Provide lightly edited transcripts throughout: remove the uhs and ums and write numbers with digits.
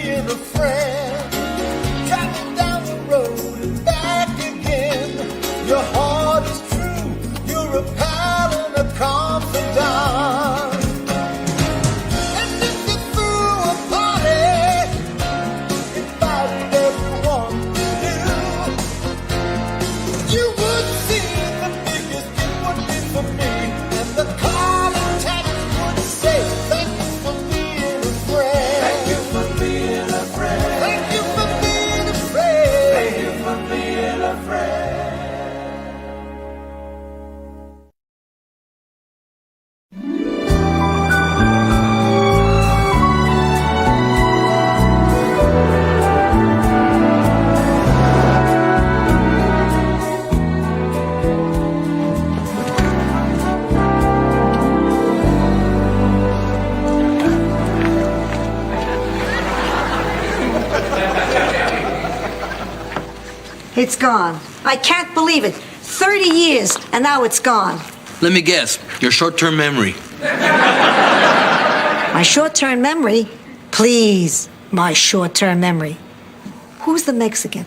being a friend. Driving down the road and back again. Your heart is true, you're a pal and a confidant. And if you threw a party, invited everyone you would see the biggest gift would be for me. And the call and text would say, thank you for being a friend. Thank you for being a friend. Thank you for being a friend. Thank you for being a friend. It's gone. I can't believe it. 30 years, and now it's gone. Let me guess. Your short-term memory. My short-term memory? Please, my short-term memory. Who's the Mexican?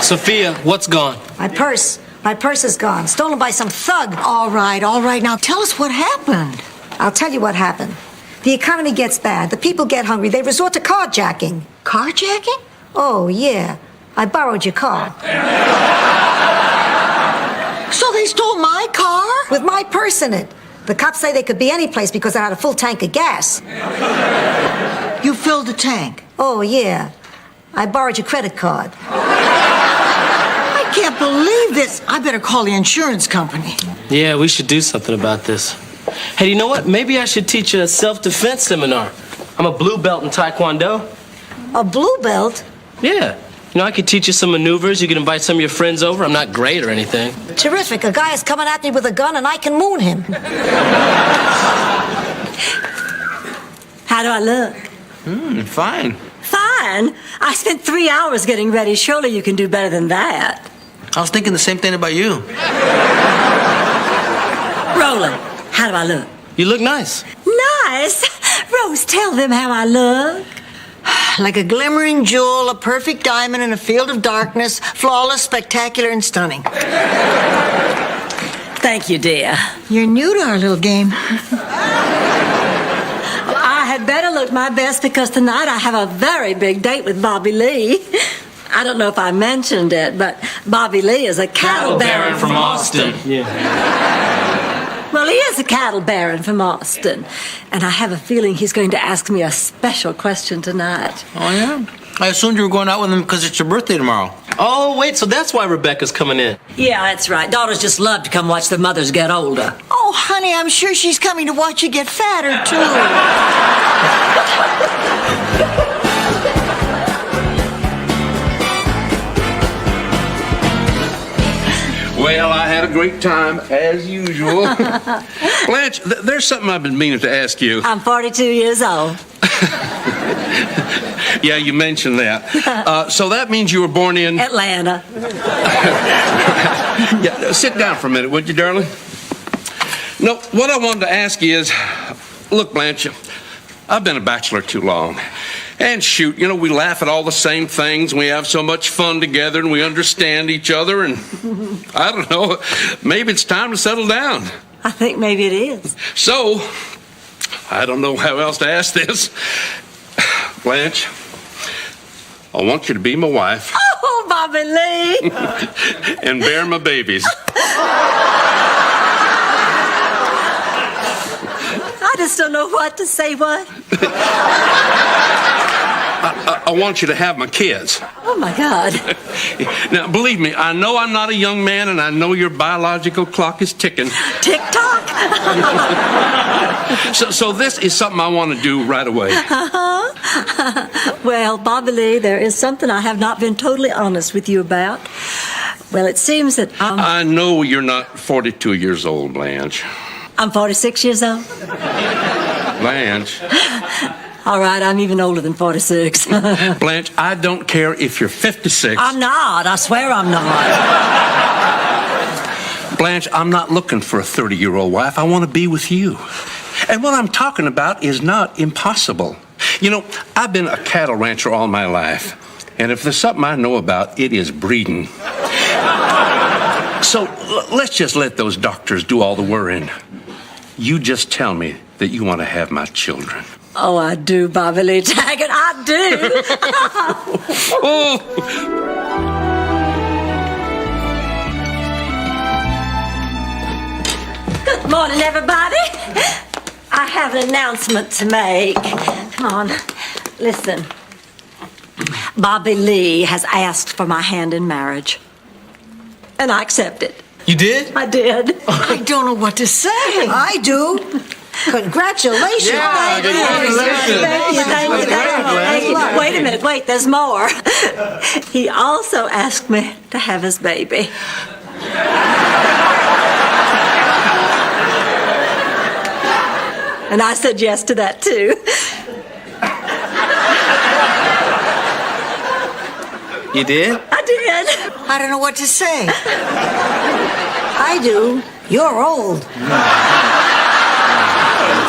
Sophia, what's gone? My purse. My purse is gone. Stolen by some thug. All right. Now tell us what happened. I'll tell you what happened. The economy gets bad. The people get hungry. They resort to carjacking. Carjacking? Oh, yeah. I borrowed your car. So they stole my car? With my purse in it. The cops say they could be any place because I had a full tank of gas. You filled the tank? Oh, yeah. I borrowed your credit card. I can't believe this. I better call the insurance company. Yeah, we should do something about this. Hey, you know what? Maybe I should teach a self-defense seminar. I'm a blue belt in Taekwondo. A blue belt? Yeah. You know, I could teach you some maneuvers. You could invite some of your friends over. I'm not great or anything. Terrific. A guy is coming at me with a gun and I can moon him. How do I look? Fine. Fine. I spent 3 hours getting ready. Surely you can do better than that. I was thinking the same thing about you. Roland, how do I look? You look nice. Nice. Rose, tell them how I look. Like a glimmering jewel, a perfect diamond in a field of darkness, flawless, spectacular, and stunning. Thank you, dear. You're new to our little game. I had better look my best because tonight I have a very big date with Bobby Lee. I don't know if I mentioned it, but Bobby Lee is a cattle baron from Austin. Yeah. Well, he is a cattle baron from Austin. And I have a feeling he's going to ask me a special question tonight. Oh, yeah? I assumed you were going out with him because it's your birthday tomorrow. Oh, wait, so that's why Rebecca's coming in. Yeah, that's right. Daughters just love to come watch their mothers get older. Oh, honey, I'm sure she's coming to watch you get fatter, too. Well, I had a great time, as usual. Blanche, there's something I've been meaning to ask you. I'm 42 years old. Yeah, you mentioned that. So that means you were born in... Atlanta. Yeah, sit down for a minute, would you, darling? No, what I wanted to ask you is, look, Blanche, I've been a bachelor too long. And shoot, you know, we laugh at all the same things. We have so much fun together and we understand each other. And I don't know, maybe it's time to settle down. I think maybe it is. So, I don't know how else to ask this. Blanche, I want you to be my wife. Oh, Bobby Lee. And bear my babies. I just don't know what to say. What? I want you to have my kids. Oh, my God. Now, believe me, I know I'm not a young man, and I know your biological clock is ticking. Tick-tock. So this is something I want to do right away. Well, Bobby Lee, there is something I have not been totally honest with you about. Well, it seems that I know you're not 42 years old, Blanche. I'm 46 years old. Blanche. All right, I'm even older than 46. Blanche, I don't care if you're 56. I'm not. I swear I'm not. Blanche, I'm not looking for a 30-year-old wife. I want to be with you. And what I'm talking about is not impossible. You know, I've been a cattle rancher all my life. And if there's something I know about, it is breeding. So let's just let those doctors do all the worrying. You just tell me that you want to have my children. Oh, I do, Bobby Lee Taggart. I do. Oh. Good morning, everybody. I have an announcement to make. Come on, listen. Bobby Lee has asked for my hand in marriage. And I accept it. You did? I did. I don't know what to say. I do. Congratulations. Thank you. Wait a minute. Wait, there's more. He also asked me to have his baby. And I said yes to that, too. You did? I did. I don't know what to say. I do. You're old.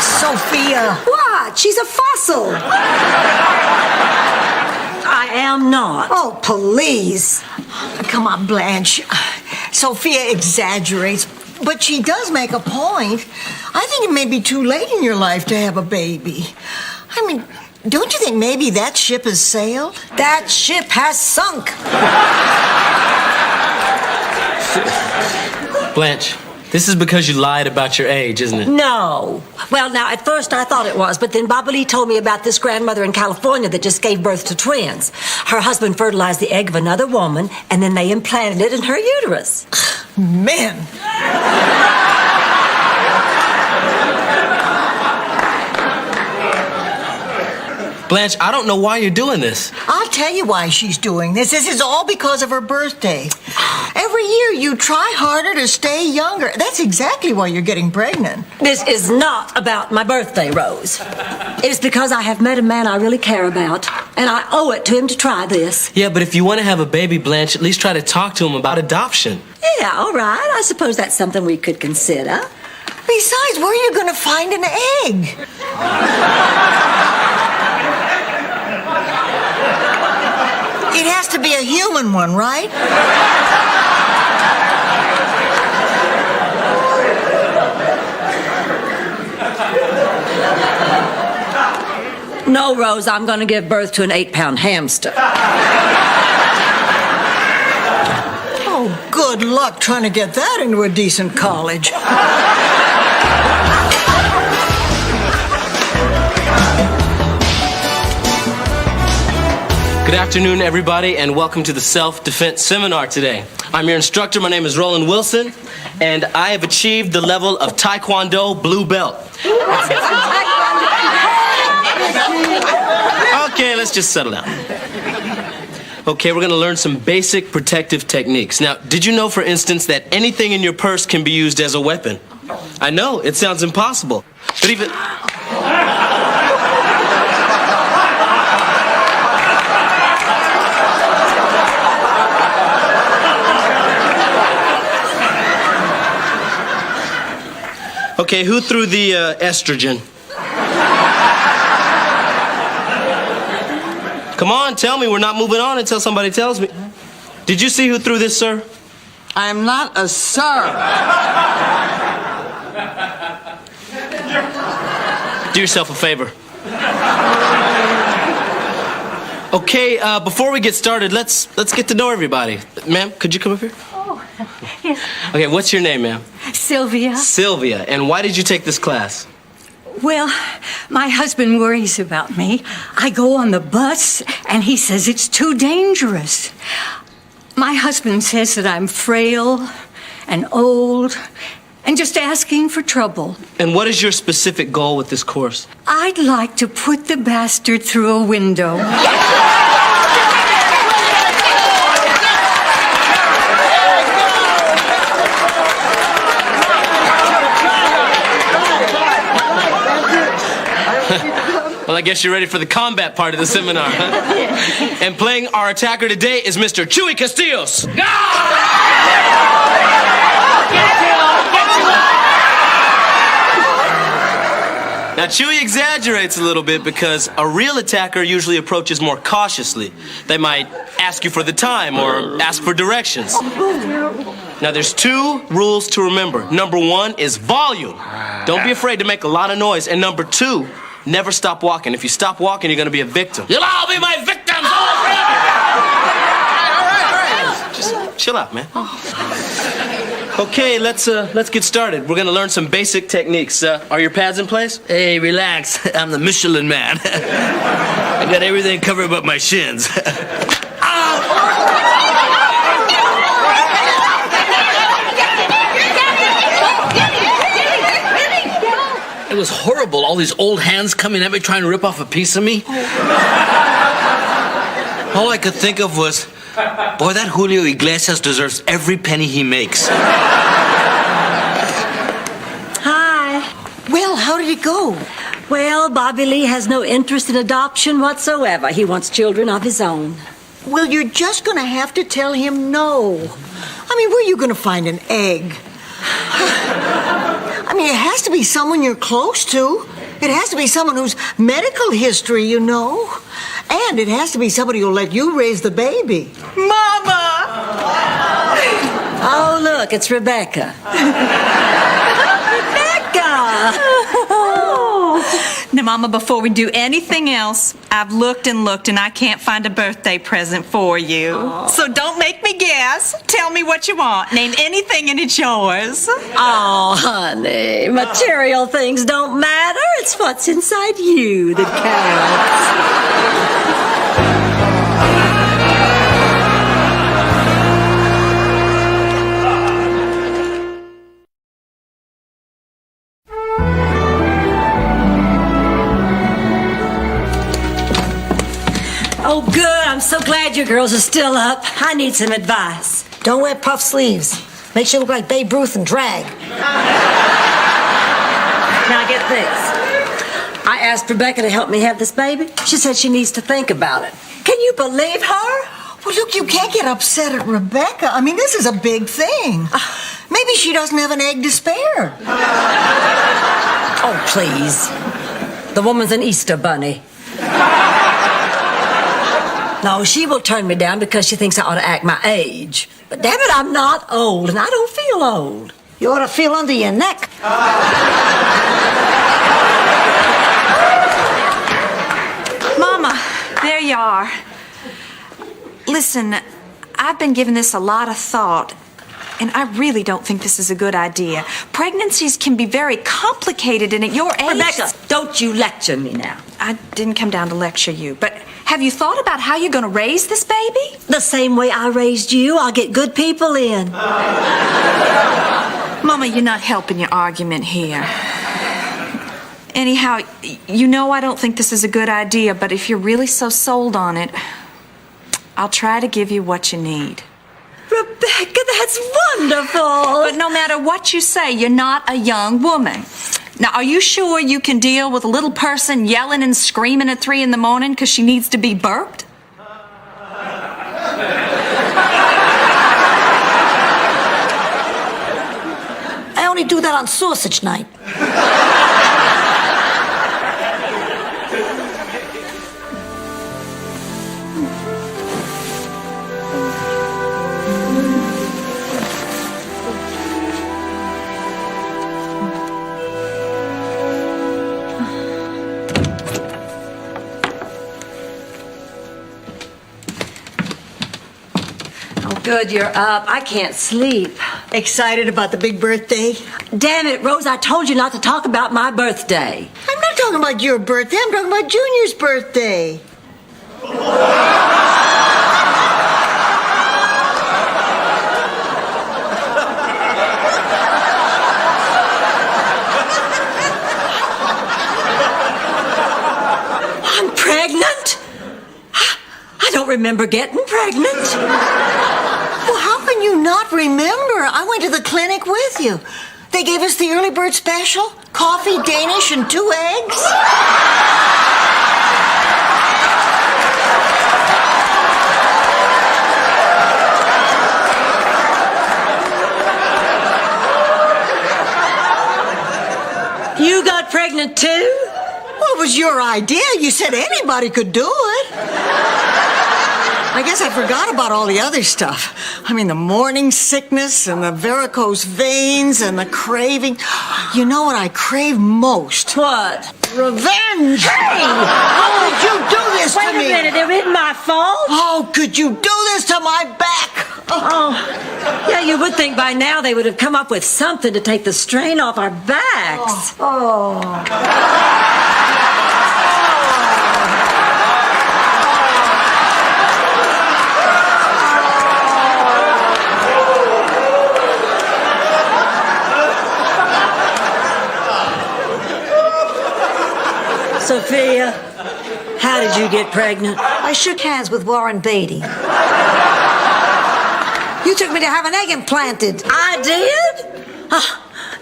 Sophia. What? She's a fossil. I am not. Oh, please. Come on, Blanche. Sophia exaggerates, but she does make a point. I think it may be too late in your life to have a baby. I mean, don't you think maybe that ship has sailed? That ship has sunk. Blanche, this is because you lied about your age, isn't it? No. Well, now, at first I thought it was, but then Bobby Lee told me about this grandmother in California that just gave birth to twins. Her husband fertilized the egg of another woman, and then they implanted it in her uterus. Men. Blanche, I don't know why you're doing this. I'll tell you why she's doing this. This is all because of her birthday. Every year you try harder to stay younger. That's exactly why you're getting pregnant. This is not about my birthday, Rose. It is because I have met a man I really care about, and I owe it to him to try this. Yeah, but if you want to have a baby, Blanche, at least try to talk to him about adoption. Yeah, all right. I suppose that's something we could consider. Besides, where are you going to find an egg? It has to be a human one, right? No, Rose, I'm going to give birth to an 8-pound hamster. Oh, good luck trying to get that into a decent college. Good afternoon, everybody, and welcome to the self-defense seminar today. I'm your instructor. My name is Roland Wilson, and I have achieved the level of Taekwondo blue belt. Okay, let's just settle down. Okay, we're going to learn some basic protective techniques. Now, did you know, for instance, that anything in your purse can be used as a weapon? I know, it sounds impossible, but even... Okay, who threw the estrogen? Come on, tell me. We're not moving on until somebody tells me. Did you see who threw this, sir? I'm not a sir. Do yourself a favor. Okay, before we get started, let's get to know everybody. Ma'am, could you come up here? Yes. Okay, what's your name, ma'am? Sylvia. Sylvia. And why did you take this class? Well, my husband worries about me. I go on the bus, and he says it's too dangerous. My husband says that I'm frail and old and just asking for trouble. And what is your specific goal with this course? I'd like to put the bastard through a window. Well, I guess you're ready for the combat part of the seminar, huh? And playing our attacker today is Mr. Chewy Castillos. Now, Chewie exaggerates a little bit because a real attacker usually approaches more cautiously. They might ask you for the time or ask for directions. Now, there's 2 rules to remember. Number 1 is volume. Don't be afraid to make a lot of noise. And number 2, never stop walking. If you stop walking, you're going to be a victim. You'll all be my victims, all 3 of you! All right. Just chill out, man. Okay, let's get started. We're gonna learn some basic techniques. Are your pads in place? Hey, relax. I'm the Michelin man. I got everything covered but my shins. It was horrible. All these old hands coming at me trying to rip off a piece of me. All I could think of was, boy, that Julio Iglesias deserves every penny he makes. Hi. Well, how did it go? Well, Bobby Lee has no interest in adoption whatsoever. He wants children of his own. Well, you're just going to have to tell him no. I mean, where are you going to find an egg? I mean, it has to be someone you're close to. It has to be someone whose medical history you know. And it has to be somebody who'll let you raise the baby. Mama! Oh, look, it's Rebecca. Rebecca! Now, Mama, before we do anything else, I've looked and looked and I can't find a birthday present for you. So don't make me guess. Tell me what you want. Name anything and it's yours. Oh, honey, material things don't matter. It's what's inside you that counts. Oh, good. I'm so glad you girls are still up. I need some advice. Don't wear puff sleeves. Makes you look like Babe Ruth in drag. Now get this. I asked Rebecca to help me have this baby. She said she needs to think about it. Can you believe her? Well, look, you can't get upset at Rebecca. I mean, this is a big thing. Maybe she doesn't have an egg to spare. Oh, please. The woman's an Easter bunny. No, she will turn me down because she thinks I ought to act my age. But damn it, I'm not old, and I don't feel old. You ought to feel under your neck. Mama, there you are. Listen, I've been giving this a lot of thought, and I really don't think this is a good idea. Pregnancies can be very complicated, and at your age... Rebecca, don't you lecture me now. I didn't come down to lecture you, but have you thought about how you're going to raise this baby? The same way I raised you, I'll get good people in. Mama, you're not helping your argument here. Anyhow, you know I don't think this is a good idea, but if you're really so sold on it, I'll try to give you what you need. Rebecca, that's wonderful. But no matter what you say, you're not a young woman. Now, are you sure you can deal with a little person yelling and screaming at 3 in the morning because she needs to be burped? I only do that on sausage night. Good, you're up. I can't sleep. Excited about the big birthday? Damn it, Rose, I told you not to talk about my birthday. I'm not talking about your birthday. I'm talking about Junior's birthday. I'm pregnant? I don't remember getting pregnant. Well, how can you not remember? I went to the clinic with you. They gave us the early bird special, coffee, Danish, and 2 eggs. You got pregnant too? Well, it was your idea. You said anybody could do it. I guess I forgot about all the other stuff. I mean, the morning sickness and the varicose veins and the craving. You know what I crave most? What? Revenge! Hey! How could you do this to me? Wait a minute, it isn't my fault. How could you do this to my back? Oh, yeah, you would think by now they would have come up with something to take the strain off our backs. Sophia, how did you get pregnant? I shook hands with Warren Beatty. You took me to have an egg implanted. I did?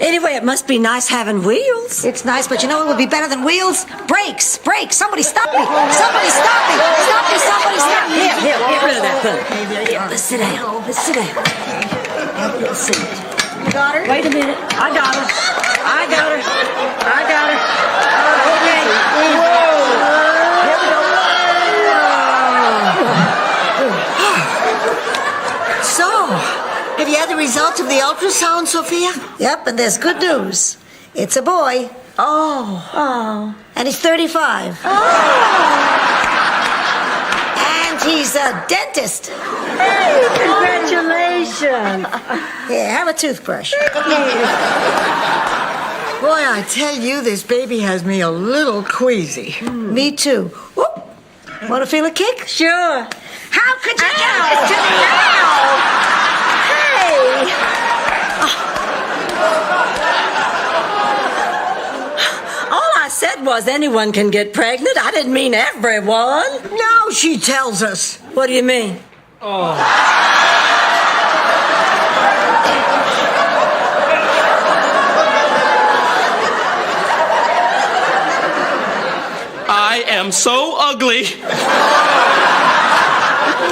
Anyway, it must be nice having wheels. It's nice, but you know what would be better than wheels? Brakes! Brakes! Somebody stop me! Somebody stop me! Stop me! Somebody stop me! Here, get rid of that thing. Here, let's sit down. Let's sit down. Have a seat. You got her? Wait a minute. I got her. I got her. I got her. Okay. Here we go. So, have you had the results of the ultrasound, Sophia? Yep, and there's good news. It's a boy. Oh. And he's 35. And he's a dentist. Hey, congratulations. Here, have a toothbrush. Boy, I tell you, this baby has me a little queasy. Me too. Whoop. Want to feel a kick? Sure. How could you do this to me Hey. All I said was anyone can get pregnant. I didn't mean everyone. Now she tells us. What do you mean? I am so ugly.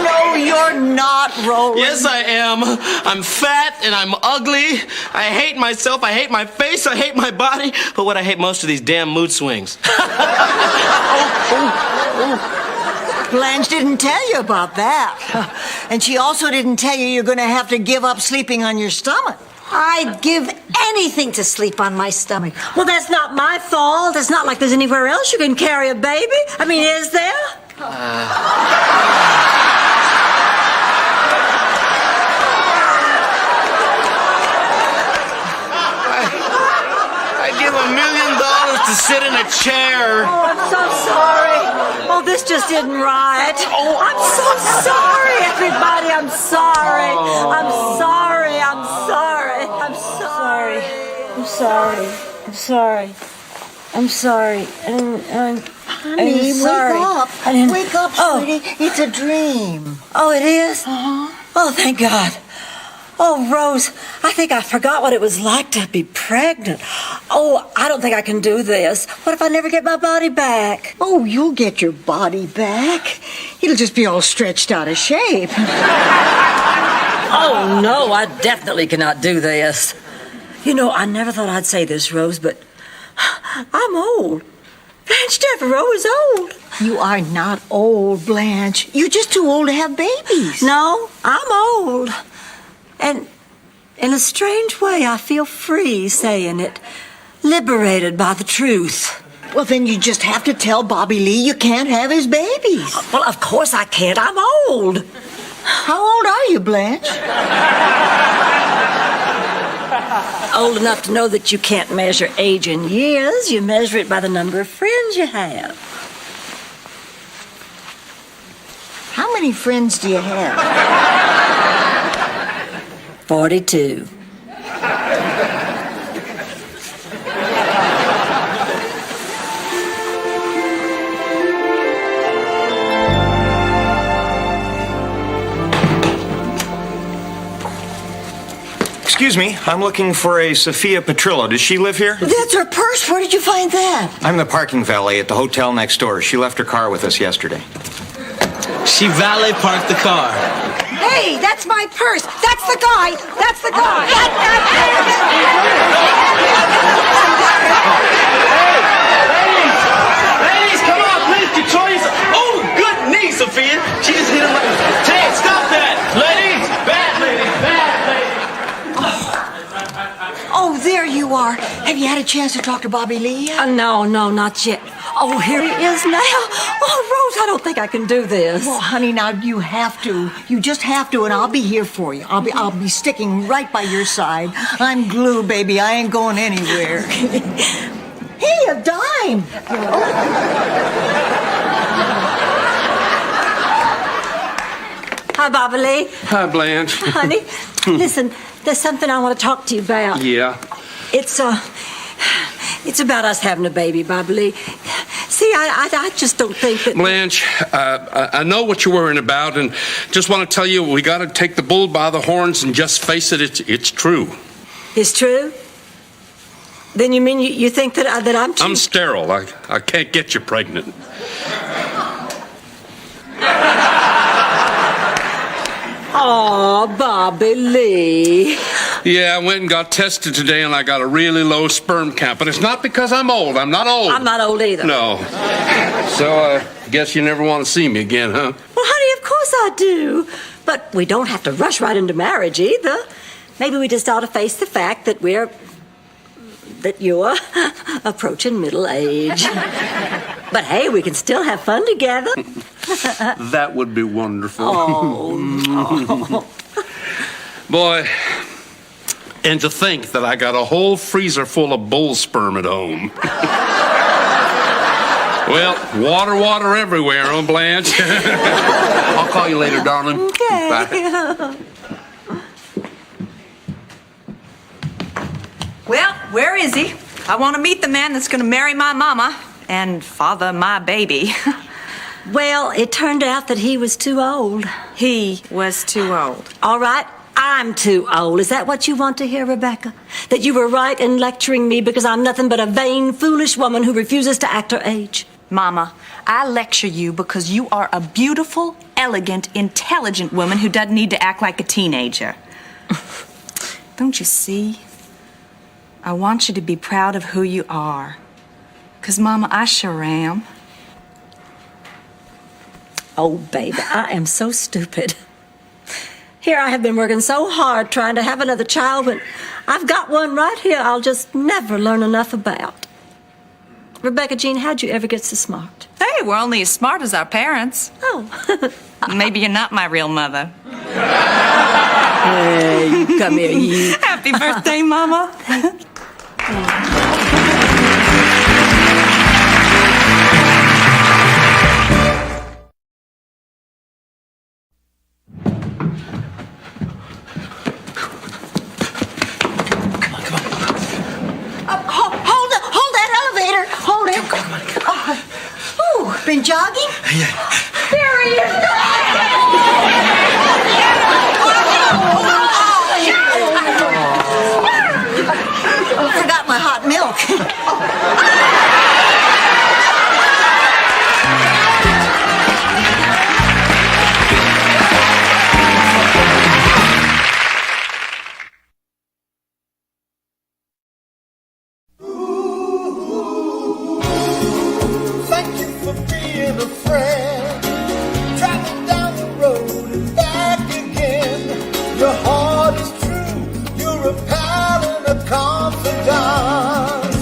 No, you're not, Roland. Yes, I am. I'm fat and I'm ugly. I hate myself. I hate my face. I hate my body. But what I hate most are these damn mood swings. Blanche didn't tell you about that. And she also didn't tell you you're going to have to give up sleeping on your stomach. I'd give anything to sleep on my stomach. Well, that's not my fault. It's not like there's anywhere else you can carry a baby. I mean, is there? I give $1 million to sit in a chair. Oh, I'm so sorry. Oh, this just isn't right. Oh, I'm so sorry, everybody. I'm sorry. I'm sorry. I'm sorry. I'm sorry. I'm sorry. I'm sorry. I'm sorry. Honey, I'm sorry. wake up. I didn't- Wake up, Oh. sweetie. It's a dream. Oh, it is? Oh, thank God. Oh, Rose, I think I forgot what it was like to be pregnant. Oh, I don't think I can do this. What if I never get my body back? Oh, you'll get your body back. It'll just be all stretched out of shape. Oh, no, I definitely cannot do this. You know, I never thought I'd say this, Rose, but I'm old. Blanche Devereaux is old. You are not old, Blanche. You're just too old to have babies. No, I'm old. And in a strange way, I feel free saying it. Liberated by the truth. Well, then you just have to tell Bobby Lee you can't have his babies. Well, of course I can't. I'm old. How old are you, Blanche? Old enough to know that you can't measure age in years. You measure it by the number of friends you have. How many friends do you have? 42. Excuse me, I'm looking for a Sophia Petrillo. Does she live here? That's her purse. Where did you find that? I'm the parking valet at the hotel next door. She left her car with us yesterday. She valet parked the car. Hey, that's my purse. That's the guy. That's the guy. you are. Have you had a chance to talk to Bobby Lee yet? No, not yet. Oh, here he is now. Oh, Rose, I don't think I can do this. Well, honey, now you have to. You just have to, and I'll be here for you. I'll be sticking right by your side. I'm glue, baby. I ain't going anywhere. Hey, a dime. Hi, Bobby Lee. Hi, Blanche. Honey, listen, there's something I want to talk to you about. Yeah. It's about us having a baby, Bobby Lee. See, I just don't think that... Blanche, I know what you're worrying about, and just want to tell you we got to take the bull by the horns and just face it. It's true. It's true? Then you mean you think that I'm too... I'm sterile. I can't get you pregnant. Oh, Bobby Lee. Yeah, I went and got tested today, and I got a really low sperm count. But it's not because I'm old. I'm not old. I'm not old either. No. So I guess you never want to see me again, huh? Well, honey, of course I do. But we don't have to rush right into marriage either. Maybe we just ought to face the fact that you're approaching middle age. But hey, we can still have fun together. That would be wonderful. Oh. Boy, and to think that I got a whole freezer full of bull sperm at home. Well, water everywhere, huh, Blanche? I'll call you later, darling. Okay. Bye. Well, where is he? I want to meet the man that's going to marry my mama and father my baby. Well, it turned out that he was too old. He was too old. All right, I'm too old. Is that what you want to hear, Rebecca? That you were right in lecturing me because I'm nothing but a vain, foolish woman who refuses to act her age? Mama, I lecture you because you are a beautiful, elegant, intelligent woman who doesn't need to act like a teenager. Don't you see? I want you to be proud of who you are. 'Cause, Mama, I sure am. Oh, baby, I am so stupid. Here I have been working so hard trying to have another child, but I've got one right here I'll just never learn enough about. Rebecca Jean, how'd you ever get so smart? Hey, we're only as smart as our parents. Oh. Maybe you're not my real mother. Hey, you come here, you. Happy birthday, Mama. Hold that elevator. Hold it. Come on. Ooh, been jogging? Yeah. There he is. I forgot my hot milk. Thank you for being a friend. Driving down the road and back again. Your heart is true. You're a pal and a confidant.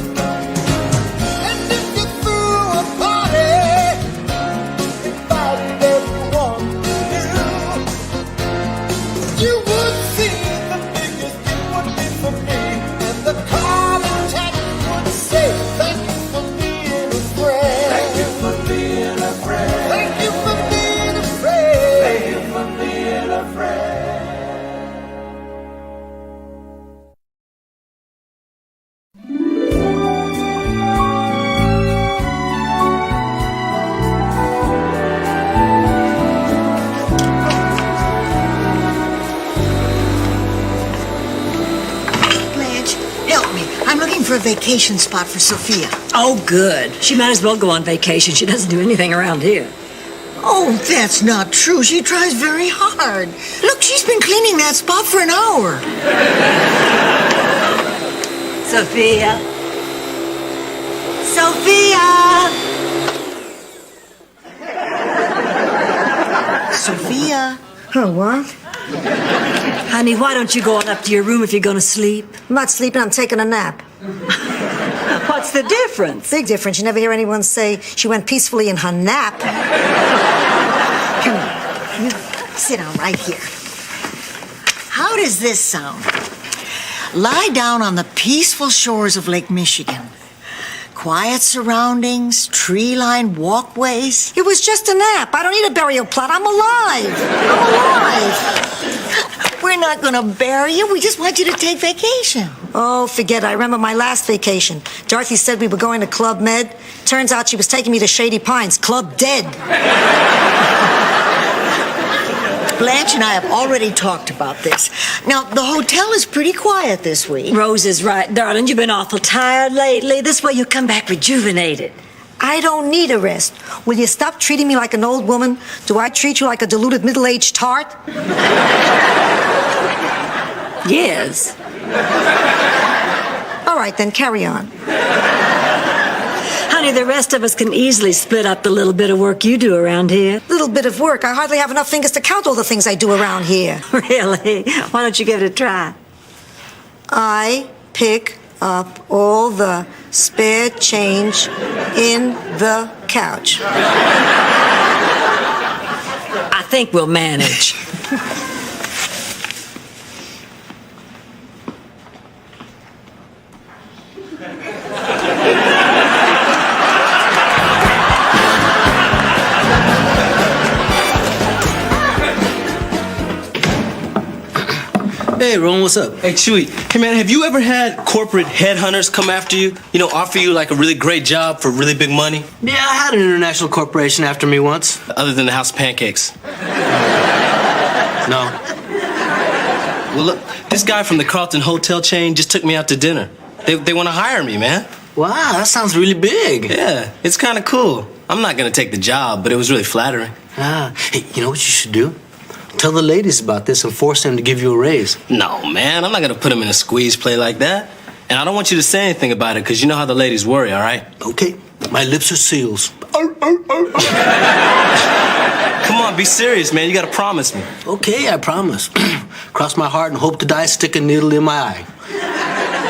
And if you threw a party, invited everyone you knew, you would see the biggest gift would be for me. And the call and text would say, thank you for being a friend. Thank you for being a friend. Thank you for being a friend. Thank you for being a friend. Blanche, help me. I'm looking for a vacation spot for Sophia. Oh, good. She might as well go on vacation. She doesn't do anything around here. Oh, that's not true. She tries very hard. Look, she's been cleaning that spot for an hour. Sophia. Sophia! Sophia. Oh, what? Honey, why don't you go on up to your room if you're going to sleep? I'm not sleeping, I'm taking a nap. What's the difference? Big difference. You never hear anyone say she went peacefully in her nap. Come here. You sit down right here. How does this sound? Lie down on the peaceful shores of Lake Michigan. Quiet surroundings, tree-lined walkways. It was just a nap. I don't need a burial plot. I'm alive. We're not going to bury you. We just want you to take vacation. Oh, forget it. I remember my last vacation. Dorothy said we were going to Club Med. Turns out she was taking me to Shady Pines. Club dead. Blanche and I have already talked about this. Now, the hotel is pretty quiet this week. Rose is right, darling. You've been awful tired lately. This way you'll come back rejuvenated. I don't need a rest. Will you stop treating me like an old woman? Do I treat you like a deluded middle-aged tart? Yes. All right, then carry on. Honey, the rest of us can easily split up the little bit of work you do around here. Little bit of work. I hardly have enough fingers to count all the things I do around here. Really? Why don't you give it a try? I pick up all the spare change in the couch. I think we'll manage. Hey, Ron, what's up? Hey, Chewy. Hey, man, have you ever had corporate headhunters come after you? You know, offer you like a really great job for really big money? Yeah, I had an international corporation after me once. Other than the House of Pancakes. No. Well, look, this guy from the Carlton Hotel chain just took me out to dinner. They want to hire me, man. Wow, that sounds really big. Yeah, it's kind of cool. I'm not going to take the job, but it was really flattering. Ah, hey, you know what you should do? Tell the ladies about this and force them to give you a raise. No, man, I'm not going to put them in a squeeze play like that. And I don't want you to say anything about it, because you know how the ladies worry, all right? Okay, my lips are seals. Come on, be serious, man. You got to promise me. Okay, I promise. Cross my heart and hope to die, stick a needle in my eye.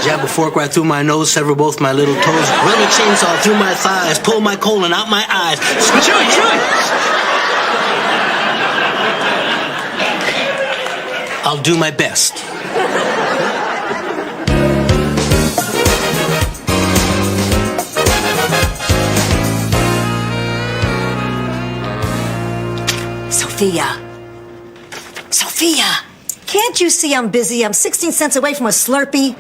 Jab a fork right through my nose, sever both my little toes, run a chainsaw through my thighs, pull my colon out my eyes. Chewy! I'll do my best. Sophia! Can't you see I'm busy? I'm 16 cents away from a Slurpee.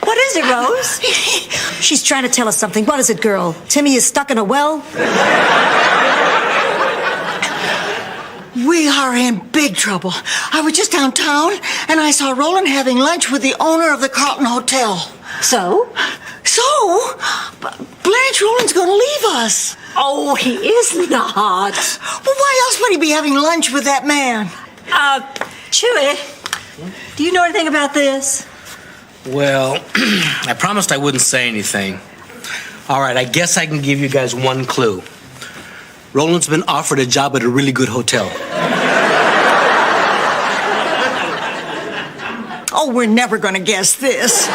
What is it, Rose? She's trying to tell us something. What is it, girl? Timmy is stuck in a well? We are in big trouble. I was just downtown, and I saw Roland having lunch with the owner of the Carlton Hotel. So? Blanche, Roland's going to leave us. Oh, he is not. Well, why else would he be having lunch with that man? Chewy, do you know anything about this? Well, I promised I wouldn't say anything. All right, I guess I can give you guys one clue. Roland's been offered a job at a really good hotel. Oh, we're never going to guess this.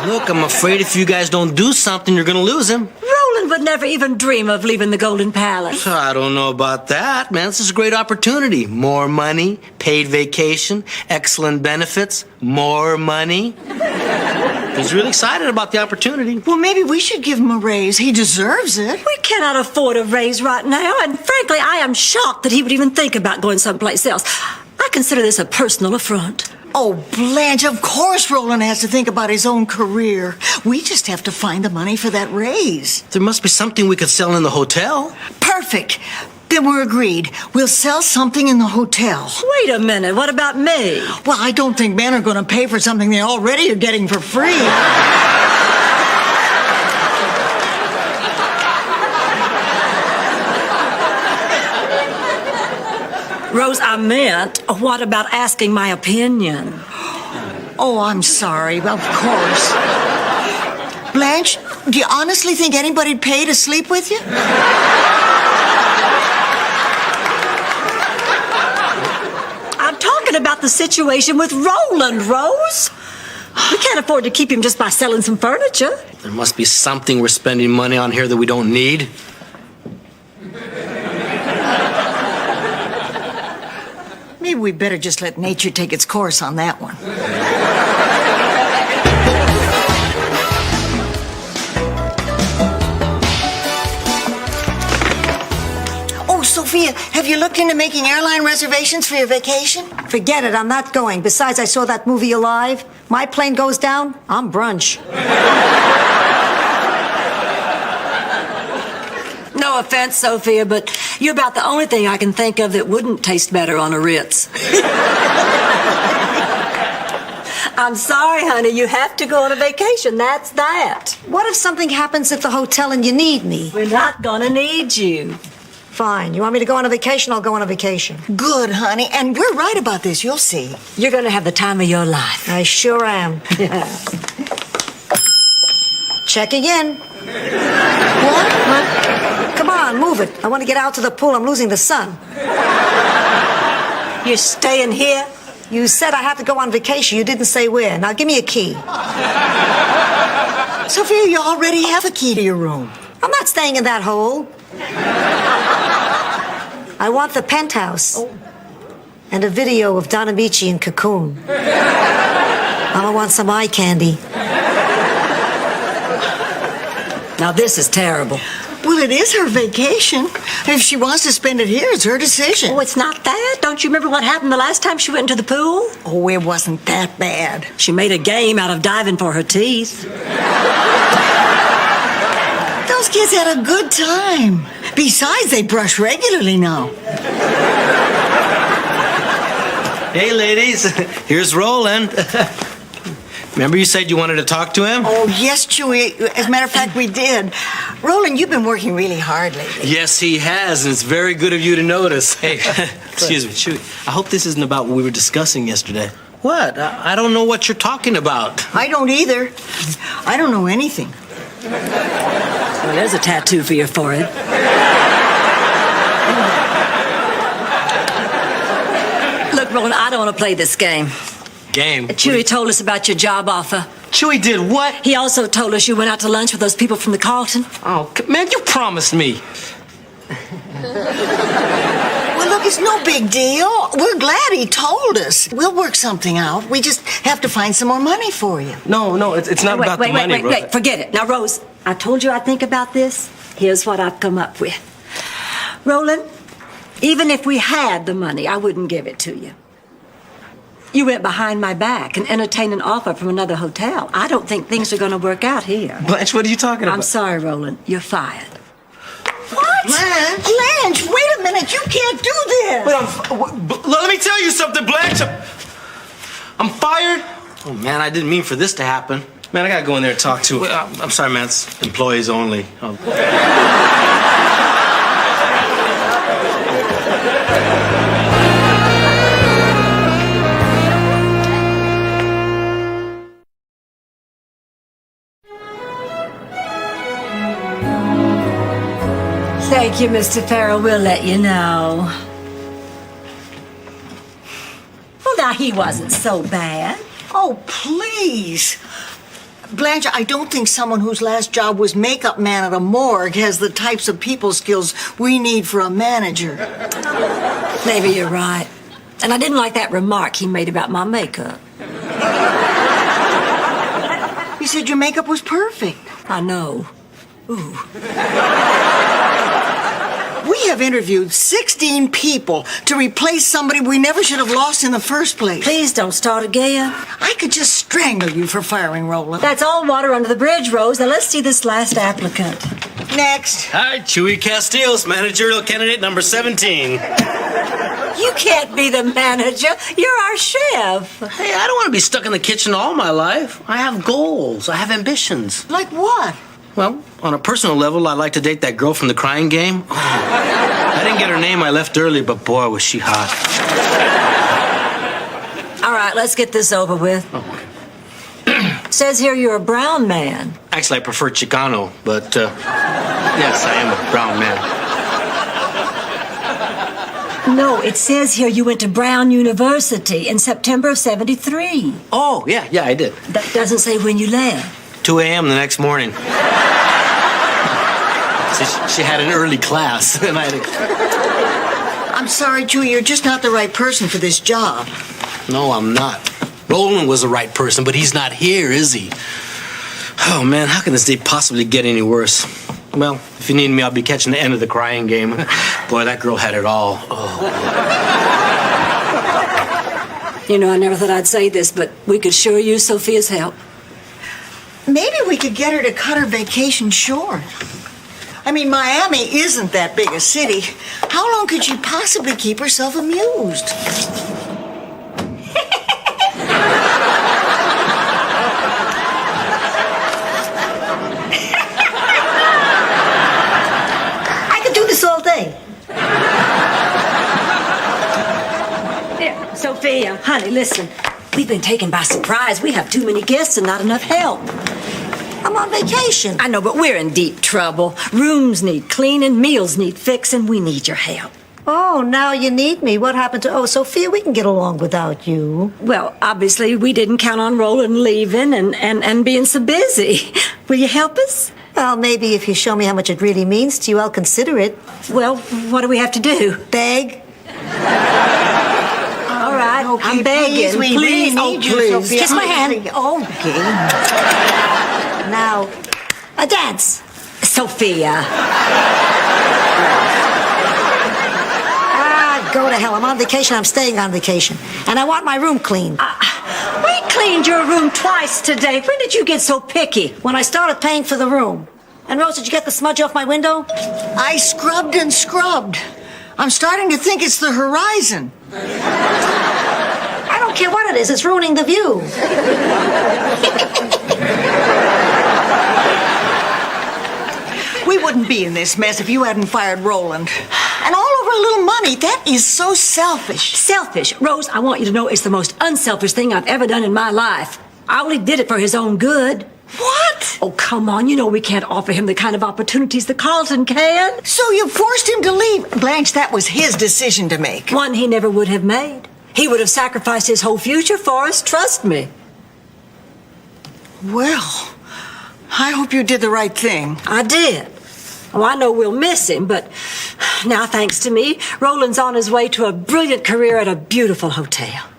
Look, I'm afraid if you guys don't do something, you're going to lose him. Roland would never even dream of leaving the Golden Palace. I don't know about that, man. This is a great opportunity. More money, paid vacation, excellent benefits, more money. He's really excited about the opportunity. Well, maybe we should give him a raise. He deserves it. We cannot afford a raise right now, and frankly, I am shocked that he would even think about going someplace else. I consider this a personal affront. Oh, Blanche, of course Roland has to think about his own career. We just have to find the money for that raise. There must be something we could sell in the hotel. Perfect. Then we're agreed. We'll sell something in the hotel. Wait a minute. What about me? Well, I don't think men are going to pay for something they already are getting for free. Rose, I meant, what about asking my opinion? Oh, I'm sorry. Well, of course. Blanche, do you honestly think anybody'd pay to sleep with you? the situation with Roland, Rose? We can't afford to keep him just by selling some furniture. There must be something we're spending money on here that we don't need. Maybe we better just let nature take its course on that one. Oh, Sophia, have you looked into making airline reservations for your vacation? Forget it, I'm not going. Besides, I saw that movie Alive. My plane goes down, I'm brunch. No offense, Sophia, but you're about the only thing I can think of that wouldn't taste better on a Ritz. I'm sorry, honey. You have to go on a vacation. That's that. What if something happens at the hotel and you need me? We're not gonna need you. Fine. You want me to go on a vacation? I'll go on a vacation. Good, honey. And we're right about this, you'll see. You're gonna have the time of your life. I sure am. Checking in. What? Huh? Come on, move it. I want to get out to the pool. I'm losing the sun. You're staying here? You said I had to go on vacation. You didn't say where. Now give me a key. Sophia, you already have a key to your room. I'm not staying in that hole. I want the penthouse. And a video of Don Amici in Cocoon. I want some eye candy. Now this is terrible. Well, it is her vacation. If she wants to spend it here, it's her decision. Oh, it's not that. Don't you remember what happened the last time she went into the pool? Oh, it wasn't that bad. She made a game out of diving for her teeth. Those kids had a good time. Besides, they brush regularly now. Hey, ladies, here's Roland. Remember you said you wanted to talk to him? Oh, yes, Chewy. As a matter of fact, we did. Roland, you've been working really hard lately. Yes, he has, and it's very good of you to notice. Hey, excuse me, Chewy. I hope this isn't about what we were discussing yesterday. What? I don't know what you're talking about. I don't either. I don't know anything. Well, there's a tattoo for your forehead. Look, Roland, I don't want to play this game. Game? Chewy told us about your job offer. Chewy did what? He also told us you went out to lunch with those people from the Carlton. Oh, man, you promised me. Well, look, it's no big deal. We're glad he told us. We'll work something out. We just have to find some more money for you. No, it's not about the money, Wait, forget it. Now, Rose, I told you I'd think about this. Here's what I've come up with. Roland, even if we had the money, I wouldn't give it to you. You went behind my back and entertained an offer from another hotel. I don't think things are going to work out here. Blanche, what are you talking about? I'm sorry, Roland. You're fired. What? Blanche, wait a minute. You can't do this. Let me tell you something, Blanche. I'm fired? Oh, man, I didn't mean for this to happen. Man, I gotta go in there and talk to him. Well, I'm sorry, man. It's employees only. Oh. Thank you, Mr. Farrell. We'll let you know. Well, now, he wasn't so bad. Oh, please. Blanche, I don't think someone whose last job was makeup man at a morgue has the types of people skills we need for a manager. Maybe you're right. And I didn't like that remark he made about my makeup. He said your makeup was perfect. I know. Ooh. We have interviewed 16 people to replace somebody we never should have lost in the first place. Please don't start again. I could just strangle you for firing Roland. That's all water under the bridge, Rose. Now let's see this last applicant. Next. Hi, Chewy Castillos, managerial candidate number 17. You can't be the manager. You're our chef. Hey, I don't want to be stuck in the kitchen all my life. I have goals. I have ambitions. Like what? Well, on a personal level, I'd like to date that girl from the Crying Game. Oh, I didn't get her name. I left early, but boy, was she hot. All right, let's get this over with. Oh, okay. Says here you're a brown man. Actually, I prefer Chicano, but yes, I am a brown man. No, it says here you went to Brown University in September of '73. Oh, yeah, I did. That doesn't say when you left. 2 a.m. the next morning. She had an early class, and I had I'm sorry, Chewie, you're just not the right person for this job. No, I'm not. Roland was the right person, but he's not here, is he? Oh, man, how can this day possibly get any worse? Well, if you need me, I'll be catching the end of the crying game. Boy, that girl had it all. Oh. You know, I never thought I'd say this, but we could sure use Sophia's help. Maybe we could get her to cut her vacation short. I mean, Miami isn't that big a city. How long could she possibly keep herself amused? I could do this all day. Here, Sophia, honey, listen. We've been taken by surprise. We have too many guests and not enough help. I'm on vacation. I know, but we're in deep trouble. Rooms need cleaning, meals need fixing. We need your help. Oh, now you need me. What happened to... Oh, Sophia, we can get along without you. Well, obviously, we didn't count on Roland leaving and being so busy. Will you help us? Well, maybe if you show me how much it really means to you, I'll consider it. Well, what do we have to do? Beg? All right, Okay, I'm begging. please, we really need you, Sophia. Kiss my hand. Okay. Now, a dance. Sophia. Go to hell. I'm on vacation. I'm staying on vacation. And I want my room cleaned. We cleaned your room twice today. When did you get so picky? When I started paying for the room. And Rose, did you get the smudge off my window? I scrubbed and scrubbed. I'm starting to think it's the horizon. I don't care what it is. It's ruining the view. We wouldn't be in this mess if you hadn't fired Roland. And all over a little money. That is so selfish. Selfish. Rose, I want you to know it's the most unselfish thing I've ever done in my life. I only did it for his own good. What? Oh, come on. You know we can't offer him the kind of opportunities that Carlton can. So you forced him to leave. Blanche, that was his decision to make. One he never would have made. He would have sacrificed his whole future for us, trust me. Well, I hope you did the right thing. I did. Oh, I know we'll miss him, but now, thanks to me, Roland's on his way to a brilliant career at a beautiful hotel.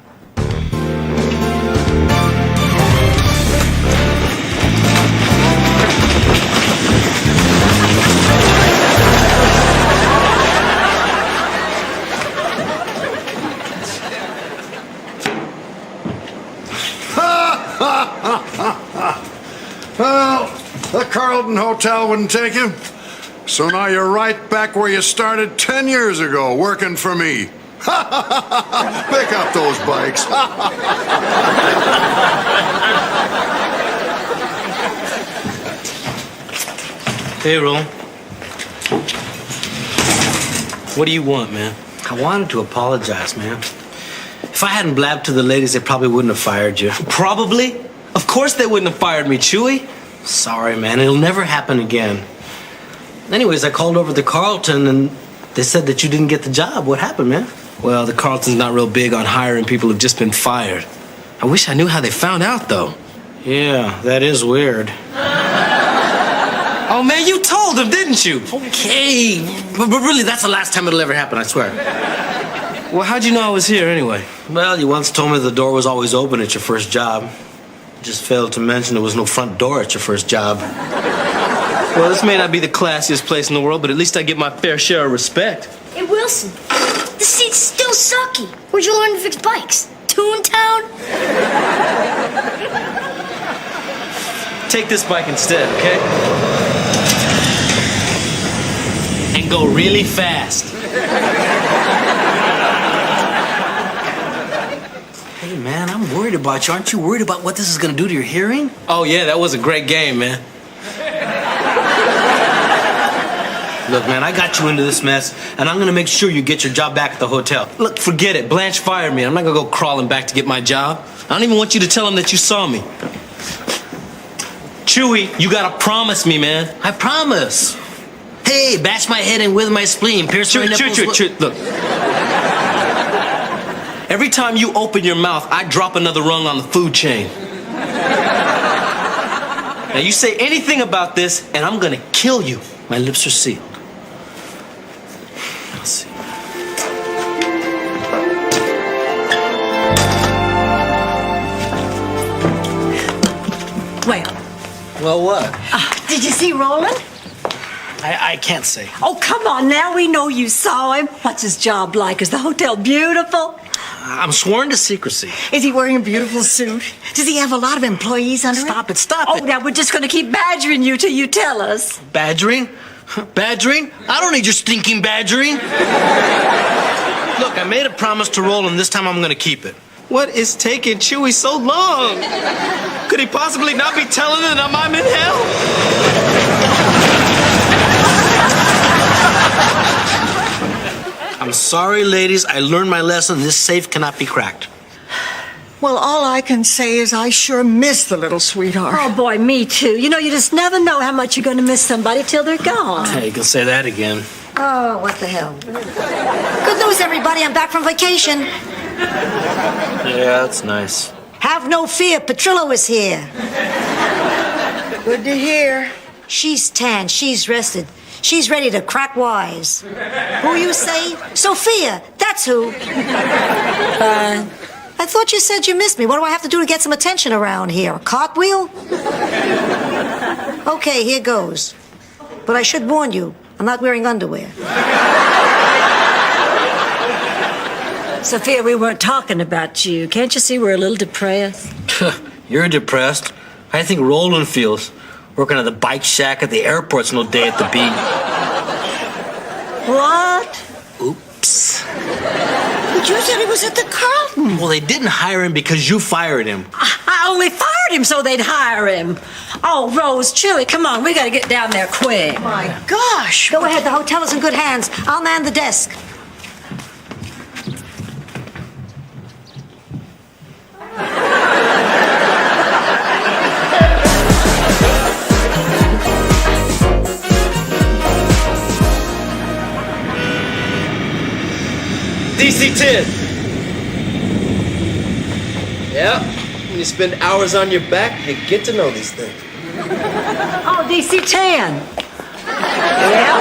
Well, the Carlton Hotel wouldn't take you. So now you're right back where you started 10 years ago, working for me. Pick up those bikes. Hey, Roland. What do you want, man? I wanted to apologize, man. If I hadn't blabbed to the ladies, they probably wouldn't have fired you. Probably? Of course they wouldn't have fired me, Chewie. Sorry, man. It'll never happen again. Anyways, I called over to Carlton, and they said that you didn't get the job. What happened, man? Well, the Carlton's not real big on hiring people who've just been fired. I wish I knew how they found out, though. Yeah, that is weird. Oh, man, you told them, didn't you? Okay, but really, that's the last time it'll ever happen, I swear. Well, how'd you know I was here anyway? Well, you once told me the door was always open at your first job. You just failed to mention there was no front door at your first job. Well, this may not be the classiest place in the world, but at least I get my fair share of respect. Hey, Wilson, the seat's still sucky. Where'd you learn to fix bikes? Toontown? Take this bike instead, okay? And go really fast. Hey, man, I'm worried about you. Aren't you worried about what this is going to do to your hearing? Oh, yeah, that was a great game, man. Look, man, I got you into this mess, and I'm going to make sure you get your job back at the hotel. Look, forget it. Blanche fired me. I'm not going to go crawling back to get my job. I don't even want you to tell him that you saw me. Chewie, you got to promise me, man. I promise. Hey, bash my head in with my spleen, pierce my nipples. Look, Every time you open your mouth, I drop another rung on the food chain. Now you say anything about this, and I'm gonna kill you. My lips are sealed. Let's see. Well, what? Did you see Roland? I can't say. Oh, come on now. We know you saw him. What's his job like? Is the hotel beautiful? I'm sworn to secrecy. Is he wearing a beautiful suit? Does he have a lot of employees under him? Stop it, stop Oh, it. now we're just going to keep badgering you till you tell us. Badgering? Badgering? I don't need your stinking badgering. Look, I made a promise to Roland. This time I'm gonna keep it. What is taking Chewy so long? Could he possibly not be telling them I'm in hell? I'm sorry, ladies. I learned my lesson. This safe cannot be cracked. Well, all I can say is I sure miss the little sweetheart. Oh, boy, me too. You know, you just never know how much you're going to miss somebody till they're gone. Hey, you can say that again. Oh, what the hell. Good news, everybody. I'm back from vacation. Yeah, that's nice. Have no fear. Petrillo is here. Good to hear. She's tan. She's rested. She's ready to crack wise. Who you say? Sophia. That's who. I thought you said you missed me. What do I have to do to get some attention around here? A cartwheel? Okay, here goes. But I should warn you, I'm not wearing underwear. Sophia, we weren't talking about you. Can't you see we're a little depressed? You're depressed. I think Roland feels. Working at the bike shack at the airport's no day at the beach. What? Oops. But you said he was at the Carlton. Well, they didn't hire him because you fired him. I only fired him so they'd hire him. Oh, Rose, Chewy, come on. We got to get down there quick. My gosh. Go ahead, the hotel is in good hands. I'll man the desk. DC-10. Yeah, when you spend hours on your back, you get to know these things. Oh, DC-10. Yeah?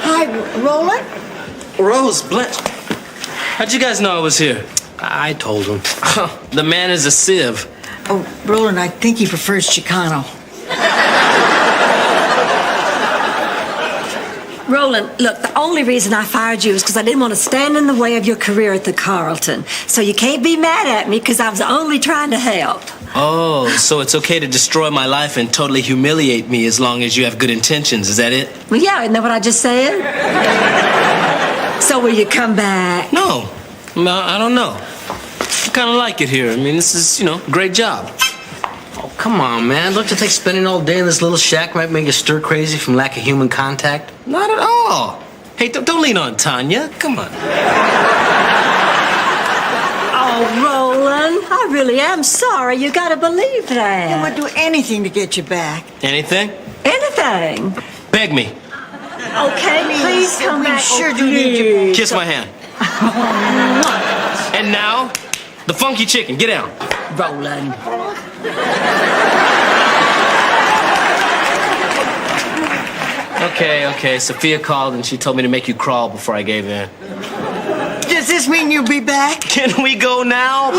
Hi, Roland. Rose, Blanche. How'd you guys know I was here? I told him. The man is a sieve. Oh, Roland, I think he prefers Chicano. Roland, look, the only reason I fired you is because I didn't want to stand in the way of your career at the Carlton. So you can't be mad at me because I was only trying to help. Oh, so it's okay to destroy my life and totally humiliate me as long as you have good intentions, is that it? Well, yeah, isn't that what I just said? So will you come back? No, I don't know. I kind of like it here. I mean, this is, great job. Oh, come on, man. Don't you think spending all day in this little shack might make you stir crazy from lack of human contact? Not at all. Hey, don't lean on Tanya. Come on. Oh, Roland, I really am sorry. You gotta believe that. I would do anything to get you back. Anything? Anything. Beg me. Okay, please come we back. sure Oh, do need you. please. Kiss my hand. And now, the funky chicken. Get down. Roland. Okay. Sophia called and she told me to make you crawl before I gave in. Does this mean you'll be back? Can we go now? I'm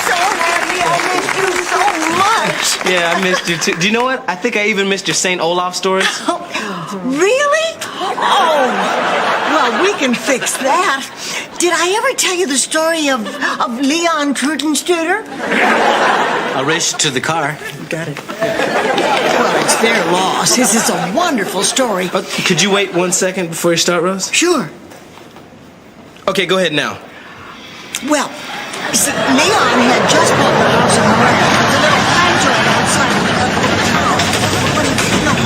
so happy. I missed you so much. Yeah, I missed you too. Do you know what? I think I even missed your St. Olaf stories. Really? Oh, well, we can fix that. Did I ever tell you the story of Leon Krutenstuder? I'll race you to the car. Got it. Well, it's their loss. This is a wonderful story. Could you wait 1 second before you start, Rose? Sure. Okay, go ahead now. Well, you see, Leon had just bought the house in Moreno, the little pine joint outside of the town. But he didn't know.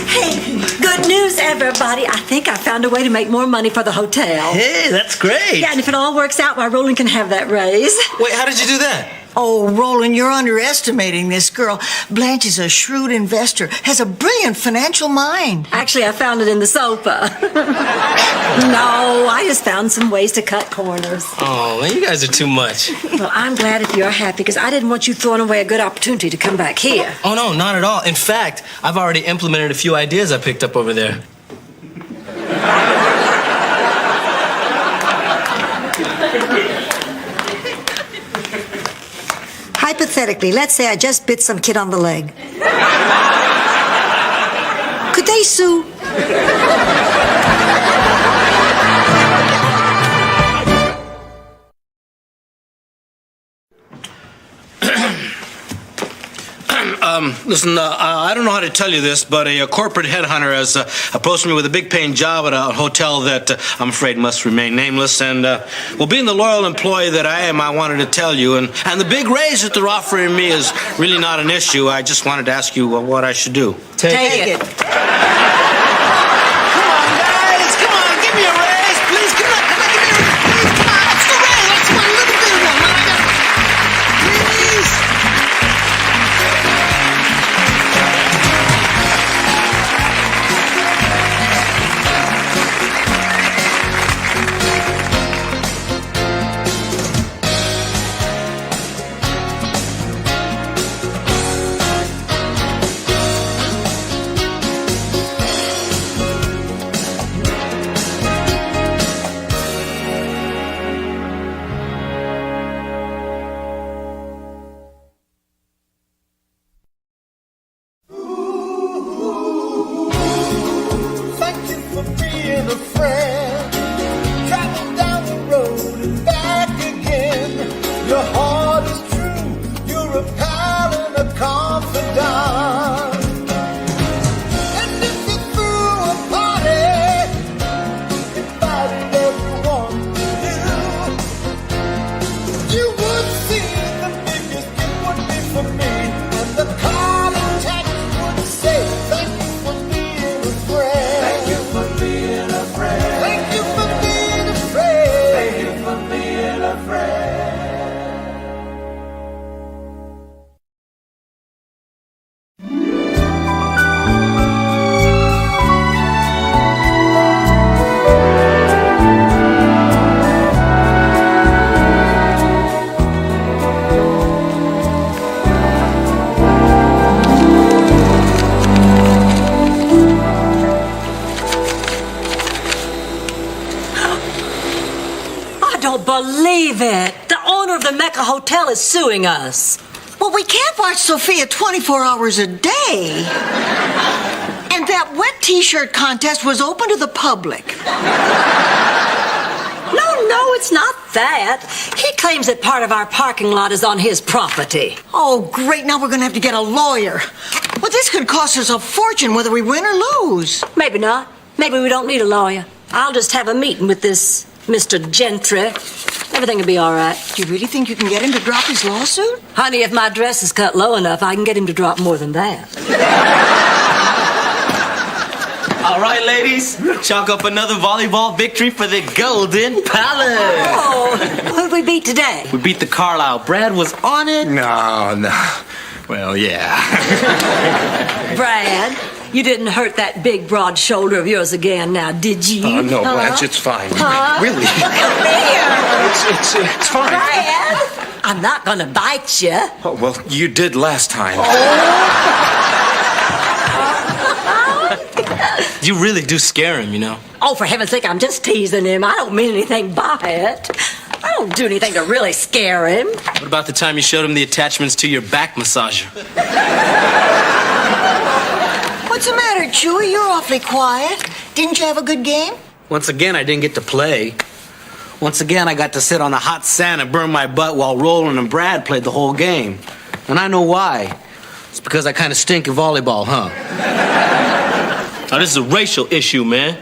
Hey, good news, everybody. I think I found found a way to make more money for the hotel. Hey, that's great. Yeah, and if it all works out, why Roland can have that raise. Wait, how did you do that? Oh, Roland, you're underestimating this girl. Blanche is a shrewd investor, has a brilliant financial mind. Actually, I found it in the sofa. No, I just found some ways to cut corners. Oh, man, you guys are too much. Well, I'm glad if you're happy, because I didn't want you throwing away a good opportunity to come back here. Oh, no, not at all. In fact, I've already implemented a few ideas I picked up over there. Hypothetically, let's say I just bit some kid on the leg. Could they sue? Listen, I don't know how to tell you this, but a corporate headhunter has approached me with a big paying job at a hotel that I'm afraid must remain nameless. And, well, being the loyal employee that I am, I wanted to tell you. And the big raise that they're offering me is really not an issue. I just wanted to ask you what I should do. Take it. Come on, guys. Come on, give me a raise, please. Come on, give me a raise. Please, come on. What's the raise? That's my little bit of one. Please. Thank you for being a friend. Travel down the road and back again. Your heart is true. You're a pal and a confidant. And if you threw a party, invited everyone to you would see the biggest gift would be for me. And the card attached would say, thank you for being a friend. Thank you for being a friend. Thank you for being a friend. Thank you for being a friend. I don't believe it. The owner of the Mecca Hotel is suing us. Well, we can't watch Sophia 24 hours a day. And that wet t-shirt contest was open to the public. No, it's not that. He claims that part of our parking lot is on his property. Oh, great. Now we're going to have to get a lawyer. Well, this could cost us a fortune whether we win or lose. Maybe not. Maybe we don't need a lawyer. I'll just have a meeting with this Mr. Gentry. Everything will be all right. Do you really think you can get him to drop his lawsuit? Honey, if my dress is cut low enough, I can get him to drop more than that. All right, ladies, chalk up another volleyball victory for the Golden Palace. Oh, who'd we beat today? We beat the Carlisle. Brad was on it. No. Well, yeah. Brad, you didn't hurt that big, broad shoulder of yours again now, did you? Oh, no, Blanche, it's fine. Really? Come here. It's fine. Brad, I'm not going to bite you. Oh, well, you did last time. You really do scare him, you know. Oh, for heaven's sake, I'm just teasing him. I don't mean anything by it. I don't do anything to really scare him. What about the time you showed him the attachments to your back massager? What's the matter, Chewie? You're awfully quiet. Didn't you have a good game? Once again, I didn't get to play. Once again, I got to sit on a hot sand and burn my butt while Roland and Brad played the whole game. And I know why. It's because I kind of stink at volleyball, huh? Oh, this is a racial issue, man.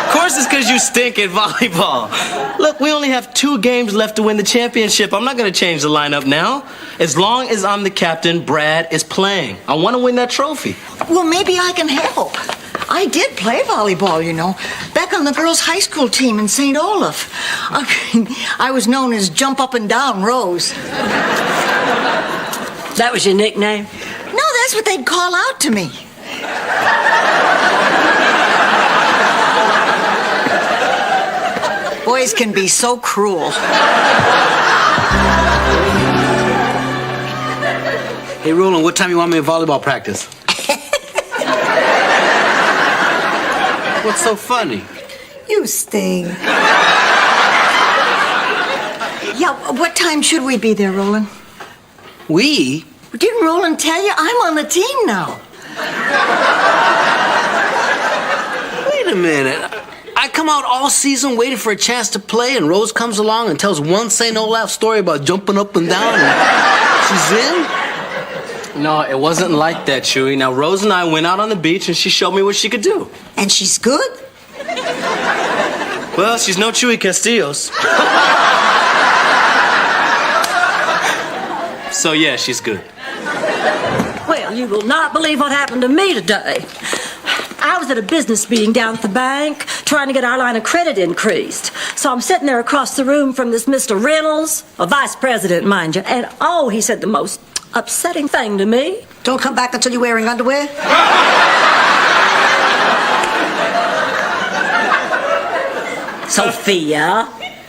Of course it's because you stink at volleyball. Look, we only have 2 games left to win the championship. I'm not going to change the lineup now. As long as I'm the captain, Brad is playing. I want to win that trophy. Well, maybe I can help. I did play volleyball, you know, back on the girls' high school team in St. Olaf. I was known as Jump Up and Down Rose. That was your nickname? No, that's what they'd call out to me. Boys can be so cruel. Hey, Roland, what time you want me at volleyball practice? What's so funny? You sting. Yeah, what time should we be there, Roland? We? Didn't Roland tell you? I'm on the team now. Wait a minute. I come out all season waiting for a chance to play, and Rose comes along and tells one St. Olaf story about jumping up and down, and she's in? No, it wasn't like that, Chewy. Now, Rose and I went out on the beach, and she showed me what she could do. And she's good? Well, she's no Chewy Castillos. So, yeah, she's good. Well, you will not believe what happened to me today. I was at a business meeting down at the bank trying to get our line of credit increased. So I'm sitting there across the room from this Mr. Reynolds, a vice president, mind you, and oh, he said the most upsetting thing to me. Don't come back until you're wearing underwear? Sophia,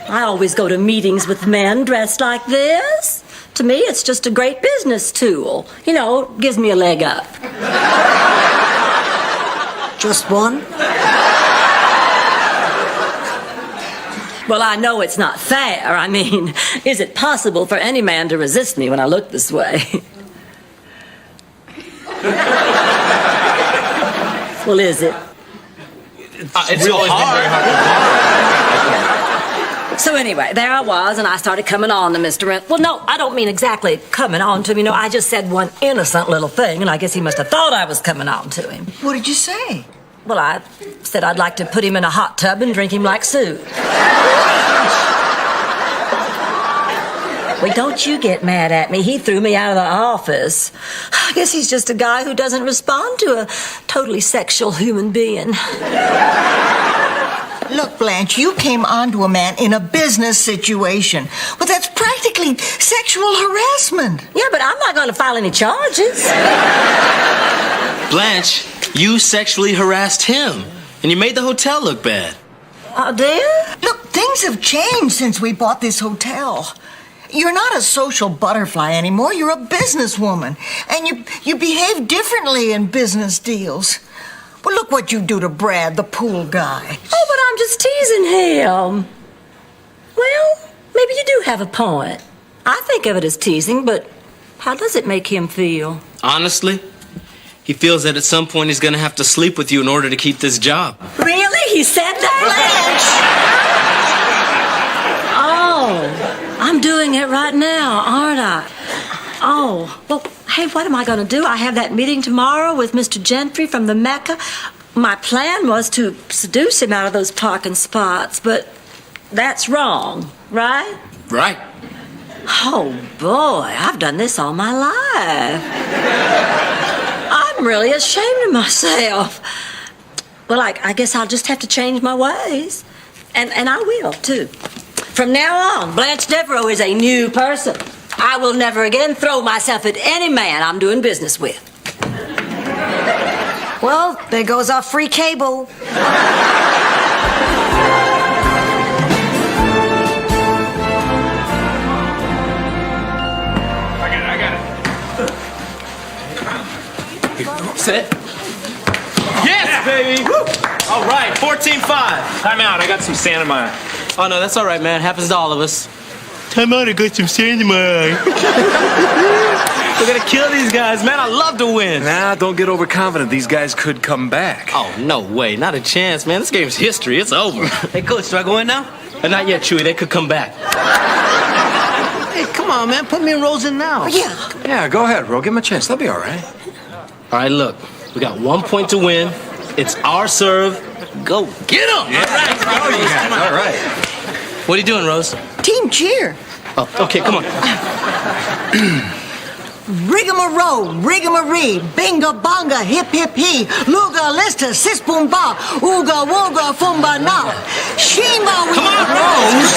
I always go to meetings with men dressed like this. To me, it's just a great business tool. You know, it gives me a leg up. Just one? Well, I know it's not fair. I mean, is it possible for any man to resist me when I look this way? Well, is it? It's real hard. So anyway, there I was, and I started coming on to Mr. Rent. Well, no, I don't mean exactly coming on to him. You know, I just said one innocent little thing, and I guess he must have thought I was coming on to him. What did you say? Well, I said I'd like to put him in a hot tub and drink him like soup. Well, don't you get mad at me. He threw me out of the office. I guess he's just a guy who doesn't respond to a totally sexual human being. Look, Blanche, you came onto a man in a business situation. Well, that's practically sexual harassment. Yeah, but I'm not going to file any charges. Blanche, you sexually harassed him, and you made the hotel look bad. Oh, dear? Look, things have changed since we bought this hotel. You're not a social butterfly anymore. You're a businesswoman. And you behave differently in business deals. Well, look what you do to Brad, the pool guy. Oh, but I'm just teasing him. Well, maybe you do have a point. I think of it as teasing, but how does it make him feel? Honestly, he feels that at some point he's going to have to sleep with you in order to keep this job. Really? He said that? Oh, I'm doing it right now, aren't I? Oh, well, hey, what am I going to do? I have that meeting tomorrow with Mr. Gentry from the Mecca. My plan was to seduce him out of those parking spots, but that's wrong, right? Right. Oh, boy, I've done this all my life. I'm really ashamed of myself. Well, I guess I'll just have to change my ways. And I will, too. From now on, Blanche Devereaux is a new person. I will never again throw myself at any man I'm doing business with. Well, there goes our free cable. I got it. Set. Yes, baby! Woo. All right, 14-5. Time out. I got some sand in my eye. Oh, no, that's all right, man. Happens to all of us. Time out. I got some sand in my eye. We're going to kill these guys, man. I love to win. Nah, don't get overconfident. These guys could come back. Oh, no way. Not a chance, man. This game's history. It's over. Hey, Coach, do I go in now? Not yet, Chewy. They could come back. Hey, come on, man. Put me and Rose in now. Yeah, go ahead, Ro. Give him a chance. They'll be all right. All right, look. We got 1 point to win. It's our serve. Go get them. Yeah. All right. What are you doing, Rose? Team cheer. Oh, okay, come on. Rigmarole, rigamaree, binga bonga, hip hip hee, luga lista, sis boom ba, ooga wooga fumba na, shima we. Come on, Rose!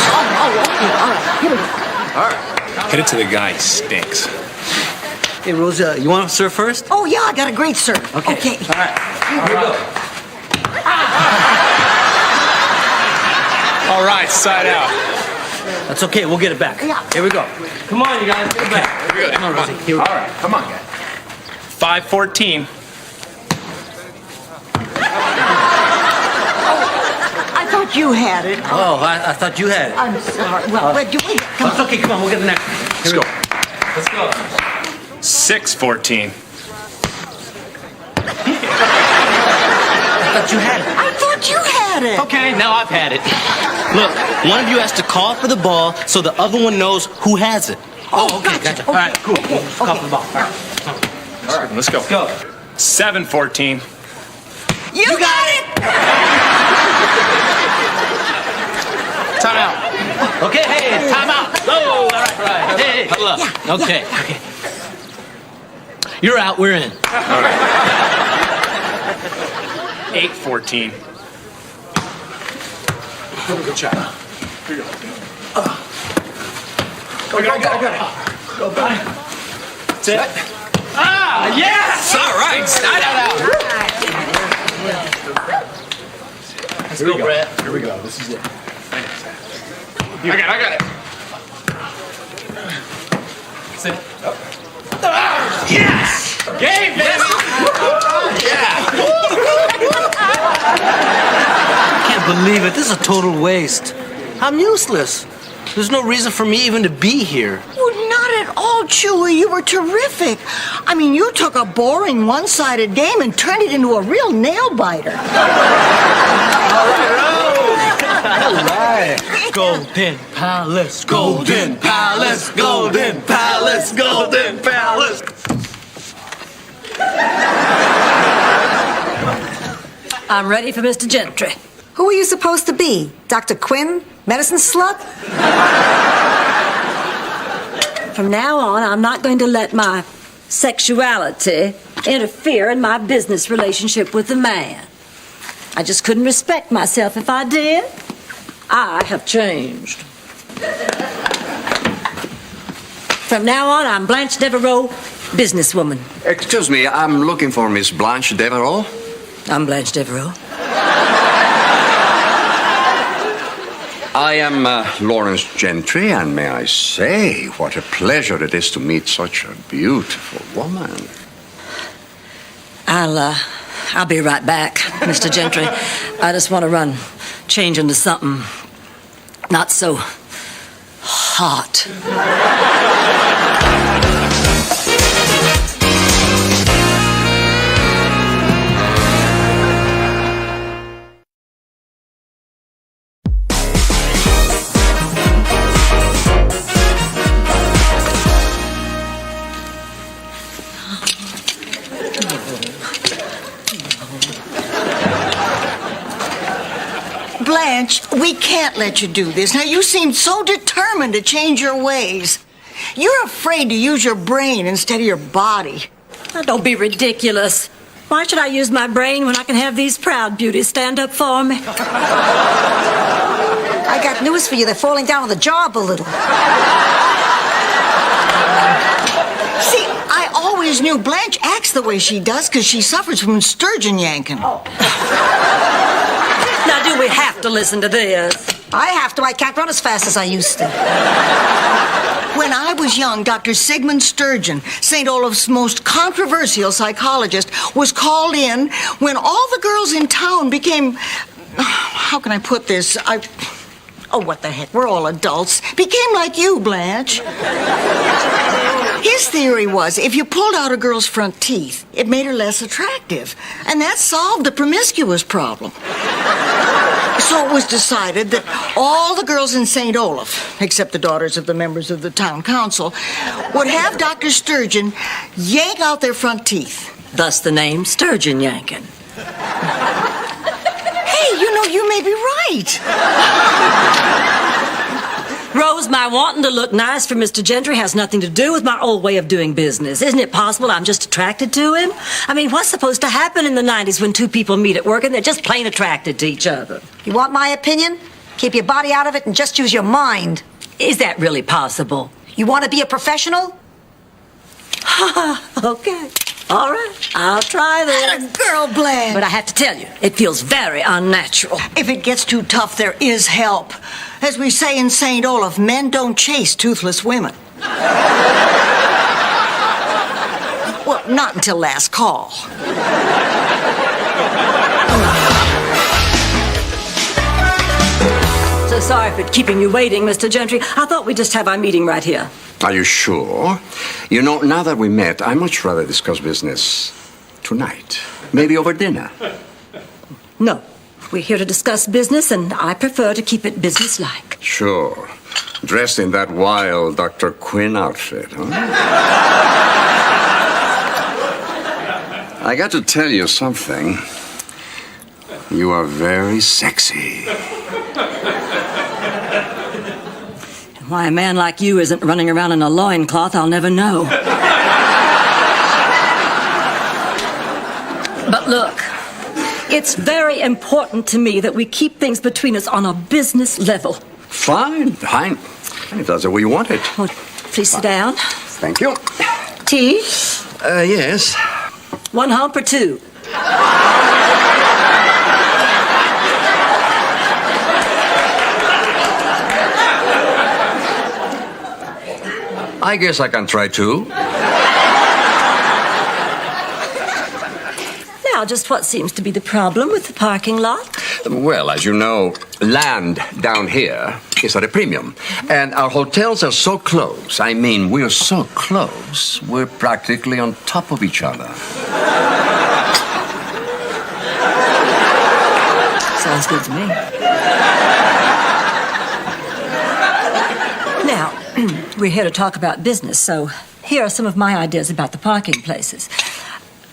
Okay, all right, here we go. All right. Hit it to the guy. He stinks. Hey, Rosa, you want to serve first? Oh yeah, I got a great serve. Okay. Okay. All right. Here we go. All right, side out. That's okay. We'll get it back. Yeah. Here we go. Come on, you guys. Get it back. Good. Come on, Rosie. Here we go. All right, come on, guys. 5:14. I thought you had it. Oh, I thought you had it. I'm sorry. Well, wait, come That's on. okay. Come on. We'll get the next one. Here we go. Let's go. 6:14. I thought you had it. I thought you had it. Okay, now I've had it. Look, one of you has to call for the ball so the other one knows who has it. Oh, okay. Gotcha. All right, cool. We'll just call for the ball. All right. All right, let's go. Let's go. 7:14. You got it. Time out. Okay, hey, time out. Oh, all right. Hey, Huddle up. Okay. You're out, we're in. 8:14. Good shot. Here you go. Go. Go, buddy. That's it. Ah, yes! All right, slide that out. Let's go, Brett. Here we go. This is it. I got it. Sit. Yes! Game, baby! I can't believe it. This is a total waste. I'm useless. There's no reason for me even to be here. Well, not at all, Chewie. You were terrific. I mean, you took a boring, one-sided game and turned it into a real nail-biter. All right. Golden Palace, Golden Palace, Golden Palace, Golden Palace. I'm ready for Mr. Gentry. Who are you supposed to be? Dr. Quinn? Medicine slut? From now on, I'm not going to let my sexuality interfere in my business relationship with the man. I just couldn't respect myself if I did. I have changed. From now on, I'm Blanche Devereaux, businesswoman. Excuse me, I'm looking for Miss Blanche Devereaux. I'm Blanche Devereaux. I am Lawrence Gentry, and may I say, what a pleasure it is to meet such a beautiful woman. I'll be right back, Mr. Gentry. I just want to change into something not so hot. Blanche, we can't let you do this. Now, you seem so determined to change your ways. You're afraid to use your brain instead of your body. Now, don't be ridiculous. Why should I use my brain when I can have these proud beauties stand up for me? I got news for you. They're falling down on the job a little. See, I always knew Blanche acts the way she does because she suffers from sturgeon yanking. Now, do we have to listen to this? I have to. I can't run as fast as I used to. When I was young, Dr. Sigmund Sturgeon, St. Olaf's most controversial psychologist, was called in when all the girls in town became... How can I put this? Oh, what the heck, we're all adults. Became like you, Blanche. His theory was if you pulled out a girl's front teeth, it made her less attractive. And that solved the promiscuous problem. So it was decided that all the girls in St. Olaf, except the daughters of the members of the town council, would have Dr. Sturgeon yank out their front teeth. Thus the name Sturgeon Yankin. Hey, you know, you may be right. Rose, my wanting to look nice for Mr. Gentry has nothing to do with my old way of doing business. Isn't it possible I'm just attracted to him? I mean, what's supposed to happen in the 90s when two people meet at work and they're just plain attracted to each other? You want my opinion? Keep your body out of it and just use your mind. Is that really possible? You want to be a professional? Okay. All right. I'll try that. Atta girl, Blanche. But I have to tell you, it feels very unnatural. If it gets too tough, there is help. As we say in St. Olaf, men don't chase toothless women. Well, not until last call. So sorry for keeping you waiting, Mr. Gentry. I thought we'd just have our meeting right here. Are you sure? You know, now that we met, I'd much rather discuss business tonight. Maybe over dinner. No. We're here to discuss business, and I prefer to keep it businesslike. Sure. Dressed in that wild Dr. Quinn outfit, huh? I got to tell you something. You are very sexy. Why a man like you isn't running around in a loincloth, I'll never know. But look, it's very important to me that we keep things between us on a business level. Fine. If that's the way you want it. Well, please sit down. Thank you. Tea? Yes. One hump or two? I guess I can try too. Now, just what seems to be the problem with the parking lot? Well, as you know, land down here is at a premium. And our hotels are so close. I mean, we're so close, we're practically on top of each other. Sounds good to me. Now, we're here to talk about business, so here are some of my ideas about the parking places.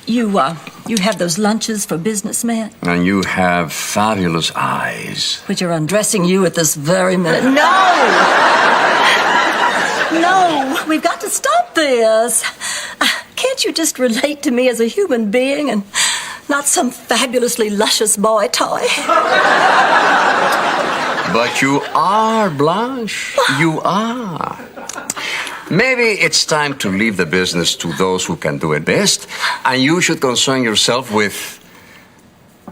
You have those lunches for businessmen? And you have fabulous eyes. Which are undressing you at this very minute. No! No, we've got to stop this. Can't you just relate to me as a human being and not some fabulously luscious boy toy? But you are, Blanche. You are. Maybe it's time to leave the business to those who can do it best, and you should concern yourself with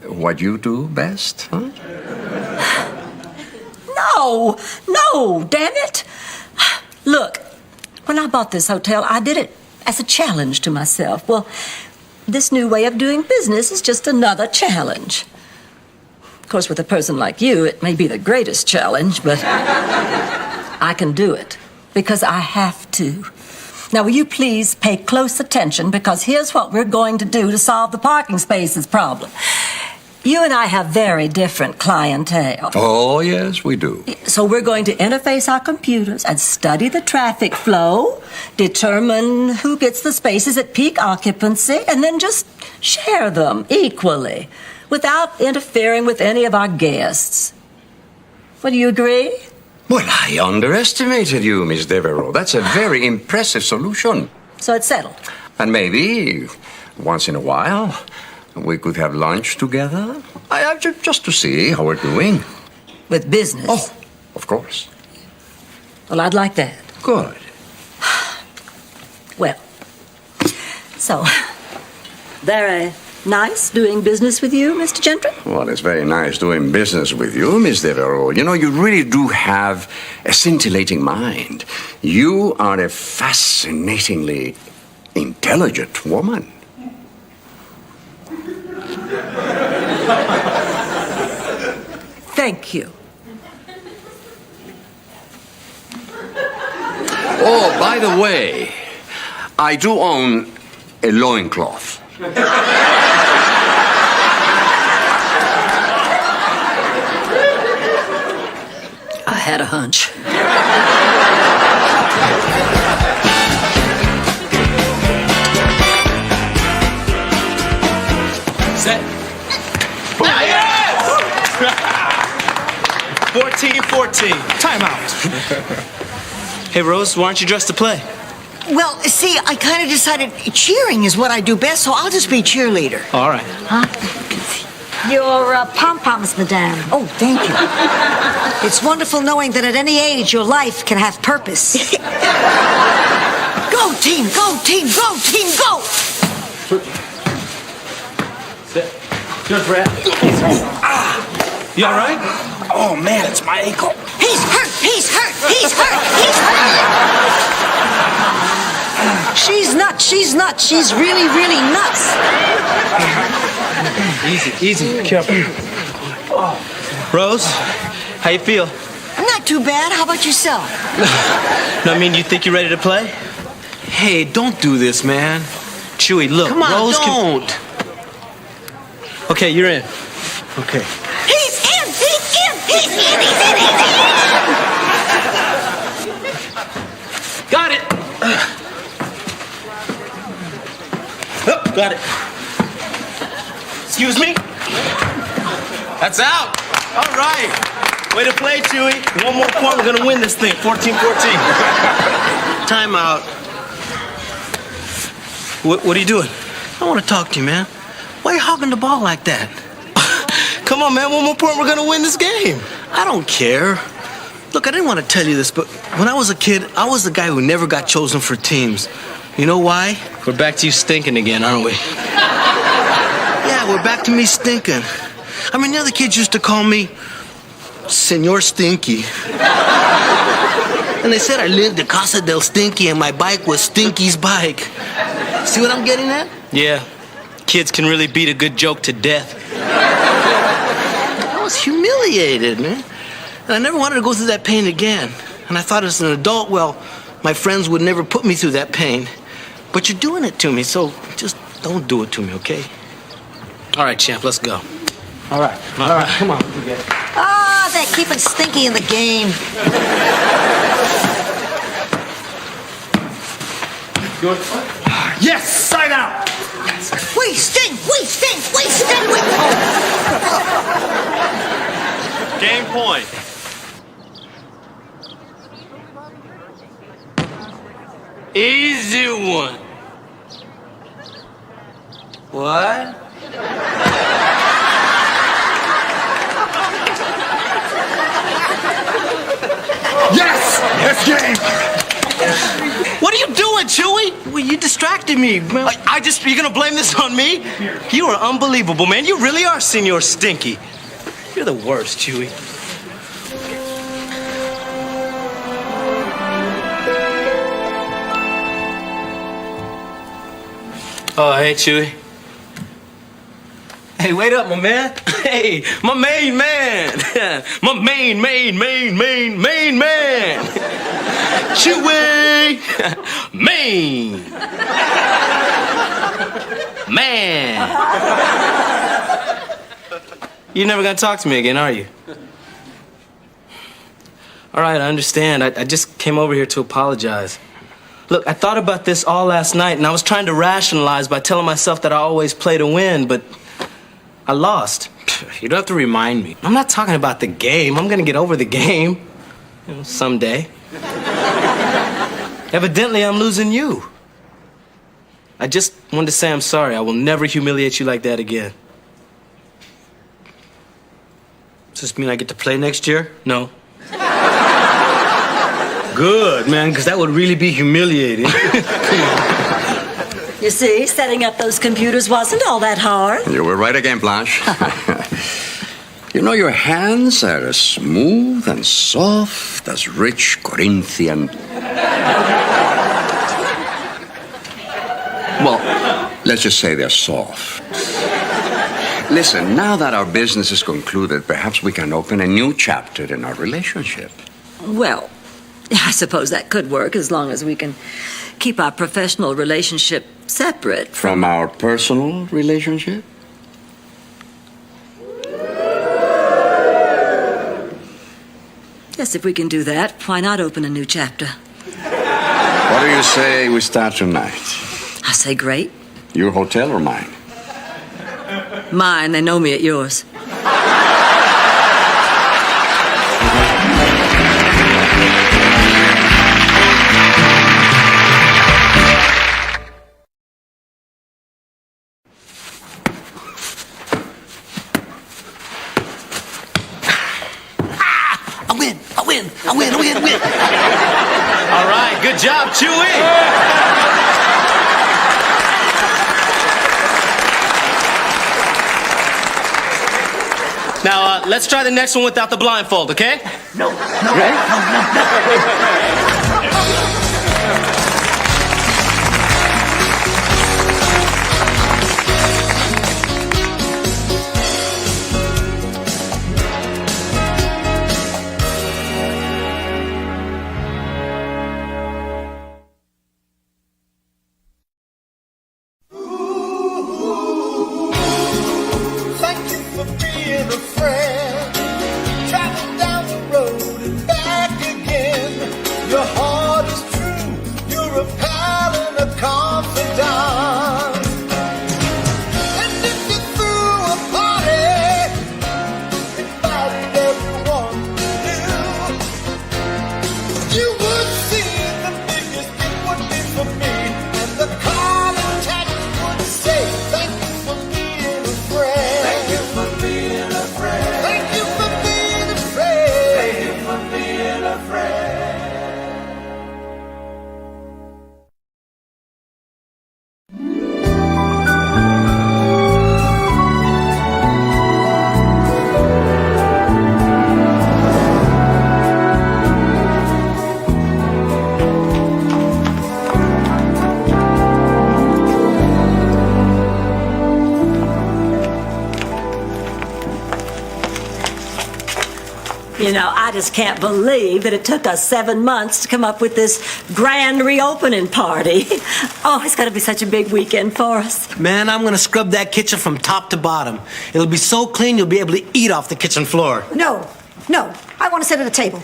what you do best, huh? No, damn it. Look, when I bought this hotel, I did it as a challenge to myself. Well, this new way of doing business is just another challenge. Of course, with a person like you, it may be the greatest challenge, but I can do it because I have to. Now, will you please pay close attention, because here's what we're going to do to solve the parking spaces problem. You and I have very different clientele. Oh, yes, we do. So we're going to interface our computers and study the traffic flow, determine who gets the spaces at peak occupancy, and then just share them equally without interfering with any of our guests. Well, do you agree? Well, I underestimated you, Miss Devereaux. That's a very impressive solution. So it's settled. And maybe, once in a while, we could have lunch together. Just to see how we're doing. With business? Oh, of course. Well, I'd like that. Good. Well, so, very nice doing business with you, Mr. Gentry? Well, it's very nice doing business with you, Miss Devereaux. You know, you really do have a scintillating mind. You are a fascinatingly intelligent woman. Thank you. Oh, by the way, I do own a loincloth. I had a hunch. Set. 14-14. Timeout. Hey, Rose, why aren't you dressed to play? Well, see, I kind of decided cheering is what I do best, so I'll just be cheerleader. All right. Your pom-poms, madame. Oh, thank you. It's wonderful knowing that at any age your life can have purpose. Go, team, go, team, go, team, go! Good, Brad. You all right? Oh, man, it's my ankle. He's hurt, he's hurt, he's hurt, he's hurt! She's nuts, she's nuts, she's really, really nuts. Easy, careful. Rose, how you feel? Not too bad. How about yourself? No, I mean, you think you're ready to play? Hey, don't do this, man. Chewy, look, Come on, Rose don't. Okay, you're in. Okay. He's in, he's in, he's in, he's in, he's in! Got it. Oh, got it. Excuse me? That's out. All right. Way to play, Chewy. One more point, we're going to win this thing. 14-14. Time out. What are you doing? I want to talk to you, man. Why are you hogging the ball like that? Come on, man. One more point, we're going to win this game. I don't care. Look, I didn't want to tell you this, but when I was a kid, I was the guy who never got chosen for teams. You know why? We're back to you stinking again, aren't we? Yeah, we're back to me stinking. I mean, the other kids used to call me Senor Stinky. And they said I lived at Casa del Stinky and my bike was Stinky's bike. See what I'm getting at? Yeah. Kids can really beat a good joke to death. I was humiliated, man. And I never wanted to go through that pain again. And I thought as an adult, well, my friends would never put me through that pain. But you're doing it to me, so just don't do it to me, okay? All right, champ, let's go. All right, come on. Ah, they're keeping Stinky in the game. Yes, side out. We stink, we stink, we stink, we... Game point. Easy one. What? Yes, it's game. What are you doing, Chewy? Well, you distracted me, man. You're gonna blame this on me? You are unbelievable, man. You really are Senor Stinky. You're the worst, Chewy. Oh, hey, Chewy. Hey, wait up, my man. Hey, my main man. My main man. Chewy. Main. Man. You're never gonna talk to me again, are you? All right, I understand. I just came over here to apologize. Look, I thought about this all last night, and I was trying to rationalize by telling myself that I always play to win, but I lost. You don't have to remind me. I'm not talking about the game. I'm gonna get over the game. Someday. Evidently, I'm losing you. I just wanted to say I'm sorry. I will never humiliate you like that again. Does this mean I get to play next year? No. Good, man, because that would really be humiliating. You see, setting up those computers wasn't all that hard. You were right again, Blanche. You know, your hands are as smooth and soft as rich Corinthian. Well, let's just say they're soft. Listen, now that our business is concluded, perhaps we can open a new chapter in our relationship. Well, I suppose that could work as long as we can keep our professional relationship separate From our personal relationship? Yes, if we can do that, why not open a new chapter? What do you say we start tonight? I say great. Your hotel or mine? Mine, they know me at yours. win. I win. All right, good job, Chewie. Now, let's try the next one without the blindfold, okay? No. Ready? Thank you for being a friend. Travel down the road and back again. Your heart is true. You're a pal and a confidant. And if you threw a party, invited everyone you knew, you would see the biggest it would be for me. And the call and text would say, thank you for being a friend. Thank you for being a friend. Thank you for being a friend. Thank you for being a friend. You know, I just can't believe that it took us 7 months to come up with this grand reopening party. Oh, it's going to be such a big weekend for us. Man, I'm gonna scrub that kitchen from top to bottom. It'll be so clean you'll be able to eat off the kitchen floor. No. I want to sit at a table.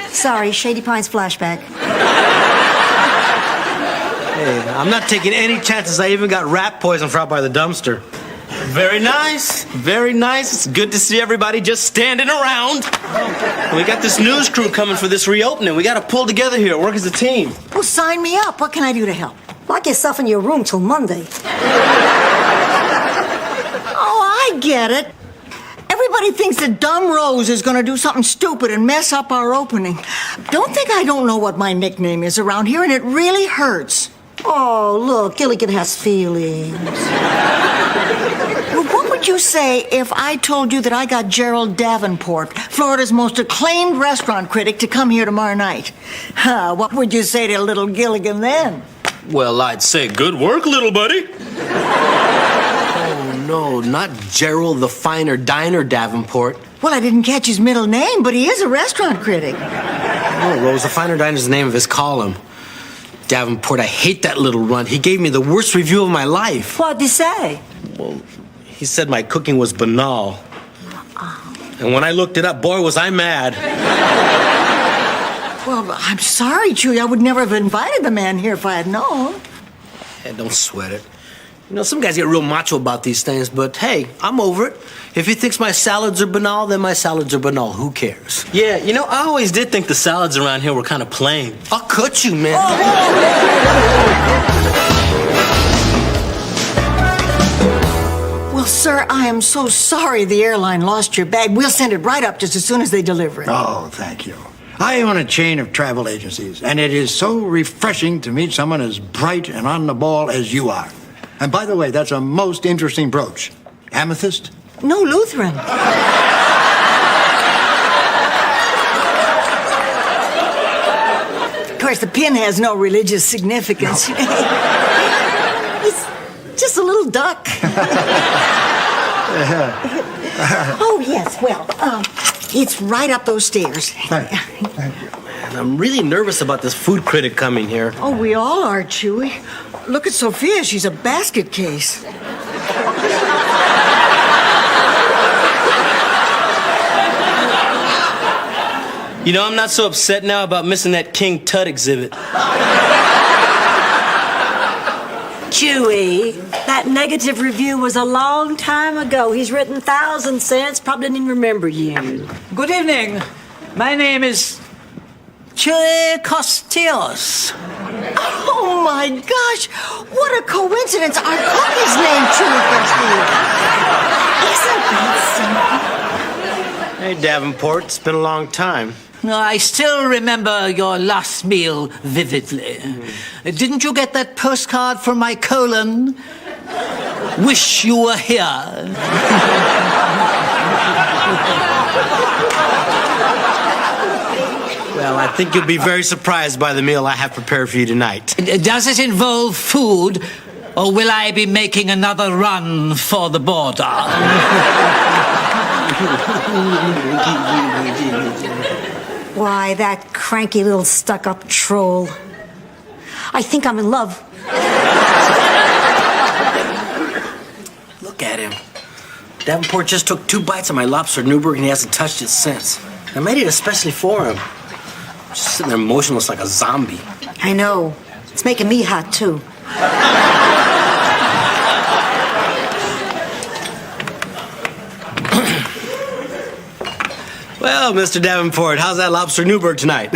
Sorry, Shady Pines flashback. Hey, I'm not taking any chances. I even got rat poison out by the dumpster. Very nice. Very nice. It's good to see everybody just standing around. We got this news crew coming for this reopening. We got to pull together here, work as a team. Well, sign me up. What can I do to help? Lock yourself in your room till Monday. Oh, I get it. Everybody thinks that Dumb Rose is going to do something stupid and mess up our opening. Don't think I don't know what my nickname is around here, and it really hurts. Oh, look, Gilligan has feelings. Well, what would you say if I told you that I got Gerald Davenport, Florida's most acclaimed restaurant critic, to come here tomorrow night? What would you say to little Gilligan then? Well, I'd say good work, little buddy. Oh, no, not Gerald the Finer Diner Davenport. Well, I didn't catch his middle name, but he is a restaurant critic. Oh, Rose, the Finer Diner's the name of his column. Davenport, I hate that little runt. He gave me the worst review of my life. What'd he say? Well, he said my cooking was banal. And when I looked it up, boy, was I mad. Well, I'm sorry, Chewie. I would never have invited the man here if I had known. Hey, don't sweat it. You know, some guys get real macho about these things, but hey, I'm over it. If he thinks my salads are banal, then my salads are banal. Who cares? Yeah, you know, I always did think the salads around here were kind of plain. I'll cut you, man. Well, sir, I am so sorry the airline lost your bag. We'll send it right up just as soon as they deliver it. Oh, thank you. I own a chain of travel agencies, and it is so refreshing to meet someone as bright and on the ball as you are. And by the way, that's a most interesting brooch. Amethyst? No, Lutheran. Of course, the pin has no religious significance. It's just a little duck. Oh, yes, well, it's right up those stairs. Thank you. Man, I'm really nervous about this food critic coming here. Oh, we all are, Chewie. Look at Sophia. She's a basket case. You know, I'm not so upset now about missing that King Tut exhibit. Chewie, that negative review was a long time ago. He's written thousands since, probably didn't even remember you. Good evening. My name is Chewie Costillos. Oh, my gosh. What a coincidence. Our cook is named Chewie Costillo. Isn't that Hey, Davenport, it's been a long time. I still remember your last meal vividly. Didn't you get that postcard from my colon? Wish you were here. Well, I think you'll be very surprised by the meal I have prepared for you tonight. Does it involve food, or will I be making another run for the border? Why, that cranky little stuck-up troll. I think I'm in love. Look at him. Davenport just took 2 bites of my lobster Newburg and he hasn't touched it since. I made it especially for him. Just sitting there motionless like a zombie. I know. It's making me hot, too. Well, Mr. Davenport, how's that lobster Newburg tonight?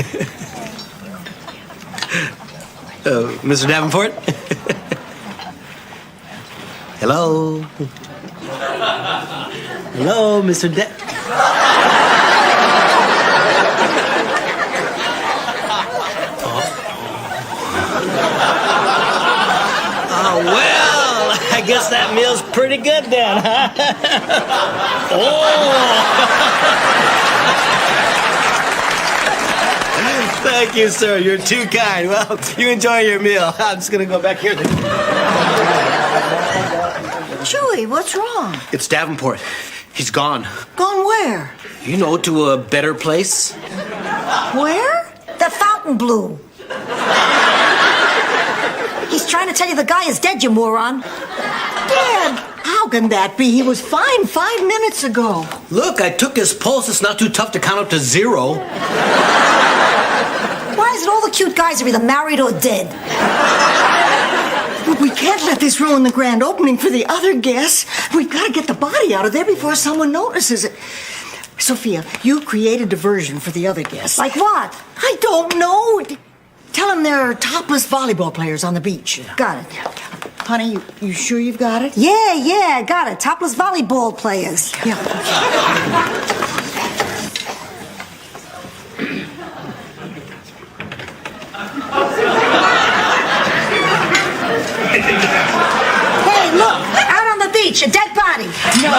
Mr. Davenport? Hello? Hello, Mr. Oh, well, I guess that meal's pretty good then, huh? Thank you, sir. You're too kind. Well, you enjoy your meal. I'm just going to go back here. Chewy, what's wrong? It's Davenport. He's gone. Gone where? You know, to a better place. Where? The Fontainebleau. He's trying to tell you the guy is dead, you moron. Dad, how can that be? He was fine 5 minutes ago. Look, I took his pulse. It's not too tough to count up to 0. Why is it all the cute guys are either married or dead? We can't let this ruin the grand opening for the other guests. We've got to get the body out of there before someone notices it. Sophia, you create a diversion for the other guests. Like what? I don't know. Tell them they're topless volleyball players on the beach. Got it. Honey, you sure you've got it? Yeah, got it. Topless volleyball players. Yeah. Hey, look! Out on the beach, a dead body. No.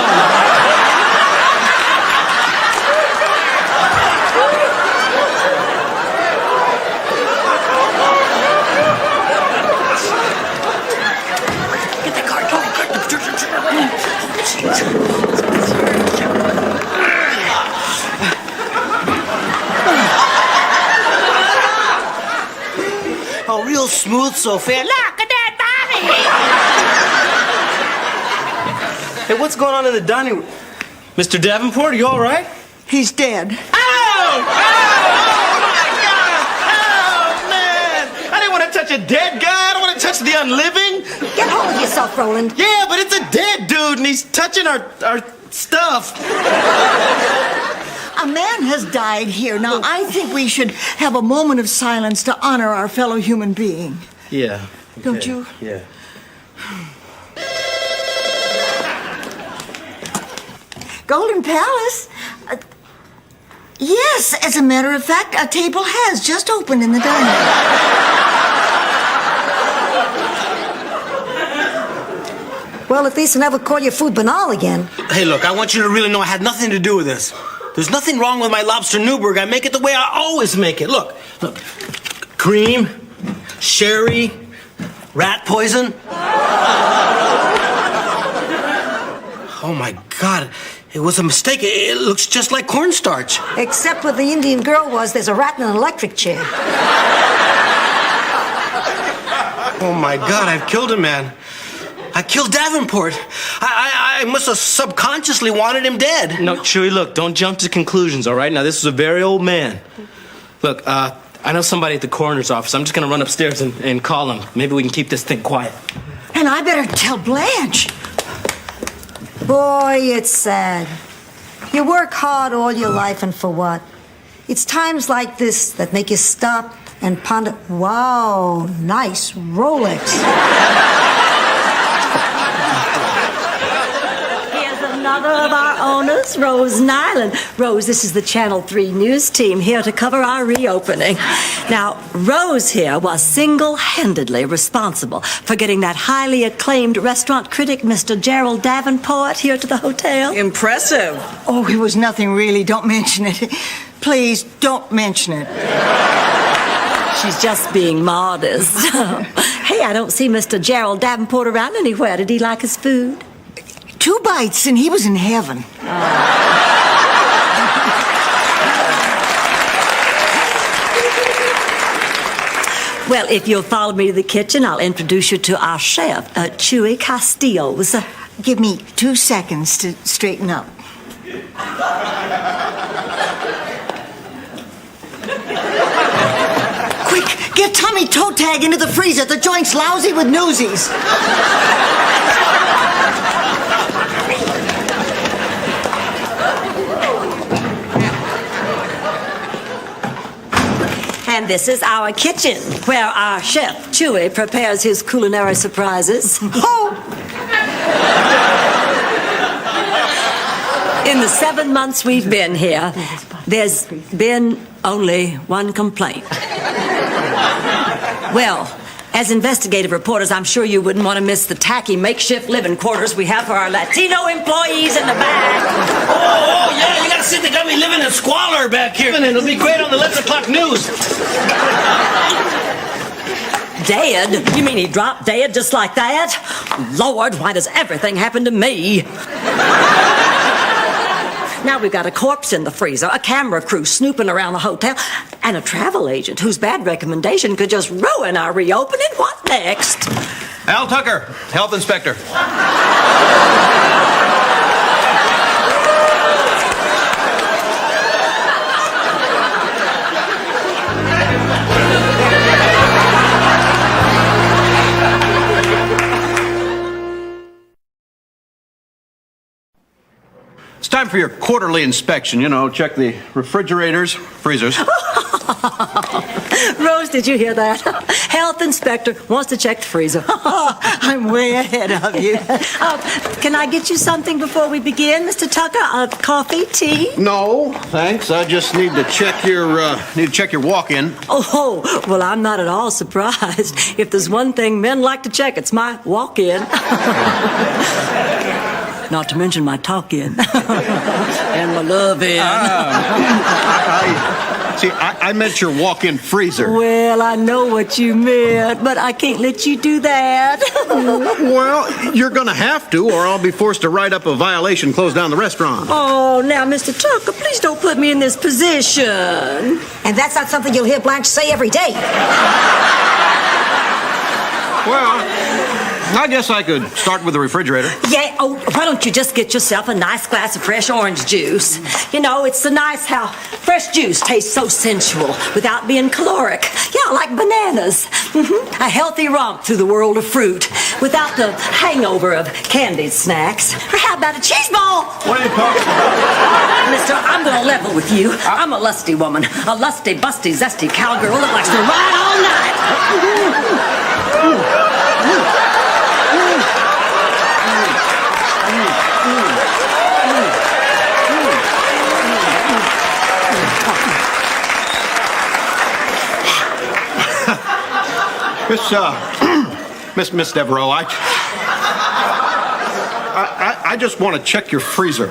Oh, real smooth, Sophia. Look at that body! Hey, what's going on in the dining room? Mr. Davenport, are you all right? He's dead. Oh, my God! Oh, man! I didn't want to touch a dead guy. I don't want to touch the unliving. Get hold of yourself, Roland. Yeah, but it's a dead dude, and he's touching our stuff. A man has died here. Now, I think we should have a moment of silence to honor our fellow human being. Yeah. Okay. Don't you? Yeah. Golden Palace? Yes, as a matter of fact, a table has just opened in the dining room. Well, at least I never call your food banal again. Hey, look, I want you to really know I had nothing to do with this. There's nothing wrong with my lobster Newburg. I make it the way I always make it. Look. Cream, sherry, rat poison. Oh, my God. It was a mistake. It looks just like cornstarch. Except where the Indian girl was, there's a rat in an electric chair. Oh, my God, I've killed a man. I killed Davenport. I must have subconsciously wanted him dead. No, Chewy, look, don't jump to conclusions, all right? Now, this is a very old man. Look, I know somebody at the coroner's office. I'm just going to run upstairs and call him. Maybe we can keep this thing quiet. And I better tell Blanche. Boy, it's sad. You work hard all your life, and for what? It's times like this that make you stop and ponder. Wow, nice Rolex. daughter of our owners, Rose Nyland. Rose, this is the Channel 3 news team here to cover our reopening. Now, Rose here was single-handedly responsible for getting that highly acclaimed restaurant critic, Mr. Gerald Davenport, here to the hotel. Impressive. Oh, it was nothing really. Don't mention it. Please, don't mention it. She's just being modest. Hey, I don't see Mr. Gerald Davenport around anywhere. Did he like his food? 2 bites and he was in heaven. Well, if you'll follow me to the kitchen, I'll introduce you to our chef, Chewy Castillos. Give me 2 seconds to straighten up. Quick, get Tommy Toe Tag into the freezer. The joint's lousy with newsies. And this is our kitchen, where our chef, Chewy, prepares his culinary surprises. In the 7 months we've been here, there's been only one complaint. Well, as investigative reporters, I'm sure you wouldn't want to miss the tacky makeshift living quarters we have for our Latino employees in the back. Oh, yeah, you gotta see, they got me living in squalor back here. And it'll be great on the 11 o'clock news. Dead? You mean he dropped dead just like that? Lord, why does everything happen to me? Now we've got a corpse in the freezer, a camera crew snooping around the hotel, and a travel agent whose bad recommendation could just ruin our reopening. What next? Al Tucker, health inspector. It's time for your quarterly inspection. You know, check the refrigerators, freezers. Rose, did you hear that? Health inspector wants to check the freezer. I'm way ahead of you. Can I get you something before we begin, Mr. Tucker? Coffee, tea? No, thanks. I just need to check your walk-in. Oh, well, I'm not at all surprised. If there's one thing men like to check, it's my walk-in. Not to mention my talk-in. And my love-in. I meant your walk-in freezer. Well, I know what you meant, but I can't let you do that. Well, you're gonna have to, or I'll be forced to write up a violation, close down the restaurant. Oh, now, Mr. Tucker, please don't put me in this position. And that's not something you'll hear Blanche say every day. Well, I guess I could start with the refrigerator. Yeah, oh, why don't you just get yourself a nice glass of fresh orange juice? You know, it's so nice how fresh juice tastes so sensual without being caloric. Yeah, like bananas. A healthy romp through the world of fruit without the hangover of candied snacks. Or how about a cheese ball? What are you talking about? Mister, I'm gonna level with you. I'm a lusty woman. A lusty, busty, zesty cowgirl that likes to ride all night. Miss Devereaux, I just want to check your freezer.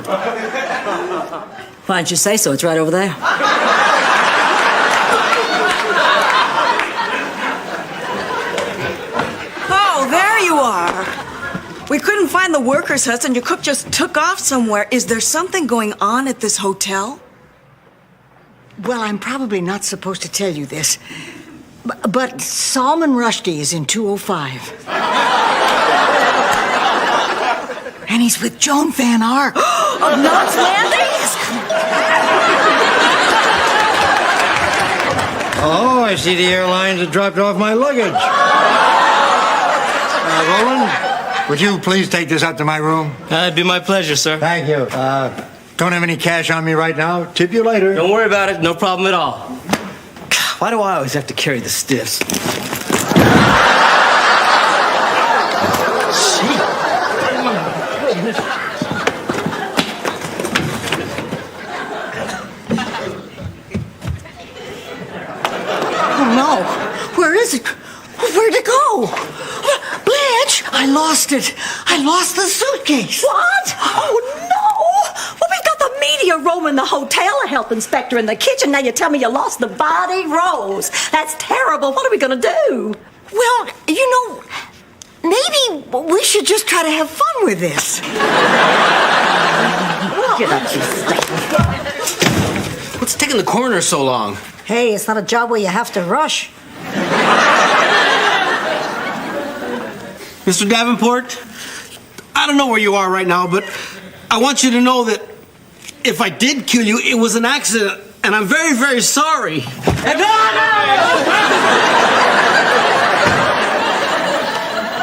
Why didn't you say so? It's right over there. Oh, there you are. We couldn't find the workers' huts and your cook just took off somewhere. Is there something going on at this hotel? Well, I'm probably not supposed to tell you this, but Salman Rushdie is in 205. And he's with Joan Van Ark. Of Knots Landing? Oh, I see the airlines have dropped off my luggage. Roland, would you please take this up to my room? It'd be my pleasure, sir. Thank you. Don't have any cash on me right now. Tip you later. Don't worry about it. No problem at all. Why do I always have to carry the stiffs? lost it. I lost the suitcase. What? Oh, no. Well, we've got the media roaming the hotel, a health inspector in the kitchen. Now you tell me you lost the body, Rose. That's terrible. What are we going to do? Well, maybe we should just try to have fun with this. Get up, you What's taking the coroner so long? Hey, it's not a job where you have to rush. Mr. Davenport, I don't know where you are right now, but I want you to know that if I did kill you, it was an accident, and I'm very, very sorry.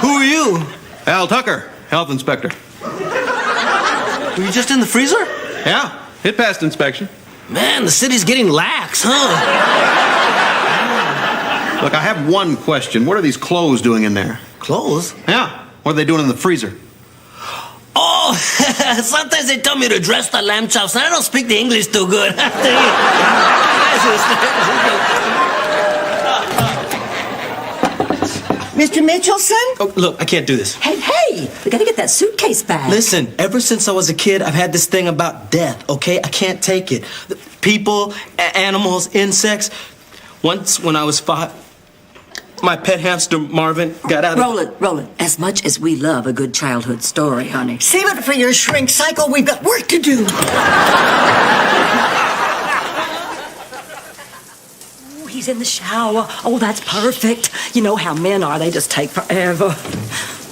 Who are you? Al Tucker, health inspector. Were you just in the freezer? Yeah, it passed inspection. Man, the city's getting lax, huh? Look, I have one question. What are these clothes doing in there? Clothes? Yeah. What are they doing in the freezer? Oh, sometimes they tell me to dress the lamb chops, and I don't speak the English too good. Mr. Mitchelson? Oh, look, I can't do this. Hey, we gotta get that suitcase back. Listen, ever since I was a kid, I've had this thing about death, okay? I can't take it. People, animals, insects. Once when I was 5, my pet hamster Marvin got out of... Roland, as much as we love a good childhood story, honey. Save it for your shrink cycle. We've got work to do. He's in the shower. Oh, that's perfect. You know how men are. They just take forever.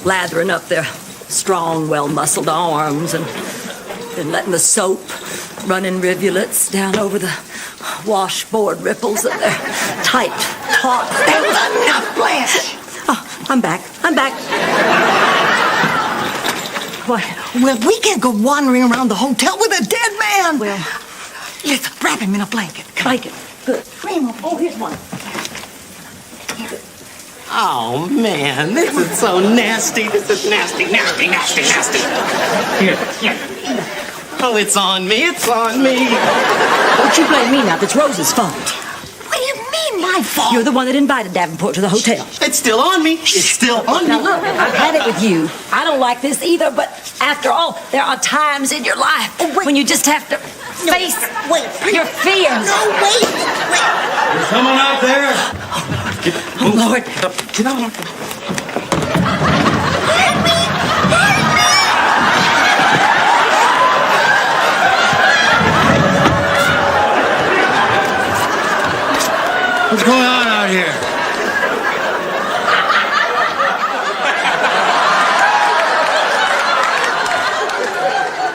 Lathering up their strong, well-muscled arms and then letting the soap run in rivulets down over the washboard ripples of their tight, taut... Enough, Blanche. Oh, I'm back. What? Well, we can't go wandering around the hotel with a dead man. Well, let's wrap him in a blanket. Blanket. Good. Oh, here's one. Oh, man, this is so nasty. This is nasty. Here. Oh, it's on me. Don't you blame me now. That's Rose's fault. What do you mean, my fault? You're the one that invited Davenport to the hotel. It's still on me. Now look, I've had it with you. I don't like this either, but after all, there are times in your life when you just have to face your fears. No, wait. There's someone out there. Oh, Lord. Get out. What's going on out here?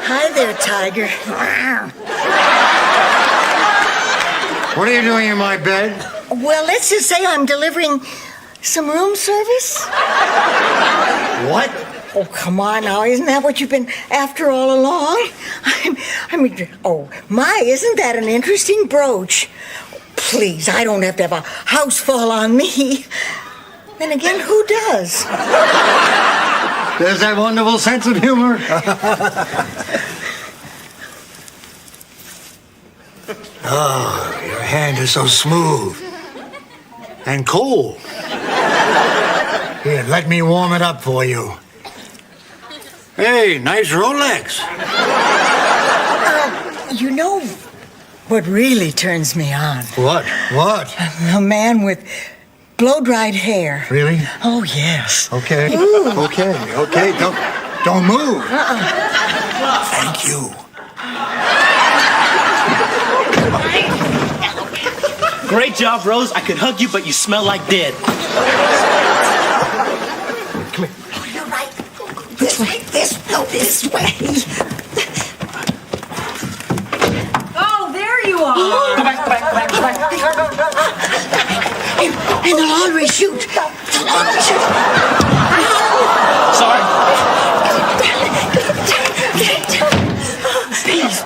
Hi there, Tiger. What are you doing in my bed? Well, let's just say I'm delivering some room service. What? Oh, come on now. Isn't that what you've been after all along? Isn't that an interesting brooch? Please, I don't have to have a house fall on me. Then again, who does? There's that wonderful sense of humor. Oh, your hand is so smooth and cold. Here, let me warm it up for you. Hey, nice Rolex. You know what really turns me on? What? A man with blow-dried hair. Really? Oh, yes. Okay. Okay. Don't move. Thank you. Great job, Rose. I could hug you, but you smell like dead. Come here. Oh, you're right. This way. This way. Oh, there you are. Go back. And they'll always shoot. Sorry. Please,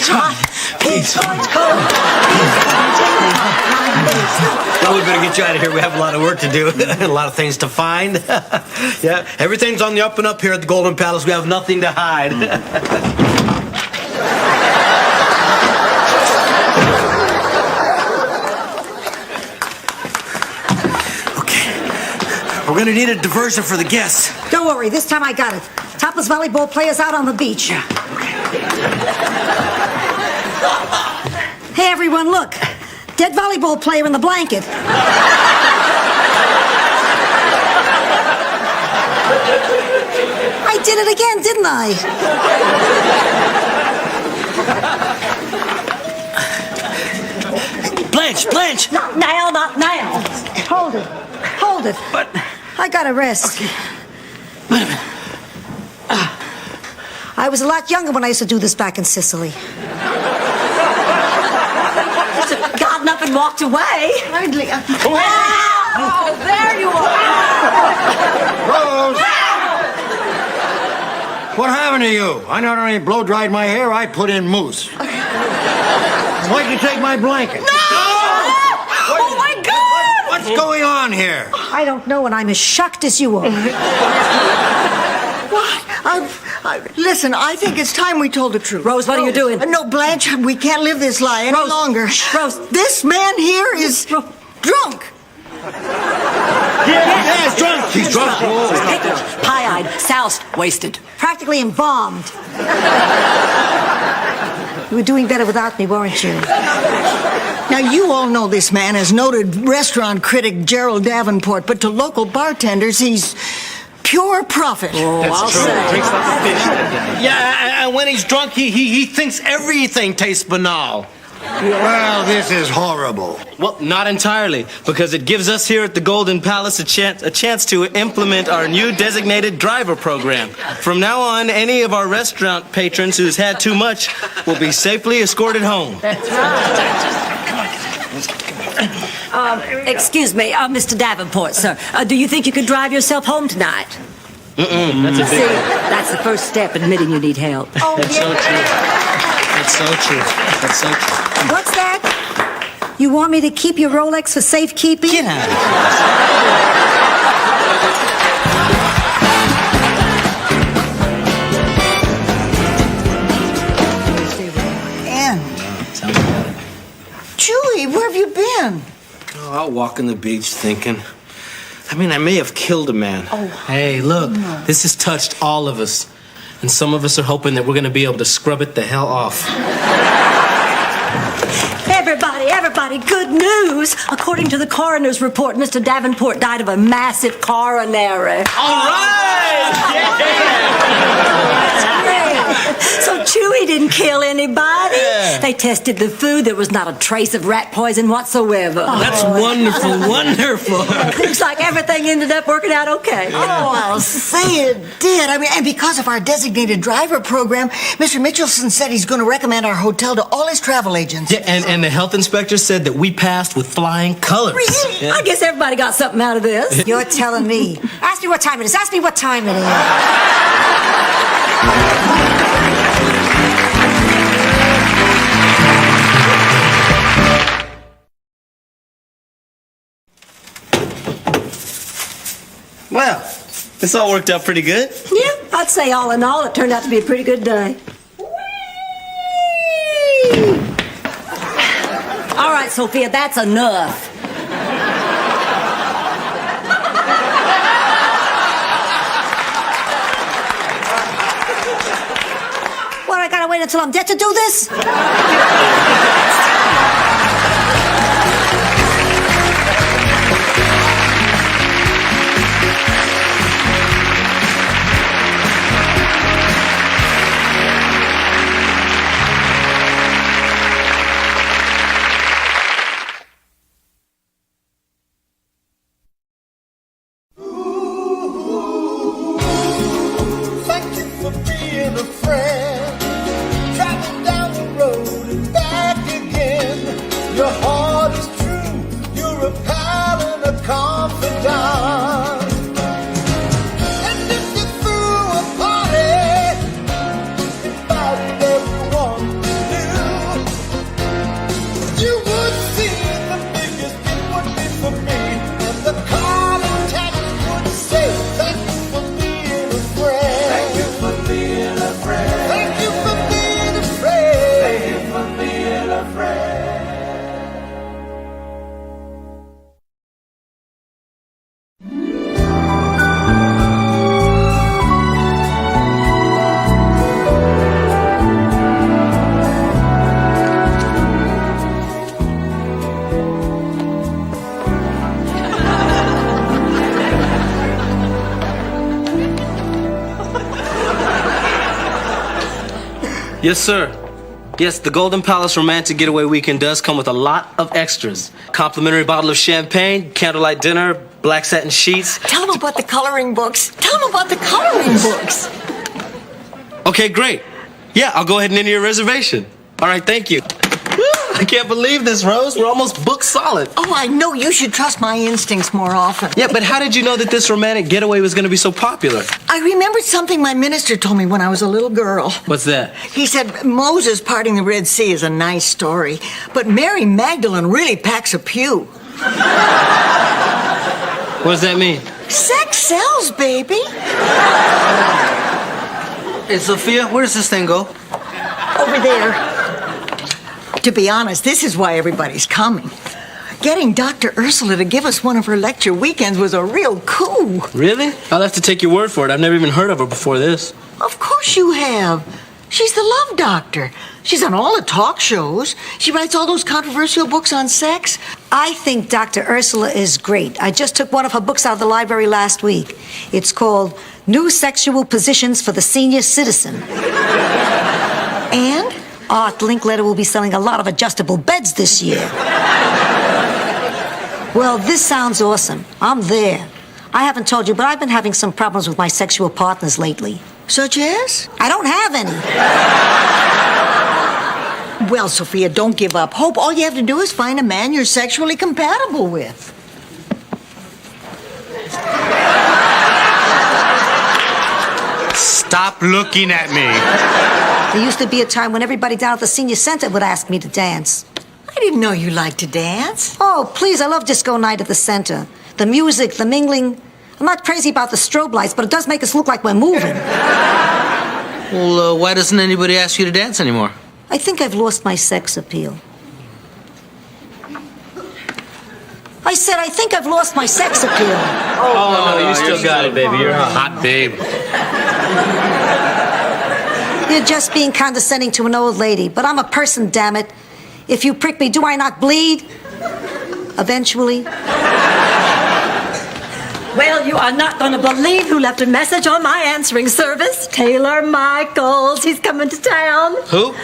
John. Please. Well, we better get you out of here. We have a lot of work to do, a lot of things to find. Yeah, everything's on the up and up here at the Golden Palace. We have nothing to hide. Okay, we're We're gonna need a diversion for the guests. Don't worry, this time I got it. Topless volleyball players out on the beach. Yeah. Hey, everyone, look. Dead volleyball player in the blanket. I did it again, didn't I? Blanche! Not now, not now. Hold it. But I gotta rest. okay. Wait a minute. I was a lot younger when I used to do this back in Sicily. Gotten up and walked away. Hardly. Oh, there you are. Rose! What happened to you? I not only blow dried my hair, I put in mousse. Why'd you take my blanket? No! Oh my God! What's going on here? I don't know, and I'm as shocked as you are. What? Listen, I think it's time we told the truth. Rose, what are you doing? No, Blanche, we can't live this lie any Rose, longer. Rose. This man here is drunk. Yeah, he's drunk. He's drunk. Pie-eyed, soused, wasted. Practically embalmed. You were doing better without me, weren't you? Now, you all know this man as noted restaurant critic Gerald Davenport, but to local bartenders, he's pure profit. Oh, I'll say. Yeah, and when he's drunk, he thinks everything tastes banal. Well, this is horrible. Well, not entirely, because it gives us here at the Golden Palace a chance to implement our new designated driver program. From now on, any of our restaurant patrons who's had too much will be safely escorted home. That's right. Excuse me, Mr. Davenport, sir. Do you think you could drive yourself home tonight? That's a big See, that's the first step, admitting you need help. Oh, That's so true. That's so true. That's so true. What's that? You want me to keep your Rolex for safekeeping? Get out of And Chewie, where have you been? Oh, I'll walk on the beach thinking. I mean, I may have killed a man. Hey, look, this has touched all of us. And some of us are hoping that we're going to be able to scrub it the hell off. Everybody, good news! According to the coroner's report, Mr. Davenport died of a massive coronary. All right! So Chewie didn't kill anybody. Yeah. They tested the food. There was not a trace of rat poison whatsoever. That's wonderful, wonderful. Looks like everything ended up working out okay. Oh, I'll say it did. I mean, and because of our designated driver program, Mr. Mitchelson said he's going to recommend our hotel to all his travel agents. Yeah, and the health inspector said that we passed with flying colors. Really? Yeah. I guess everybody got something out of this. You're telling me. Ask me what time it is. Ask me what time it is. Well, this all worked out pretty good. Yeah, I'd say all in all, it turned out to be a pretty good day. All right, Sophia, that's enough. What, I gotta wait until I'm dead to do this? Thank you for being a friend. Travel down the road and back again. Yes, sir. Yes, the Golden Palace Romantic Getaway Weekend does come with a lot of extras. Complimentary bottle of champagne, candlelight dinner, black satin sheets. Tell them about the coloring books. Tell them about the coloring books. Okay, great. Yeah, I'll go ahead and enter your reservation. All right, thank you. I can't believe this, Rose. We're almost booked solid. Oh, I know. You should trust my instincts more often. Yeah, but how did you know that this romantic getaway was going to be so popular? I remembered something my minister told me when I was a little girl. What's that? He said Moses parting the Red Sea is a nice story, but Mary Magdalene really packs a pew. What does that mean? Sex sells, baby. Hey, Sophia, where does this thing go? Over there. To be honest, this is why everybody's coming. Getting Dr. Ursula to give us one of her lecture weekends was a real coup. Really? I'll have to take your word for it. I've never even heard of her before this. Of course you have. She's the love doctor. She's on all the talk shows. She writes all those controversial books on sex. I think Dr. Ursula is great. I just took one of her books out of the library last week. It's called New Sexual Positions for the Senior Citizen. And? Art Linkletter will be selling a lot of adjustable beds this year. Well, this sounds awesome. I'm there. I haven't told you, but I've been having some problems with my sexual partners lately. Such as? I don't have any. Well, Sophia, don't give up hope. All you have to do is find a man you're sexually compatible with. Stop looking at me. There used to be a time when everybody down at the senior center would ask me to dance. I didn't know you liked to dance. Oh, please, I love disco night at the center. The music, the mingling. I'm not crazy about the strobe lights, but it does make us look like we're moving. Well, why doesn't anybody ask you to dance anymore? I think I've lost my sex appeal. I said I think I've lost my sex appeal. Oh, no, you still got it, baby. You're hot, babe. You're just being condescending to an old lady, but I'm a person, damn it. If you prick me, do I not bleed? Eventually. Well, you are not going to believe who left a message on my answering service. Taylor Michaels. He's coming to town. Who?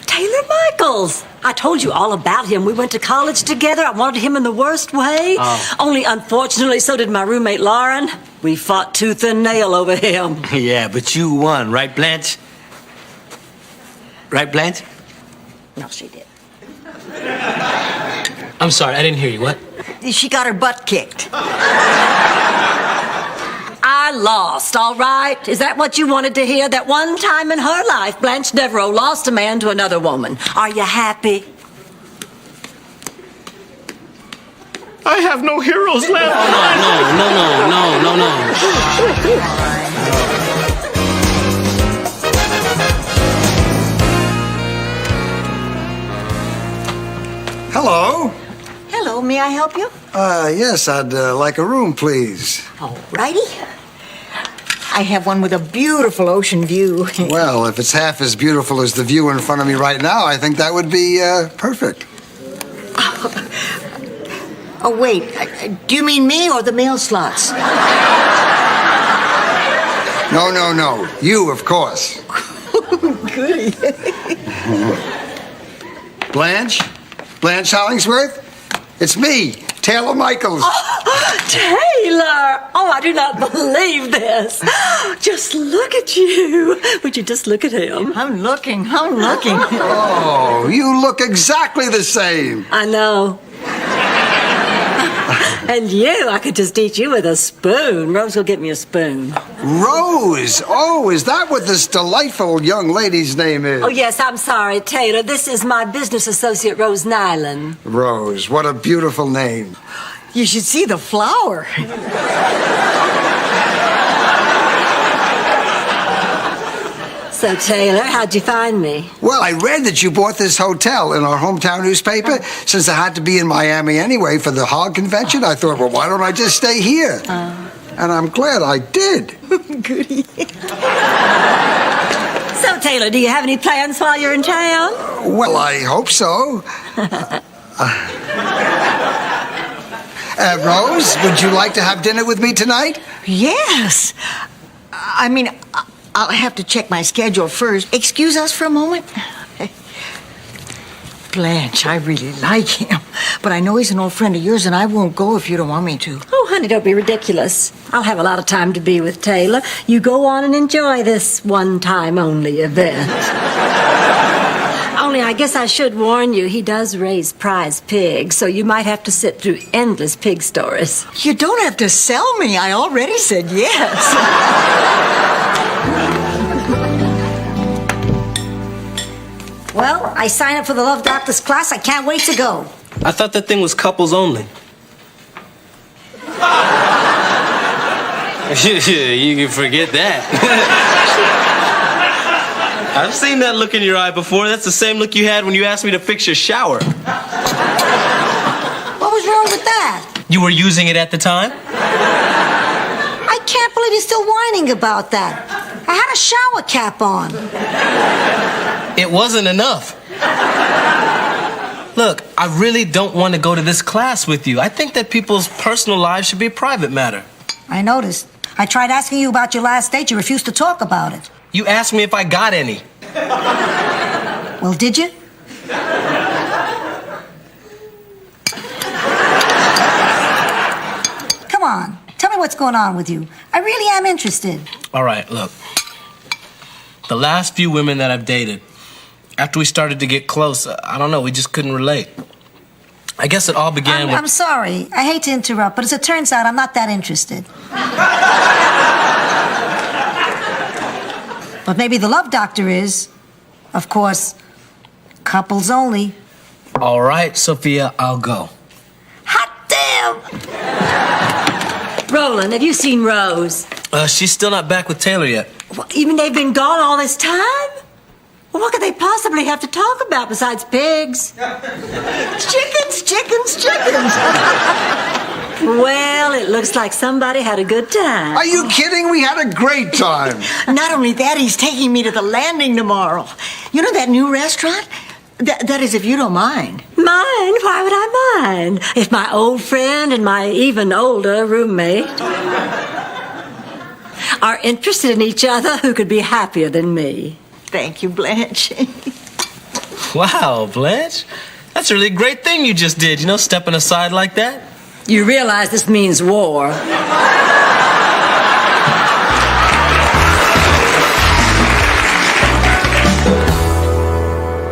Taylor Michaels. I told you all about him. We went to college together. I wanted him in the worst way. Oh. Only, unfortunately, so did my roommate, Lauren. We fought tooth and nail over him. Yeah, but you won, right, Blanche? Right, Blanche? No, she did. I'm sorry, I didn't hear you. What? She got her butt kicked. I lost, all right? Is that what you wanted to hear? That one time in her life, Blanche Devereaux lost a man to another woman. Are you happy? I have no heroes left. No. Hello. Hello, may I help you? Yes, I'd like a room, please. All righty. I have one with a beautiful ocean view. Well, if it's half as beautiful as the view in front of me right now, I think that would be perfect. Oh, wait. Do you mean me or the mail slots? No. You, of course. Goody. Blanche? Blanche Hollingsworth? It's me, Taylor Michaels. Oh, Taylor! Oh, I do not believe this. Just look at you. Would you just look at him? I'm looking. Oh, you look exactly the same. I know. And you, I could just eat you with a spoon. Rose will get me a spoon. Rose? Oh, is that what this delightful young lady's name is? Oh, yes, I'm sorry, Taylor. This is my business associate, Rose Nyland. Rose, what a beautiful name. You should see the flower. So, Taylor, how'd you find me? Well, I read that you bought this hotel in our hometown newspaper. Since I had to be in Miami anyway for the Hog Convention, I thought, well, why don't I just stay here? And I'm glad I did. Goody. So, Taylor, do you have any plans while you're in town? Well, I hope so. Rose, would you like to have dinner with me tonight? Yes. I mean, I'll have to check my schedule first. Excuse us for a moment. Blanche, I really like him, but I know he's an old friend of yours, and I won't go if you don't want me to. Oh, honey, don't be ridiculous. I'll have a lot of time to be with Taylor. You go on and enjoy this one-time only event. Only I guess I should warn you, he does raise prize pigs, so you might have to sit through endless pig stories. You don't have to sell me. I already said yes. Well, I signed up for the Love Doctor's class. I can't wait to go. I thought that thing was couples only. You can forget that. I've seen that look in your eye before. That's the same look you had when you asked me to fix your shower. What was wrong with that? You were using it at the time? I can't believe you're still whining about that. I had a shower cap on. It wasn't enough. Look, I really don't want to go to this class with you. I think that people's personal lives should be a private matter. I noticed. I tried asking you about your last date. You refused to talk about it. You asked me if I got any. Well, did you? Come on. Tell me what's going on with you. I really am interested. All right, look. The last few women that I've dated, after we started to get close, I don't know, we just couldn't relate. I guess it all began with... I'm sorry. I hate to interrupt, but as it turns out, I'm not that interested. But maybe the Love Doctor is. Of course, couples only. All right, Sophia, I'll go. Hot damn! Roland, have you seen Rose? She's still not back with Taylor yet. What, you mean they've been gone all this time? Well, what could they possibly have to talk about besides pigs? Chickens, chickens, chickens. Well, it looks like somebody had a good time. Are you kidding? We had a great time. Not only that, he's taking me to the Landing tomorrow. You know that new restaurant? That is, if you don't mind. Mind? Why would I mind? If my old friend and my even older roommate are interested in each other, who could be happier than me? Thank you, Blanche. Wow, Blanche. That's a really great thing you just did, you know, stepping aside like that. You realize this means war.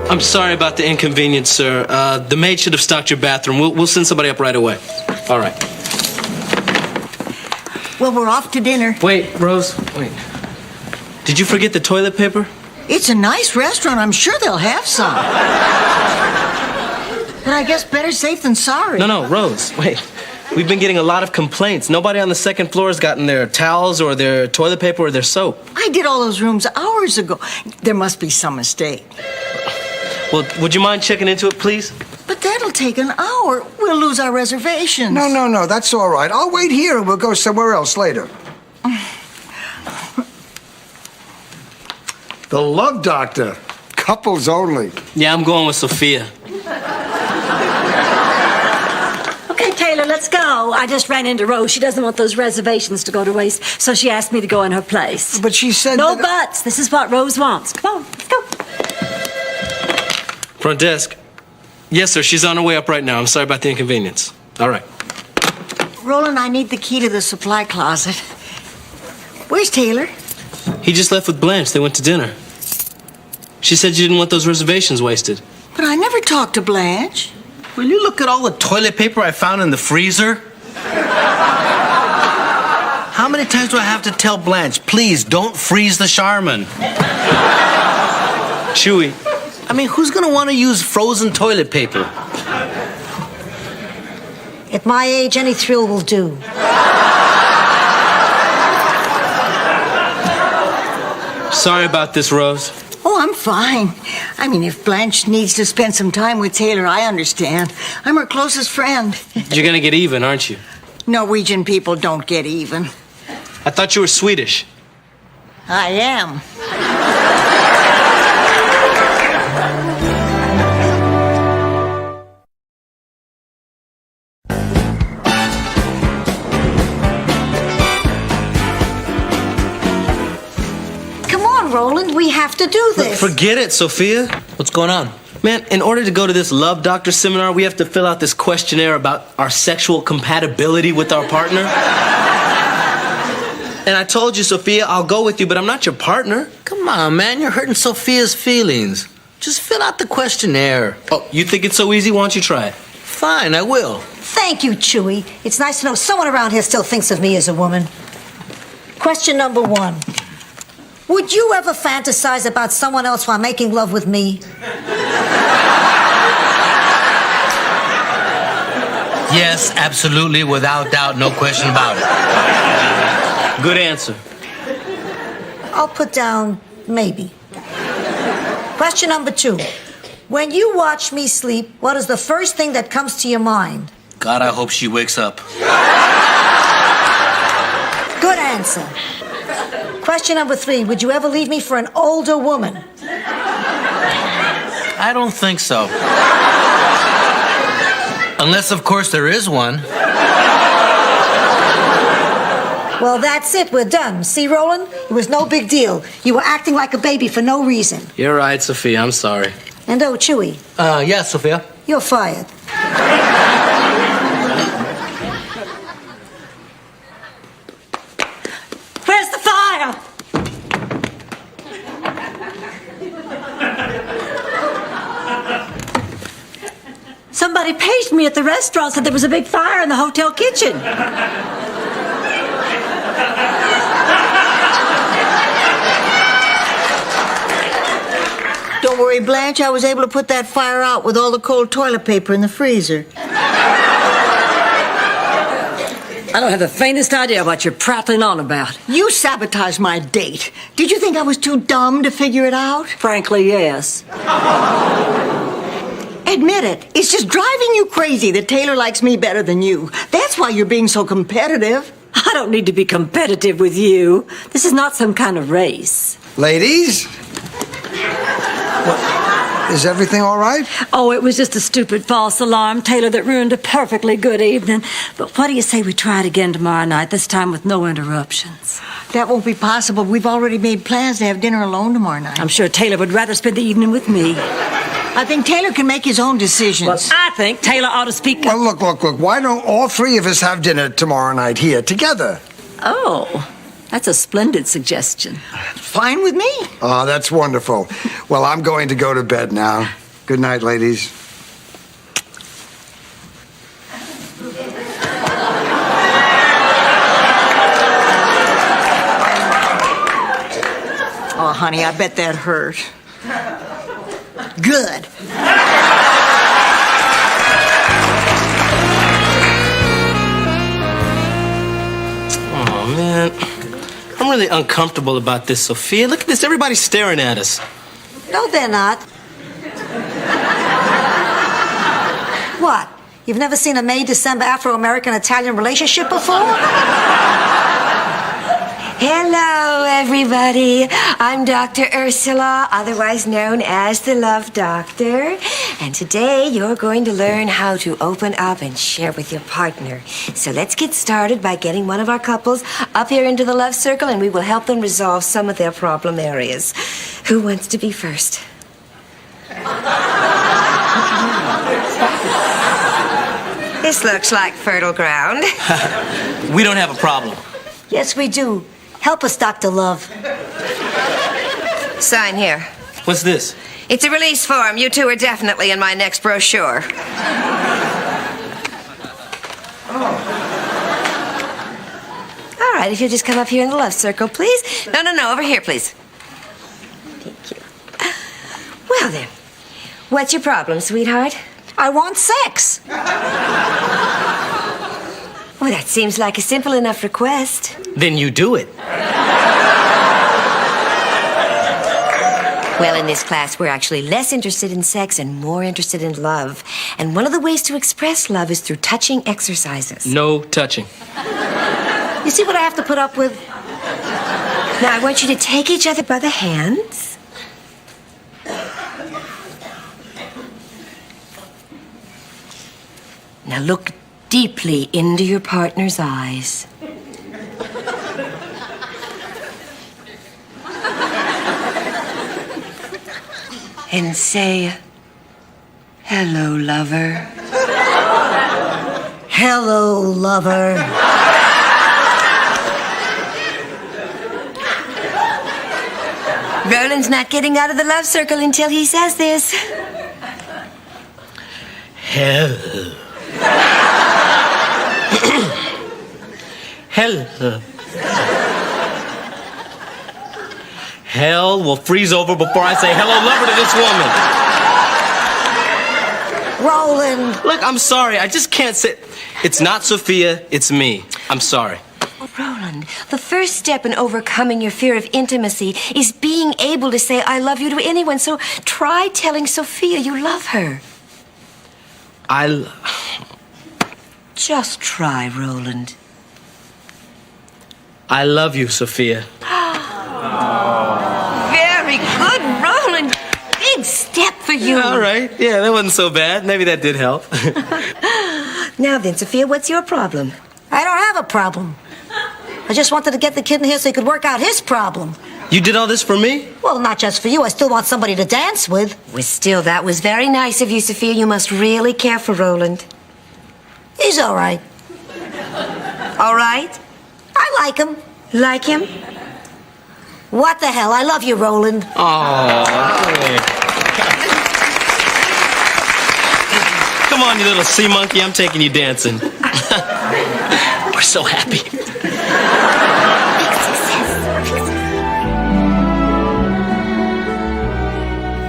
I'm sorry about the inconvenience, sir. The maid should have stocked your bathroom. We'll send somebody up right away. All right. Well, we're off to dinner. Wait, Rose, wait. Did you forget the toilet paper? It's a nice restaurant. I'm sure they'll have some. But I guess better safe than sorry. No, Rose, wait. We've been getting a lot of complaints. Nobody on the second floor has gotten their towels or their toilet paper or their soap. I did all those rooms hours ago. There must be some mistake. Well, would you mind checking into it, please? But that'll take an hour. We'll lose our reservations. No, that's all right. I'll wait here and we'll go somewhere else later. The Love Doctor. Couples only. Yeah, I'm going with Sophia. Okay, Taylor, let's go. I just ran into Rose. She doesn't want those reservations to go to waste, so she asked me to go in her place. But she said no that... buts. This is what Rose wants. Come on, let's go. Front desk. Yes, sir. She's on her way up right now. I'm sorry about the inconvenience. All right. Roland, I need the key to the supply closet. Where's Taylor? He just left with Blanche. They went to dinner. She said you didn't want those reservations wasted. But I never talked to Blanche. Will you look at all the toilet paper I found in the freezer? How many times do I have to tell Blanche, please don't freeze the Charmin? Chewy. I mean, who's gonna want to use frozen toilet paper? At my age, any thrill will do. Sorry about this, Rose. Oh, I'm fine. I mean, if Blanche needs to spend some time with Taylor, I understand. I'm her closest friend. You're gonna get even, aren't you? Norwegian people don't get even. I thought you were Swedish. I am. Come we have to do this. Forget it, Sophia. What's going on? Man, in order to go to this Love Doctor seminar, we have to fill out this questionnaire about our sexual compatibility with our partner. And I told you, Sophia, I'll go with you, but I'm not your partner. Come on, man. You're hurting Sophia's feelings. Just fill out the questionnaire. Oh, you think it's so easy? Why don't you try it? Fine, I will. Thank you, Chewy. It's nice to know someone around here still thinks of me as a woman. Question number 1. Would you ever fantasize about someone else while making love with me? Yes, absolutely, without doubt, no question about it. Good answer. I'll put down maybe. Question number 2. When you watch me sleep, what is the first thing that comes to your mind? God, I hope she wakes up. Good answer. Question number 3. Would you ever leave me for an older woman? I don't think so. Unless, of course, there is one. Well, that's it. We're done. See, Roland? It was no big deal. You were acting like a baby for no reason. You're right, Sophia. I'm sorry. And oh, Chewy. Yeah, Sophia. You're fired. Where's the fire? Somebody paged me at the restaurant, said there was a big fire in the hotel kitchen. Don't worry, Blanche. I was able to put that fire out with all the cold toilet paper in the freezer. I don't have the faintest idea what you're prattling on about. You sabotaged my date. Did you think I was too dumb to figure it out? Frankly, yes. Admit it. It's just driving you crazy that Taylor likes me better than you. That's why you're being so competitive. I don't need to be competitive with you. This is not some kind of race. Ladies? What? Is everything all right? Oh, it was just a stupid false alarm, Taylor, that ruined a perfectly good evening. But what do you say we try it again tomorrow night, this time with no interruptions? That won't be possible. We've already made plans to have dinner alone tomorrow night. I'm sure Taylor would rather spend the evening with me. I think Taylor can make his own decisions. Well, I think Taylor ought to speak up. Well, look. Why don't all 3 of us have dinner tomorrow night here together? Oh, that's a splendid suggestion. Fine with me. Oh, that's wonderful. Well, I'm going to go to bed now. Good night, ladies. Oh, honey, I bet that hurt. Good. Oh, man. I'm really uncomfortable about this, Sophia. Look at this. Everybody's staring at us. No, they're not. What? You've never seen a May-December Afro-American-Italian relationship before? Hello, everybody. I'm Dr. Ursula, otherwise known as the Love Doctor. And today you're going to learn how to open up and share with your partner. So let's get started by getting one of our couples up here into the love circle, and we will help them resolve some of their problem areas. Who wants to be first? This looks like fertile ground. We don't have a problem. Yes, we do. Help us, Dr. Love. Sign here. What's this? It's a release form. You two are definitely in my next brochure. All right, if you'll just come up here in the love circle, please. No, over here, please. Thank you. Well, then, what's your problem, sweetheart? I want sex. Well, that seems like a simple enough request. Then you do it. Well, in this class, we're actually less interested in sex and more interested in love. And one of the ways to express love is through touching exercises. No touching. You see what I have to put up with? Now, I want you to take each other by the hands. Now look deeply into your partner's eyes. and say, hello, lover. Hello, lover. Roland's not getting out of the love circle until he says this. Hello. Hello. Hell will freeze over before I say hello, lover, to this woman. Roland. Look, I'm sorry. I just can't say. It's not Sophia, it's me. I'm sorry. Roland, the first step in overcoming your fear of intimacy is being able to say I love you to anyone. So try telling Sophia you love her. Just try, Roland. I love you, Sophia. Very good, Roland. Big step for you. All right. Yeah, that wasn't so bad. Maybe that did help. Now then, Sophia, what's your problem? I don't have a problem. I just wanted to get the kid in here so he could work out his problem. You did all this for me? Well, not just for you. I still want somebody to dance with. Well, still, that was very nice of you, Sophia. You must really care for Roland. He's all right. All right? I like him. Like him? What the hell? I love you, Roland. Oh, come on, you little sea monkey. I'm taking you dancing. We're so happy.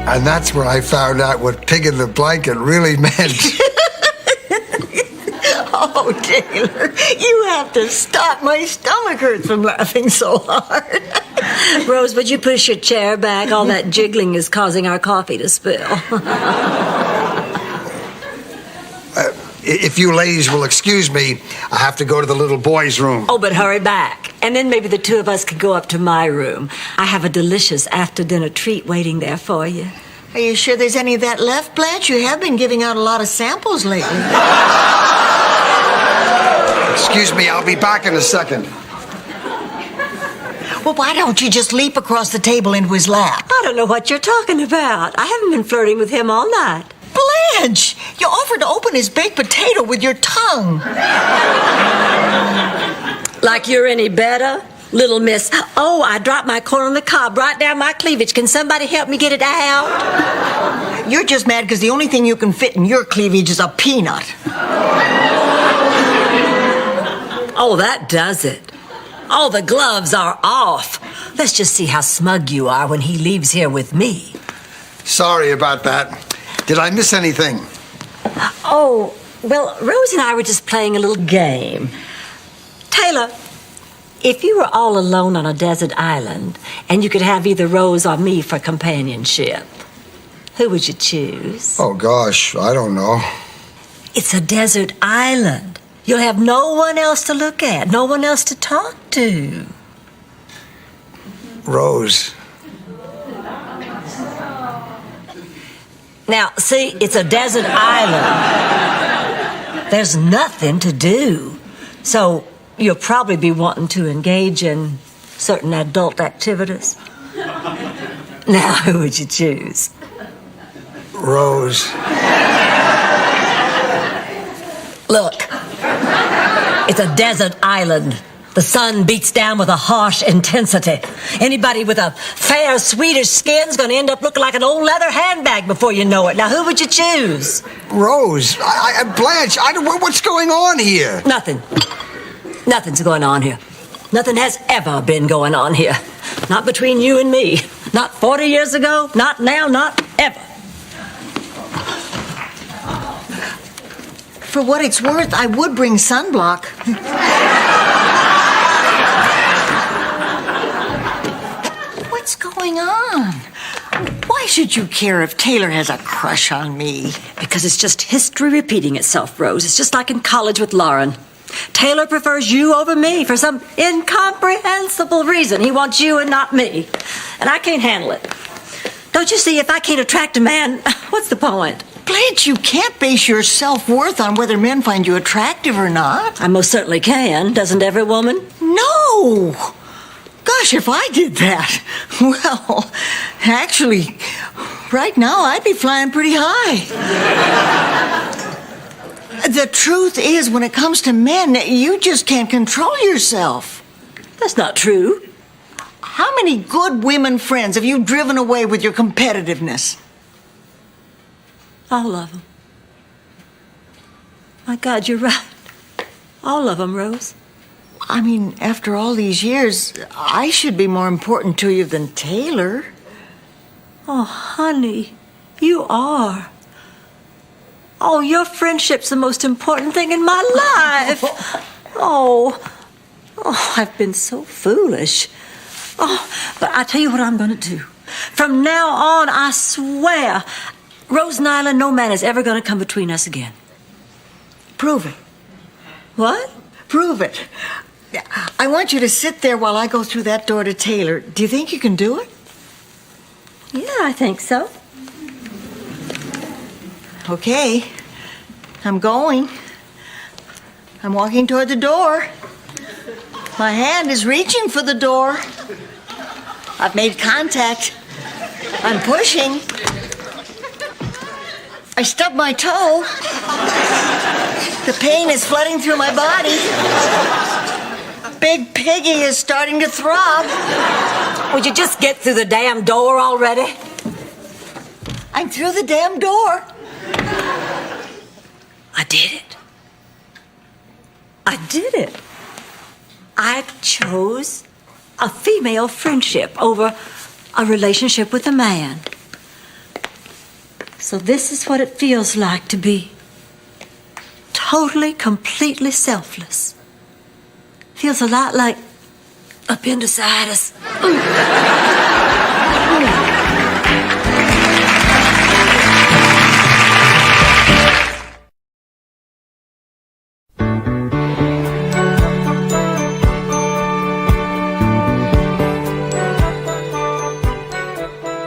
And that's where I found out what pig in the blanket really meant. Oh, Taylor, you have to stop. My stomach hurts from laughing so hard. Rose, would you push your chair back? All that jiggling is causing our coffee to spill. If you ladies will excuse me, I have to go to the little boy's room. Oh, but hurry back. And then maybe the two of us could go up to my room. I have a delicious after-dinner treat waiting there for you. Are you sure there's any of that left, Blanche? You have been giving out a lot of samples lately. Excuse me, I'll be back in a second. Well, why don't you just leap across the table into his lap? I don't know what you're talking about. I haven't been flirting with him all night. Blanche, you offered to open his baked potato with your tongue. Like you're any better? Little miss, oh, I dropped my corn on the cob right down my cleavage. Can somebody help me get it out? You're just mad because the only thing you can fit in your cleavage is a peanut. Oh, that does it. Oh, the gloves are off. Let's just see how smug you are when he leaves here with me. Sorry about that. Did I miss anything? Oh, well, Rose and I were just playing a little game. Taylor, if you were all alone on a desert island and you could have either Rose or me for companionship, who would you choose? Oh, gosh, I don't know. It's a desert island. You'll have no one else to look at, no one else to talk to. Rose. Now, see, it's a desert island. There's nothing to do. So you'll probably be wanting to engage in certain adult activities. Now, who would you choose? Rose. Look, it's a desert island. The sun beats down with a harsh intensity. Anybody with a fair, Swedish skin's gonna end up looking like an old leather handbag before you know it. Now, who would you choose? Rose. Blanche, what's going on here? Nothing. Nothing's going on here. Nothing has ever been going on here. Not between you and me. Not 40 years ago, not now, not ever. For what it's worth, I would bring sunblock. What's going on? Why should you care if Taylor has a crush on me? Because it's just history repeating itself, Rose. It's just like in college with Lauren. Taylor prefers you over me for some incomprehensible reason. He wants you and not me. And I can't handle it. Don't you see, if I can't attract a man, what's the point? Blanche, you can't base your self-worth on whether men find you attractive or not. I most certainly can. Doesn't every woman? No! Gosh, if I did that. Well, actually, right now I'd be flying pretty high. The truth is, when it comes to men, you just can't control yourself. That's not true. How many good women friends have you driven away with your competitiveness? All of them. My God, you're right. All of them, Rose. I mean, after all these years, I should be more important to you than Taylor. Oh, honey, you are. Oh, your friendship's the most important thing in my life. Oh, I've been so foolish. Oh, but I tell you what I'm going to do. From now on, I swear, Rose Nyland, no man is ever going to come between us again. Prove it. What? Prove it. I want you to sit there while I go through that door to Taylor. Do you think you can do it? Yeah, I think so. Okay. I'm going. I'm walking toward the door. My hand is reaching for the door. I've made contact. I'm pushing. I stubbed my toe. The pain is flooding through my body. Big Piggy is starting to throb. Would you just get through the damn door already? I'm through the damn door. I did it. I did it. I chose a female friendship over a relationship with a man. So this is what it feels like to be totally, completely selfless. Feels a lot like appendicitis.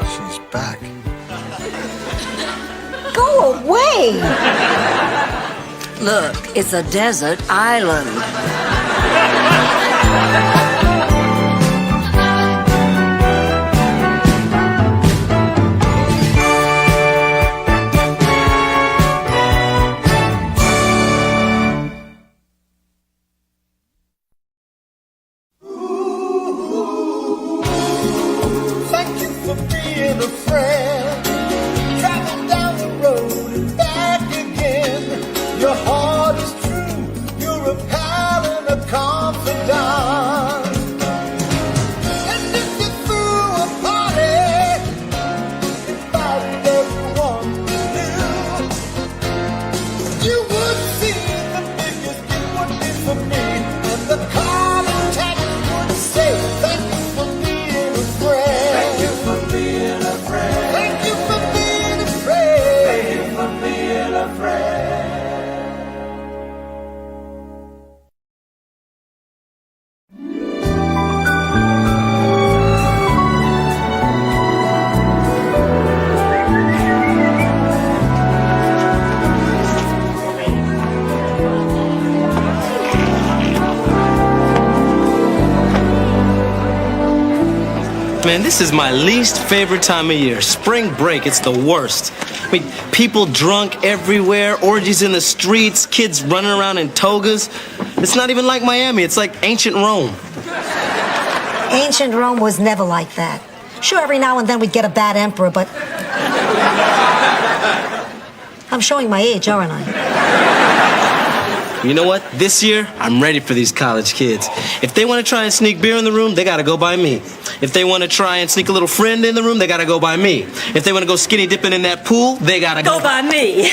She's back. Go away! Look, it's a desert island. Thank you for being a friend. Traveling down the road and back again. Your heart is true. You're a pal and a confidant. And if you threw a party, invited everyone you knew, you would see the biggest gift would be for me. And the card attached would say, thank you for being a friend. Thank you for being a friend. Thank you for being a friend. Thank you for being a friend. Man, this is my least favorite time of year. Spring break, it's the worst. I mean, people drunk everywhere, orgies in the streets, kids running around in togas. It's not even like Miami, it's like ancient Rome. Ancient Rome was never like that. Sure, every now and then we'd get a bad emperor, but... I'm showing my age, aren't I? You know what? This year, I'm ready for these college kids. If they want to try and sneak beer in the room, they gotta go by me. If they want to try and sneak a little friend in the room, they gotta go by me. If they want to go skinny dipping in that pool, they gotta Go by me.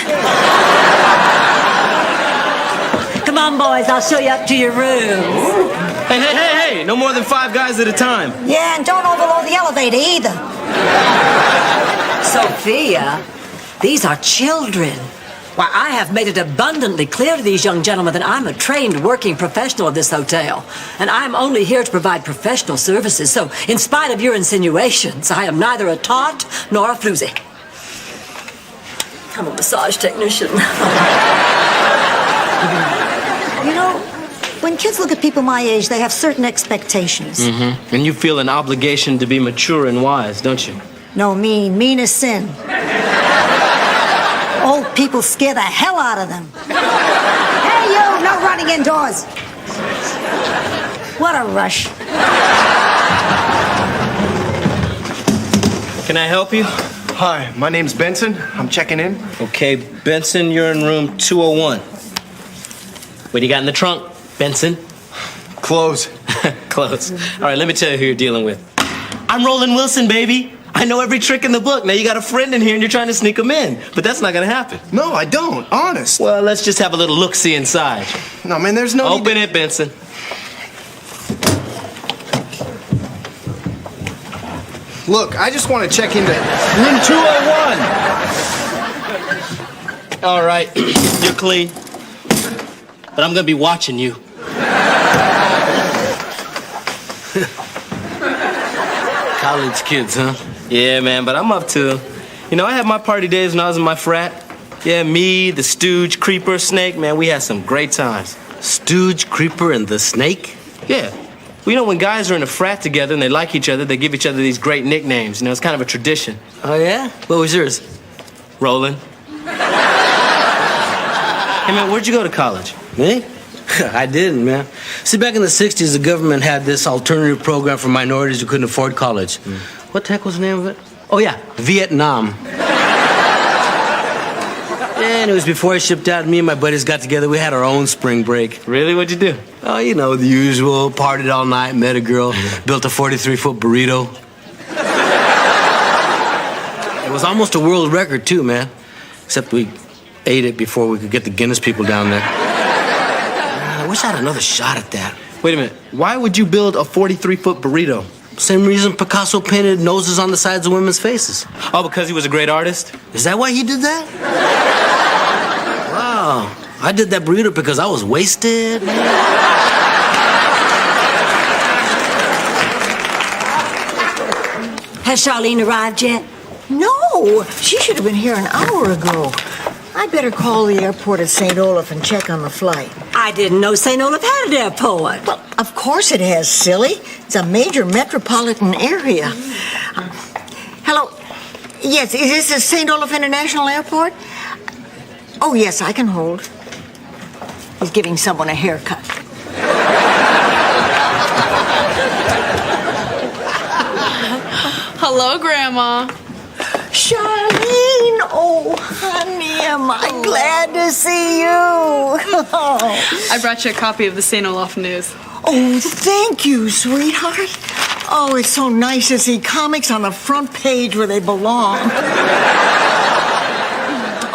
Come on, boys, I'll show you up to your rooms. Hey, no more than 5 guys at a time. Yeah, and don't overload the elevator either. Sophia, these are children. Why, I have made it abundantly clear to these young gentlemen that I'm a trained working professional of this hotel, and I'm only here to provide professional services. So, in spite of your insinuations, I am neither a taunt nor a floozy. I'm a massage technician. You know, when kids look at people my age, they have certain expectations. Mm-hmm. And you feel an obligation to be mature and wise, don't you? No, mean as sin. Old people scare the hell out of them. Hey, you, no running indoors. What a rush. Can I help you? Hi, my name's Benson. I'm checking in. Okay, Benson, you're in room 201. What do you got in the trunk, Benson? Clothes. Clothes. All right, let me tell you who you're dealing with. I'm Roland Wilson, baby. I know every trick in the book. Now you got a friend in here and you're trying to sneak him in. But that's not gonna happen. No, I don't. Honest. Well, let's just have a little look-see inside. No, man, there's no... Open it, Benson. Look, I just want to check into room 201. All right, you're clean. But I'm gonna be watching you. College kids, huh? Yeah, man, but I'm up to. You know, I had my party days when I was in my frat. Yeah, me, the Stooge, Creeper, Snake, man, we had some great times. Stooge, Creeper, and the Snake? Yeah. Well, you know, when guys are in a frat together and they like each other, they give each other these great nicknames. You know, it's kind of a tradition. Oh, yeah? What was yours? Roland. Hey, man, where'd you go to college? Me? I didn't, man. See, back in the 60s, the government had this alternative program for minorities who couldn't afford college. What the heck was the name of it? Oh, yeah, Vietnam. Yeah, and it was before I shipped out. Me and my buddies got together. We had our own spring break. Really? What'd you do? Oh, you know, the usual. Partied all night, met a girl, built a 43-foot burrito. It was almost a world record, too, man. Except we ate it before we could get the Guinness people down there. I wish I had another shot at that. Wait a minute. Why would you build a 43-foot burrito? Same reason Picasso painted noses on the sides of women's faces. Oh, because he was a great artist? Is that why he did that? Wow. I did that burrito because I was wasted. Has Charlene arrived yet? No, she should have been here an hour ago. I better call the airport at St. Olaf and check on the flight. I didn't know St. Olaf had an airport. Well, of course it has, silly. It's a major metropolitan area. Hello. Yes, is this the St. Olaf International Airport? Oh, yes, I can hold. He's giving someone a haircut. Hello, Grandma. Charlene, oh, honey, am I glad to see you. I brought you a copy of the St. Olaf News. Oh, thank you, sweetheart. Oh, it's so nice to see comics on the front page where they belong.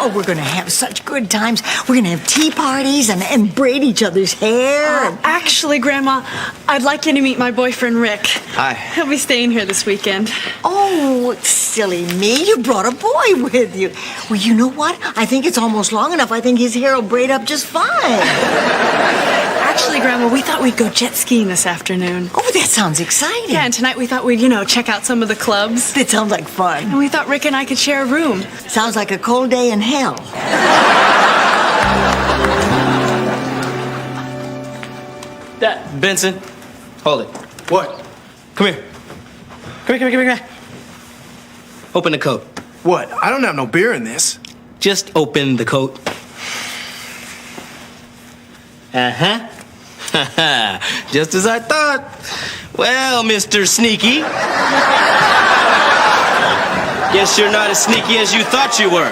Oh, we're going to have such good times. We're going to have tea parties and braid each other's hair. Actually, Grandma, I'd like you to meet my boyfriend, Rick. Hi. He'll be staying here this weekend. Oh, silly me. You brought a boy with you. Well, you know what? I think it's almost long enough. I think his hair will braid up just fine. Actually, Grandma, we thought we'd go jet skiing this afternoon. Oh, that sounds exciting. Yeah, and tonight we thought we'd, check out some of the clubs. That sounds like fun. And we thought Rick and I could share a room. Sounds like a cold day in hell. Benson, hold it. What? Come here. Come here. Open the coat. What? I don't have no beer in this. Just open the coat. Uh-huh. Just as I thought. Well, Mr. Sneaky. Guess you're not as sneaky as you thought you were.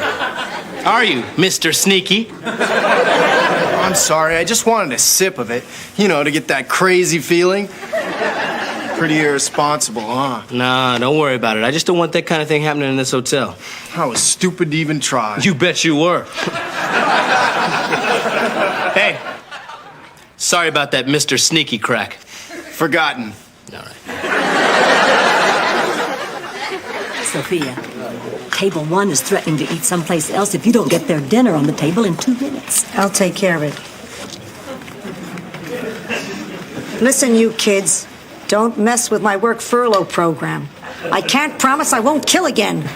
Are you, Mr. Sneaky? I'm sorry, I just wanted a sip of it. To get that crazy feeling. Pretty irresponsible, huh? Nah, don't worry about it. I just don't want that kind of thing happening in this hotel. I was stupid to even try. You bet you were. Hey. Sorry about that Mr. Sneaky crack. Forgotten. All right. Sophia, table 1 is threatening to eat someplace else if you don't get their dinner on the table in 2 minutes. I'll take care of it. Listen, you kids. Don't mess with my work furlough program. I can't promise I won't kill again.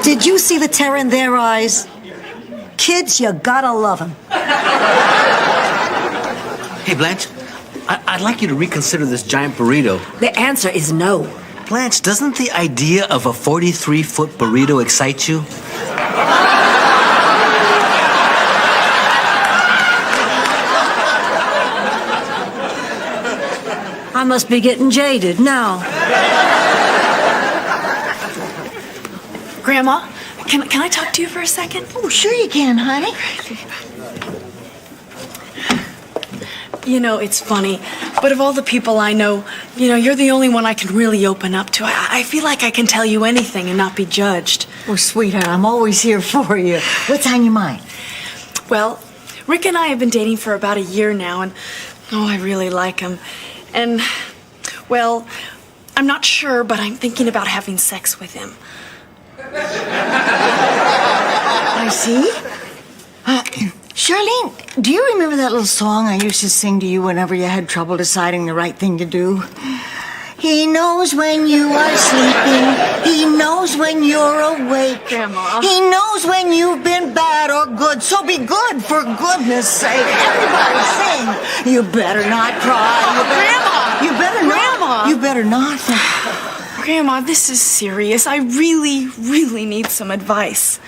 Did you see the terror in their eyes? Kids, you gotta love them. Hey, Blanche, I'd like you to reconsider this giant burrito. The answer is no. Blanche, doesn't the idea of a 43-foot burrito excite you? I must be getting jaded now. Grandma, can I talk to you for a second? Oh, sure you can, honey. You know, it's funny, but of all the people I know, you're the only one I can really open up to. I feel like I can tell you anything and not be judged. Oh, sweetheart, I'm always here for you. What's on your mind? Well, Rick and I have been dating for about a year now, and I really like him. And, well, I'm not sure, but I'm thinking about having sex with him. I see. Charlene, do you remember that little song I used to sing to you whenever you had trouble deciding the right thing to do? He knows when you are sleeping. He knows when you're awake. Grandma. He knows when you've been bad or good. So be good, for goodness sake. Everybody sing. You better not cry. Grandma! You better not. Grandma! You better not. Grandma, this is serious. I really, really need some advice.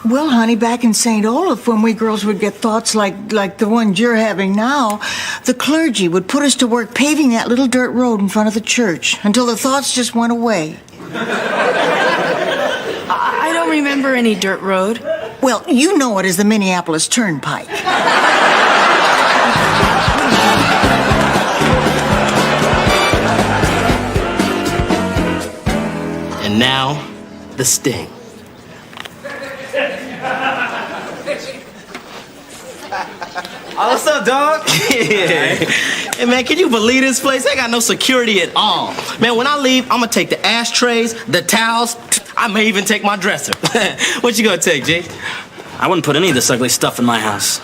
Well, honey, back in St. Olaf, when we girls would get thoughts like the ones you're having now, the clergy would put us to work paving that little dirt road in front of the church until the thoughts just went away. I don't remember any dirt road. Well, you know it as the Minneapolis Turnpike. And now, the sting. Oh, what's up, dog? Hey, man, can you believe this place? They got no security at all. Man, when I leave, I'm gonna take the ashtrays, the towels. I may even take my dresser. What you gonna take, G? I wouldn't put any of this ugly stuff in my house.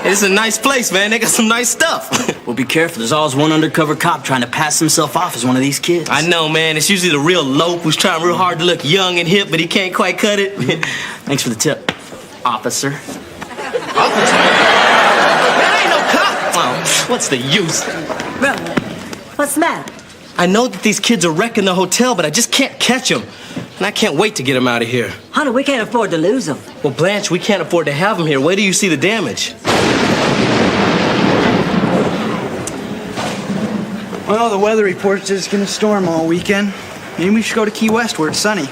It's a nice place, man. They got some nice stuff. Well, be careful. There's always one undercover cop trying to pass himself off as one of these kids. I know, man. It's usually the real lope who's trying real hard to look young and hip, but he can't quite cut it. Thanks for the tip, officer. Officer? Man, I ain't no cop. Oh, what's the use? Well, what's the matter? I know that these kids are wrecking the hotel, but I just can't catch them. And I can't wait to get them out of here. Honey, we can't afford to lose them. Well, Blanche, we can't afford to have them here. Where do you see the damage? Well, the weather report says it's gonna storm all weekend. Maybe we should go to Key West where it's sunny.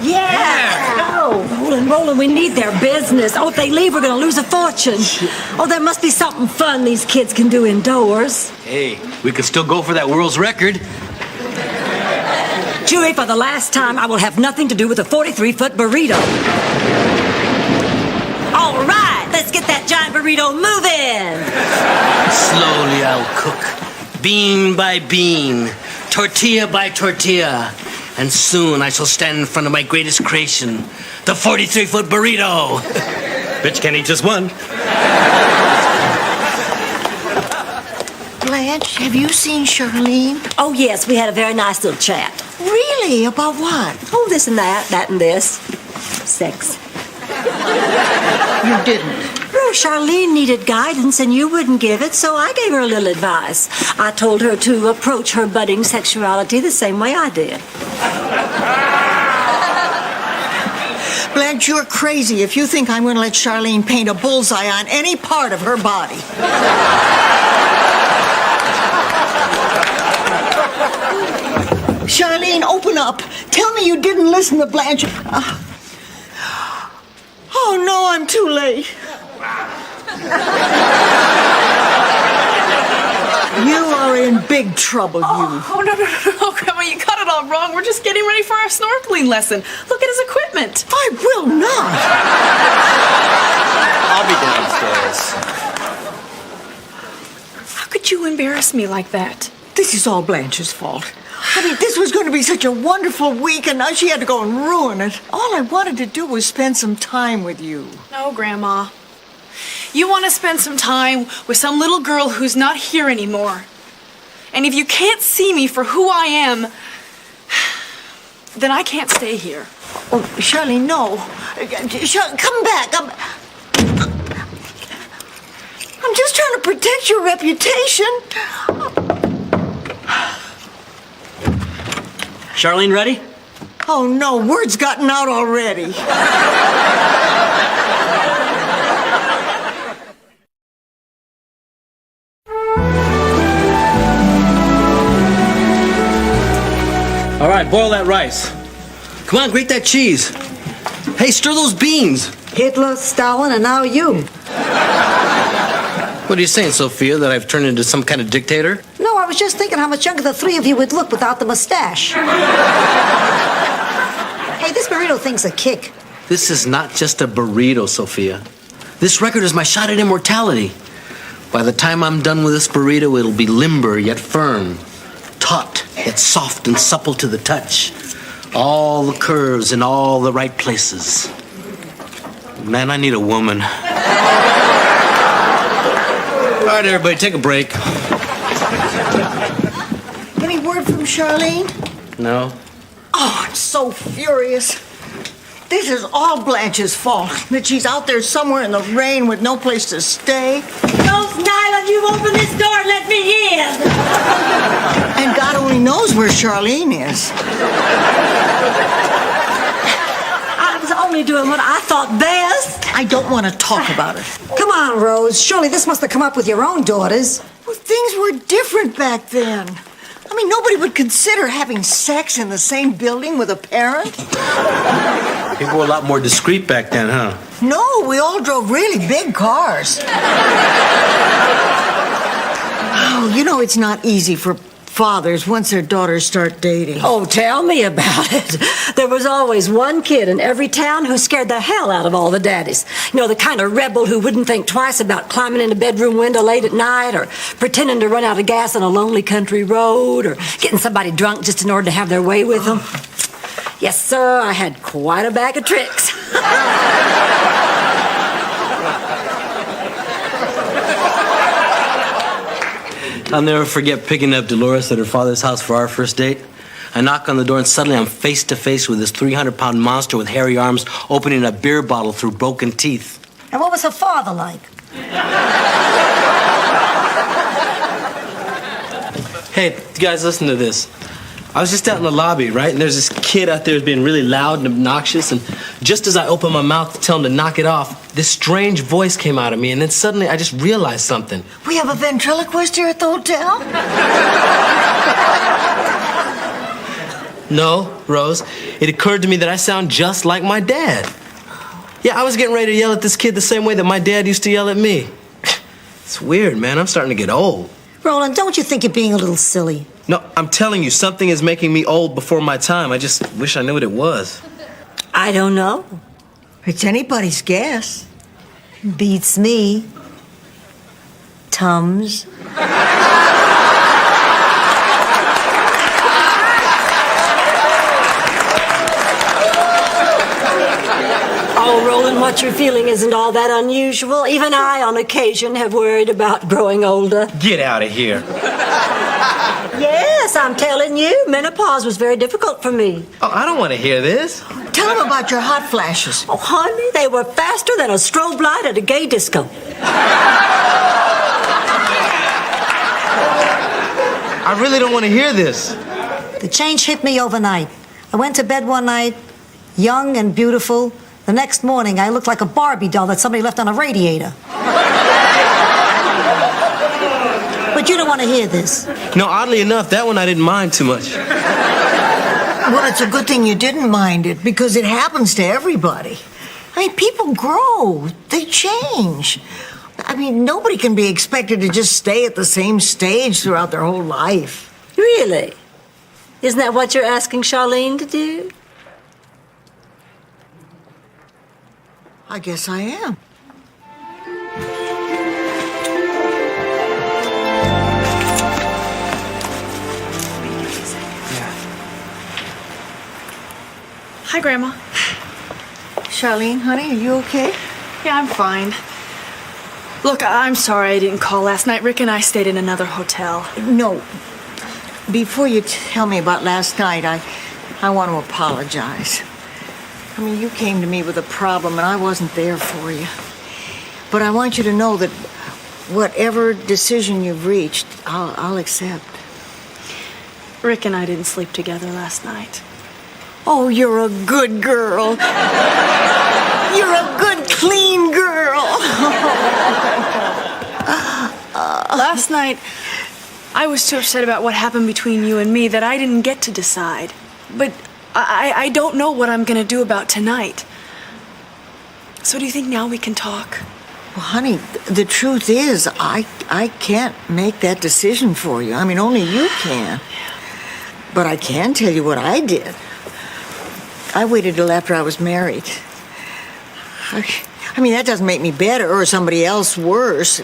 Yeah! Oh, Roland, we need their business. Oh, if they leave, we're gonna lose a fortune. Oh, there must be something fun these kids can do indoors. Hey, we could still go for that world's record. Chewie, for the last time, I will have nothing to do with a 43-foot burrito. All right, let's get that giant burrito moving. Slowly I'll cook, bean by bean, tortilla by tortilla, and soon I shall stand in front of my greatest creation, the 43-foot burrito. Bitch can't eat just one. Blanche, have you seen Charlene? Oh, yes, we had a very nice little chat. Really? About what? Oh, this and that and this. Sex. You didn't. Well, Charlene needed guidance and you wouldn't give it, so I gave her a little advice. I told her to approach her budding sexuality the same way I did. Blanche, you're crazy if you think I'm going to let Charlene paint a bullseye on any part of her body. Charlene, open up. Tell me you didn't listen to Blanche. Oh, no, I'm too late. You are in big trouble, you. Oh, no, Grandma, you got it all wrong. We're just getting ready for our snorkeling lesson. Look at his equipment. I will not. I'll be downstairs. How could you embarrass me like that? This is all Blanche's fault. I mean, this was going to be such a wonderful week, and now she had to go and ruin it. All I wanted to do was spend some time with you. No, Grandma. You want to spend some time with some little girl who's not here anymore. And if you can't see me for who I am, then I can't stay here. Oh, Charlene, no. Come back. I'm just trying trying to protect your reputation. Charlene, ready? Oh, no, word's gotten out already. All right, boil that rice. Come on, grate that cheese. Hey, stir those beans. Hitler, Stalin, and now you. What are you saying, Sophia, that I've turned into some kind of dictator? No, I was just thinking how much younger the three of you would look without the mustache. Hey, this burrito thing's a kick. This is not just a burrito, Sophia. This record is my shot at immortality. By the time I'm done with this burrito, it'll be limber yet firm, taut yet soft and supple to the touch. All the curves in all the right places. Man, I need a woman. All right, everybody, take a break. Any word from Charlene? No? Oh, I'm so furious. This is all Blanche's fault. That she's out there somewhere in the rain with no place to stay. No, Nyla, you open this door and let me in. And God only knows where Charlene is. I was only doing what I thought best. I don't want to talk about it. Come on, Rose. Surely this must have come up with your own daughters. Well, things were different back then. I mean, nobody would consider having sex in the same building with a parent. People were a lot more discreet back then, huh? No, we all drove really big cars. Oh, you know, it's not easy for fathers once their daughters start dating. Oh, tell me about it. There was always one kid in every town who scared the hell out of all the daddies. You know, the kind of rebel who wouldn't think twice about climbing in a bedroom window late at night or pretending to run out of gas on a lonely country road or getting somebody drunk just in order to have their way with them. Yes, sir, I had quite a bag of tricks. I'll never forget picking up Dolores at her father's house for our first date. I knock on the door and suddenly I'm face to face with this 300-pound monster with hairy arms opening a beer bottle through broken teeth. And what was her father like? Hey, you guys, listen to this. I was just out in the lobby, right? And there's this kid out there who's being really loud and obnoxious. And just as I opened my mouth to tell him to knock it off, this strange voice came out of me. And then suddenly I just realized something. We have a ventriloquist here at the hotel? No, Rose. It occurred to me that I sound just like my dad. Yeah, I was getting ready to yell at this kid the same way that my dad used to yell at me. It's weird, man. I'm starting to get old. Roland, don't you think you're being a little silly? No, I'm telling you, something is making me old before my time. I just wish I knew what it was. I don't know. It's anybody's guess. Beats me. Tums. Oh, Roland, what you're feeling isn't all that unusual. Even I, on occasion, have worried about growing older. Get out of here. Yes, I'm telling you, menopause was very difficult for me. Oh, I don't want to hear this. Tell them about your hot flashes. Oh, honey, they were faster than a strobe light at a gay disco. I really don't want to hear this. The change hit me overnight. I went to bed one night, young and beautiful. The next morning, I looked like a Barbie doll that somebody left on a radiator. But you don't want to hear this. No, oddly enough, that one I didn't mind too much. Well, it's a good thing you didn't mind it, because it happens to everybody. I mean, people grow. They change. I mean, nobody can be expected to just stay at the same stage throughout their whole life. Really? Isn't that what you're asking Charlene to do? I guess I am. Hi, Grandma. Charlene, honey, are you okay? Yeah, I'm fine. Look, I'm sorry I didn't call last night. Rick and I stayed in another hotel. No. Before you tell me about last night, I want to apologize. I mean, you came to me with a problem, and I wasn't there for you. But I want you to know that whatever decision you've reached, I'll accept. Rick and I didn't sleep together last night. Oh, you're a good girl. You're a good, clean girl. Last night, I was too upset about what happened between you and me that I didn't get to decide. But I don't know what I'm going to do about tonight. So do you think now we can talk? Well, honey, the truth is, I can't make that decision for you. I mean, only you can. But I can tell you what I did. I waited till after I was married. I mean, that doesn't make me better or somebody else worse.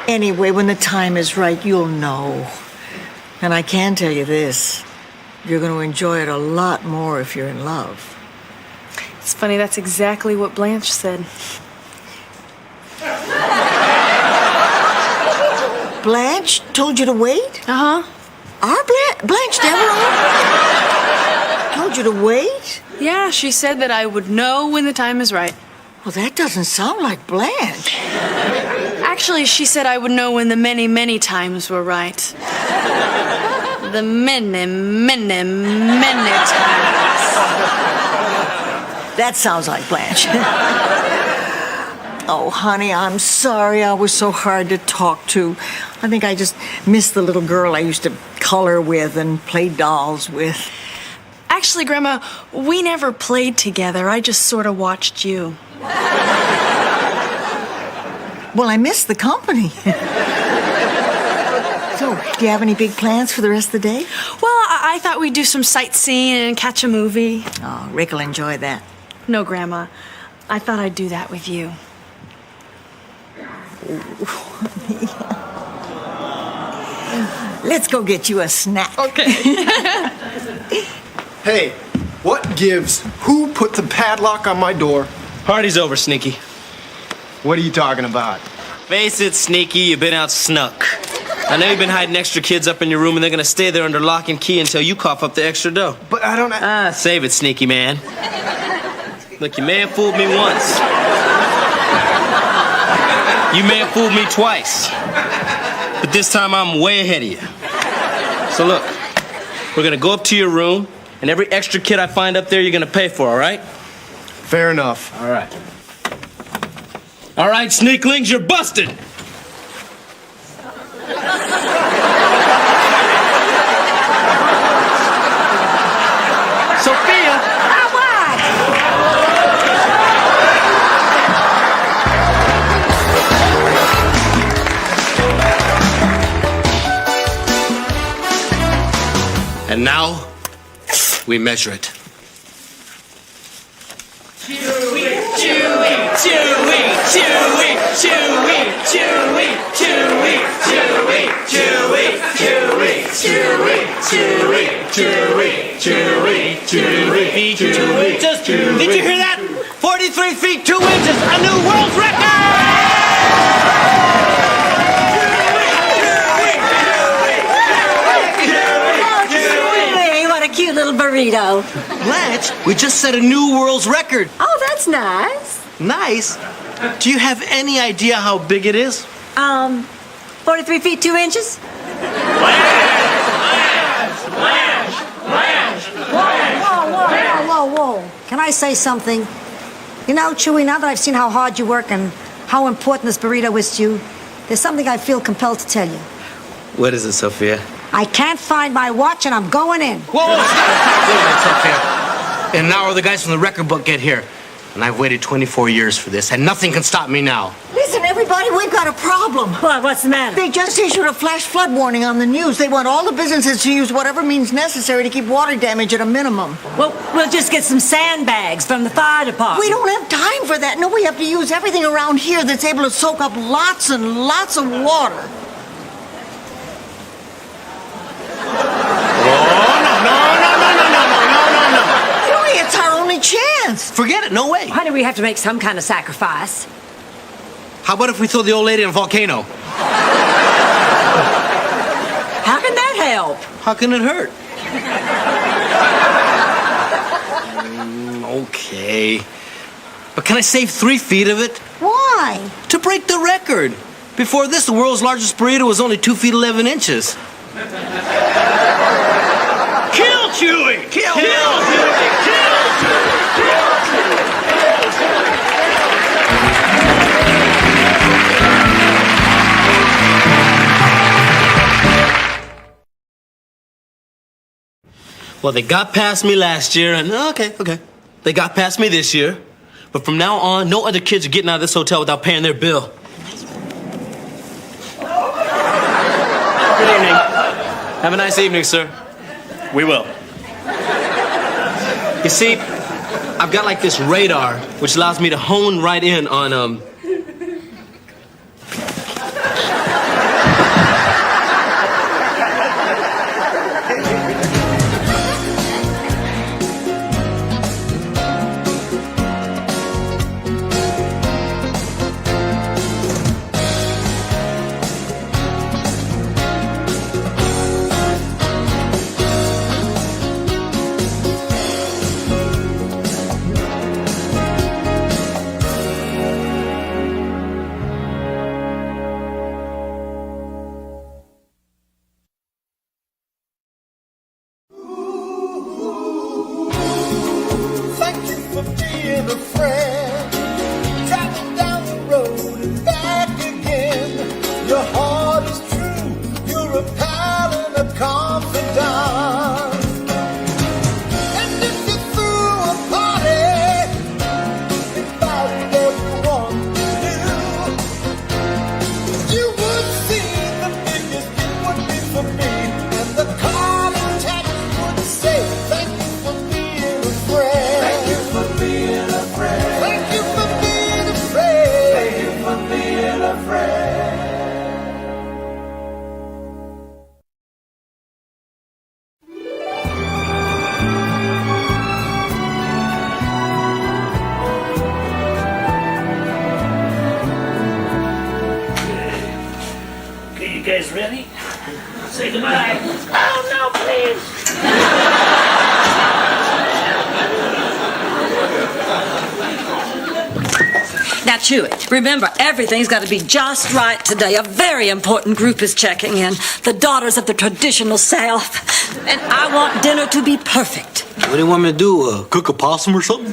Anyway, when the time is right, you'll know. And I can tell you this. You're going to enjoy it a lot more if you're in love. It's funny, that's exactly what Blanche said. Blanche told you to wait? Uh-huh. Our Blanche Devereaux told you to wait? Yeah, she said that I would know when the time is right. Well, that doesn't sound like Blanche. Actually, she said I would know when the many, many times were right. The many, many, many times. That sounds like Blanche. Oh, honey, I'm sorry I was so hard to talk to. I think I just missed the little girl I used to color with and play dolls with. Actually, Grandma, we never played together. I just sort of watched you. Well, I missed the company. So, do you have any big plans for the rest of the day? Well, I thought we'd do some sightseeing and catch a movie. Oh, Rick will enjoy that. No, Grandma. I thought I'd do that with you. Let's go get you a snack. Okay. Hey, what gives? Who put the padlock on my door? Party's over, Sneaky. What are you talking about? Face it, Sneaky, you've been out snuck. I know you've been hiding extra kids up in your room, and they're gonna stay there under lock and key until you cough up the extra dough. But I don't... Save it, Sneaky man. Look, you may have fooled me once. You may have fooled me twice. But this time I'm way ahead of you. So look, we're gonna go up to your room, and every extra kid I find up there, you're gonna pay for, all right? Fair enough. All right. All right, sneaklings, you're busted! Sophia! And now, we measure it. Chewy, chewy, chewy, chewy, chewy, chewy, chewy, chewy, chewy, chewy, chewy, chewy, chewy, chewy, chewy, feet 2 inches. Did you hear that? 43 feet 2 inches, a new world record! What a cute little burrito. Blanche, we just set a new world's record. Oh, that's nice. Nice? Do you have any idea how big it is? 43 feet 2 inches? Whoa. Can I say something? You know, Chewy, now that I've seen how hard you work and how important this burrito is to you, there's something I feel compelled to tell you. What is it, Sophia? I can't find my watch and I'm going in. Whoa, stop! Wait a minute, Sophia. And now the guys from the record book get here. And I've waited 24 years for this, and nothing can stop me now. Listen, everybody, we've got a problem. What's the matter? They just issued a flash flood warning on the news. They want all the businesses to use whatever means necessary to keep water damage at a minimum. Well, we'll just get some sandbags from the fire department. We don't have time for that. No, we have to use everything around here that's able to soak up lots and lots of water. It's our only chance. Forget it, no way. Honey, we have to make some kind of sacrifice. How about if we throw the old lady in a volcano? How can that help? How can it hurt? Okay. But can I save 3 feet of it? Why? Why? To break the record. Before this, the world's largest burrito was only 2 feet 11 inches. Kill Chewie! Kill Chewie! Well, they got past me last year, and okay. They got past me this year. But from now on, no other kids are getting out of this hotel without paying their bill. Good evening. Have a nice evening, sir. We will. You see, I've got like this radar, which allows me to hone right in on, Thank you for being a friend. Traveling down the road and back again. Your heart is true. You're a pal and a confidant. And if you threw a party, invited everyone you knew, you would see the biggest it would be for me. And the card attached would say, thank you for being a friend. Thank you for being a friend. Thank you for being a friend. Thank you for being a friend. Okay, you guys ready? Say goodbye. Oh, no, please. Now, Chewie, remember, everything's got to be just right today. A very important group is checking in. The daughters of the traditional South. And I want dinner to be perfect. what do you want me to do? Cook a possum or something?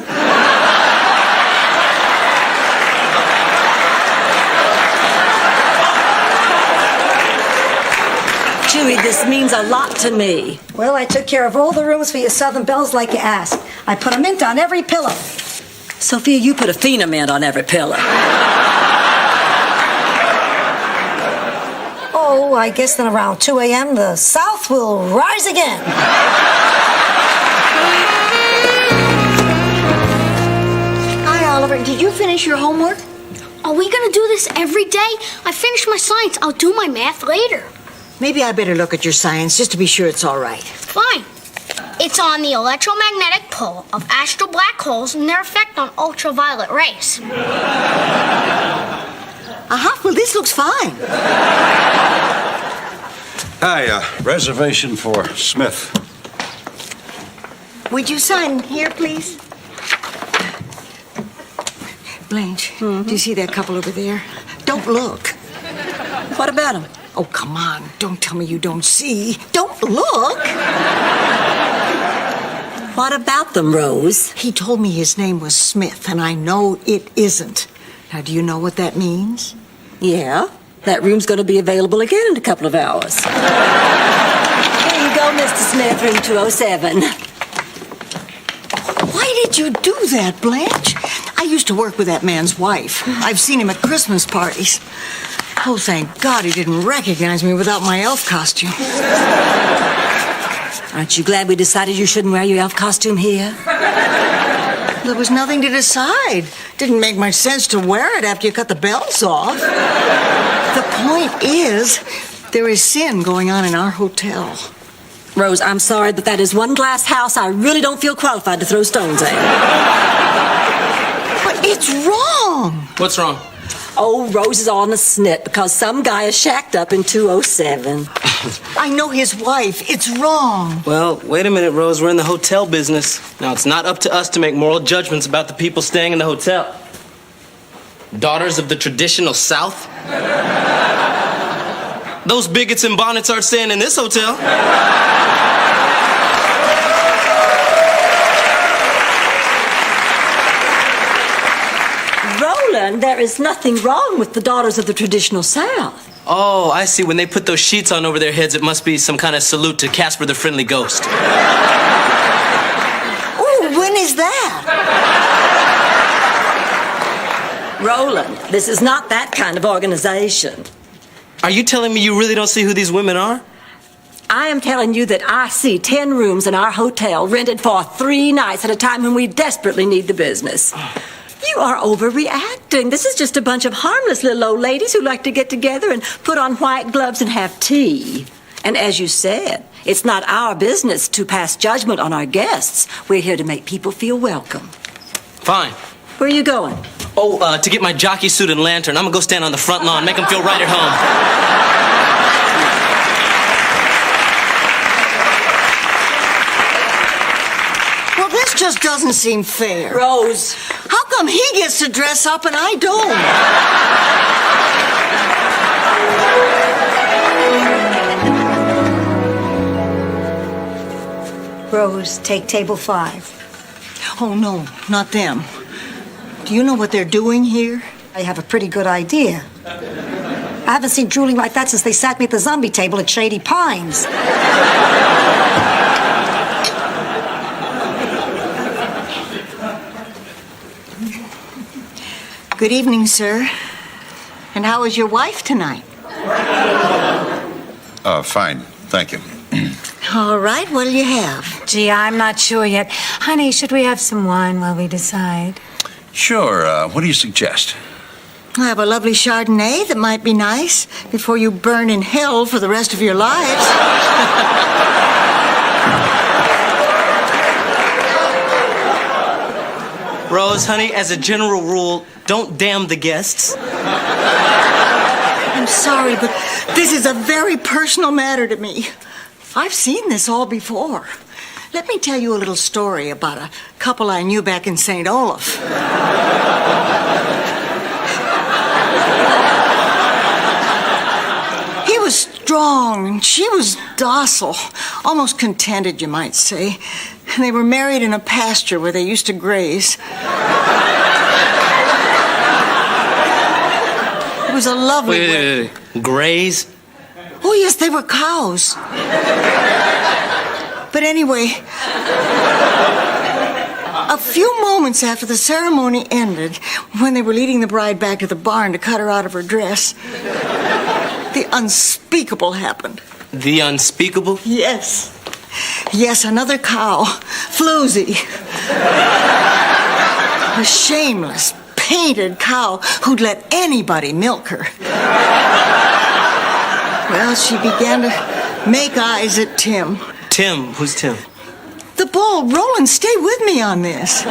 Chewie, this means a lot to me. Well, I took care of all the rooms for your Southern Belles like you asked. I put a mint on every pillow. Sophia, you put a Fina mint on every pillow. Oh, I guess then around 2 a.m. the South will rise again. Hi, Oliver. Did you finish your homework? Are we gonna do this every day? I finished my science. I'll do my math later. Maybe I better look at your science just to be sure it's all right. Fine. It's on the electromagnetic pull of astral black holes and their effect on ultraviolet rays. Well, this looks fine. Hi, reservation for Smith. Would you sign here, please? Blanche, do you see that couple over there? Don't look. What about them? Oh, come on. Don't tell me you don't see. Don't look. What about them, Rose? He told me his name was Smith, and I know it isn't. Now, do you know what that means? Yeah, that room's going to be available again in a couple of hours. Here you go, Mr. Smith, room 207. Why did you do that, Blanche? I used to work with that man's wife. I've seen him at Christmas parties. Oh, thank God he didn't recognize me without my elf costume. Aren't you glad we decided you shouldn't wear your elf costume here? There was nothing to decide. Didn't make much sense to wear it after you cut the bells off. The point is, there is sin going on in our hotel. Rose, I'm sorry, but that is one glass house I really don't feel qualified to throw stones at. But it's wrong. What's wrong? Oh, Rose is on a snit because some guy is shacked up in 207. I know his wife. It's wrong. Well, wait a minute, Rose. We're in the hotel business. Now, it's not up to us to make moral judgments about the people staying in the hotel. Daughters of the traditional South? Those bigots in bonnets aren't staying in this hotel. Roland, there is nothing wrong with the daughters of the traditional South. Oh, I see. When they put those sheets on over their heads, it must be some kind of salute to Casper the Friendly Ghost. Oh, when is that? Roland, this is not that kind of organization. Are you telling me you really don't see who these women are? I am telling you that I see 10 rooms in our hotel rented for 3 nights at a time when we desperately need the business. You are overreacting. This is just a bunch of harmless little old ladies who like to get together and put on white gloves and have tea. And as you said, it's not our business to pass judgment on our guests. We're here to make people feel welcome. Fine. Where are you going? Oh, to get my jockey suit and lantern. I'm gonna go stand on the front lawn, make them feel right at home. Well, this just doesn't seem fair. Rose. How come he gets to dress up and I don't? Rose, take table 5. Oh, no, not them. Do you know what they're doing here? I have a pretty good idea. I haven't seen drooling like that since they sat me at the zombie table at Shady Pines. Good evening, sir. And how is your wife tonight? Fine. Thank you. All right, what'll you have? Gee, I'm not sure yet. Honey, should we have some wine while we decide? Sure. What do you suggest? I have a lovely Chardonnay that might be nice before you burn in hell for the rest of your lives. Rose, honey, as a general rule, don't damn the guests. I'm sorry, but this is a very personal matter to me. I've seen this all before. Let me tell you a little story about a couple I knew back in St. Olaf. He was strong and she was docile, almost contented, you might say. And they were married in a pasture where they used to graze. It was a lovely Wait. Graze? Oh, yes, they were cows. But anyway, a few moments after the ceremony ended, when they were leading the bride back to the barn to cut her out of her dress, the unspeakable happened. The unspeakable? Yes. Yes, another cow, Floozy. A shameless, painted cow who'd let anybody milk her. Well, she began to make eyes at Tim. Tim? Who's Tim? The bull. Roland, stay with me on this.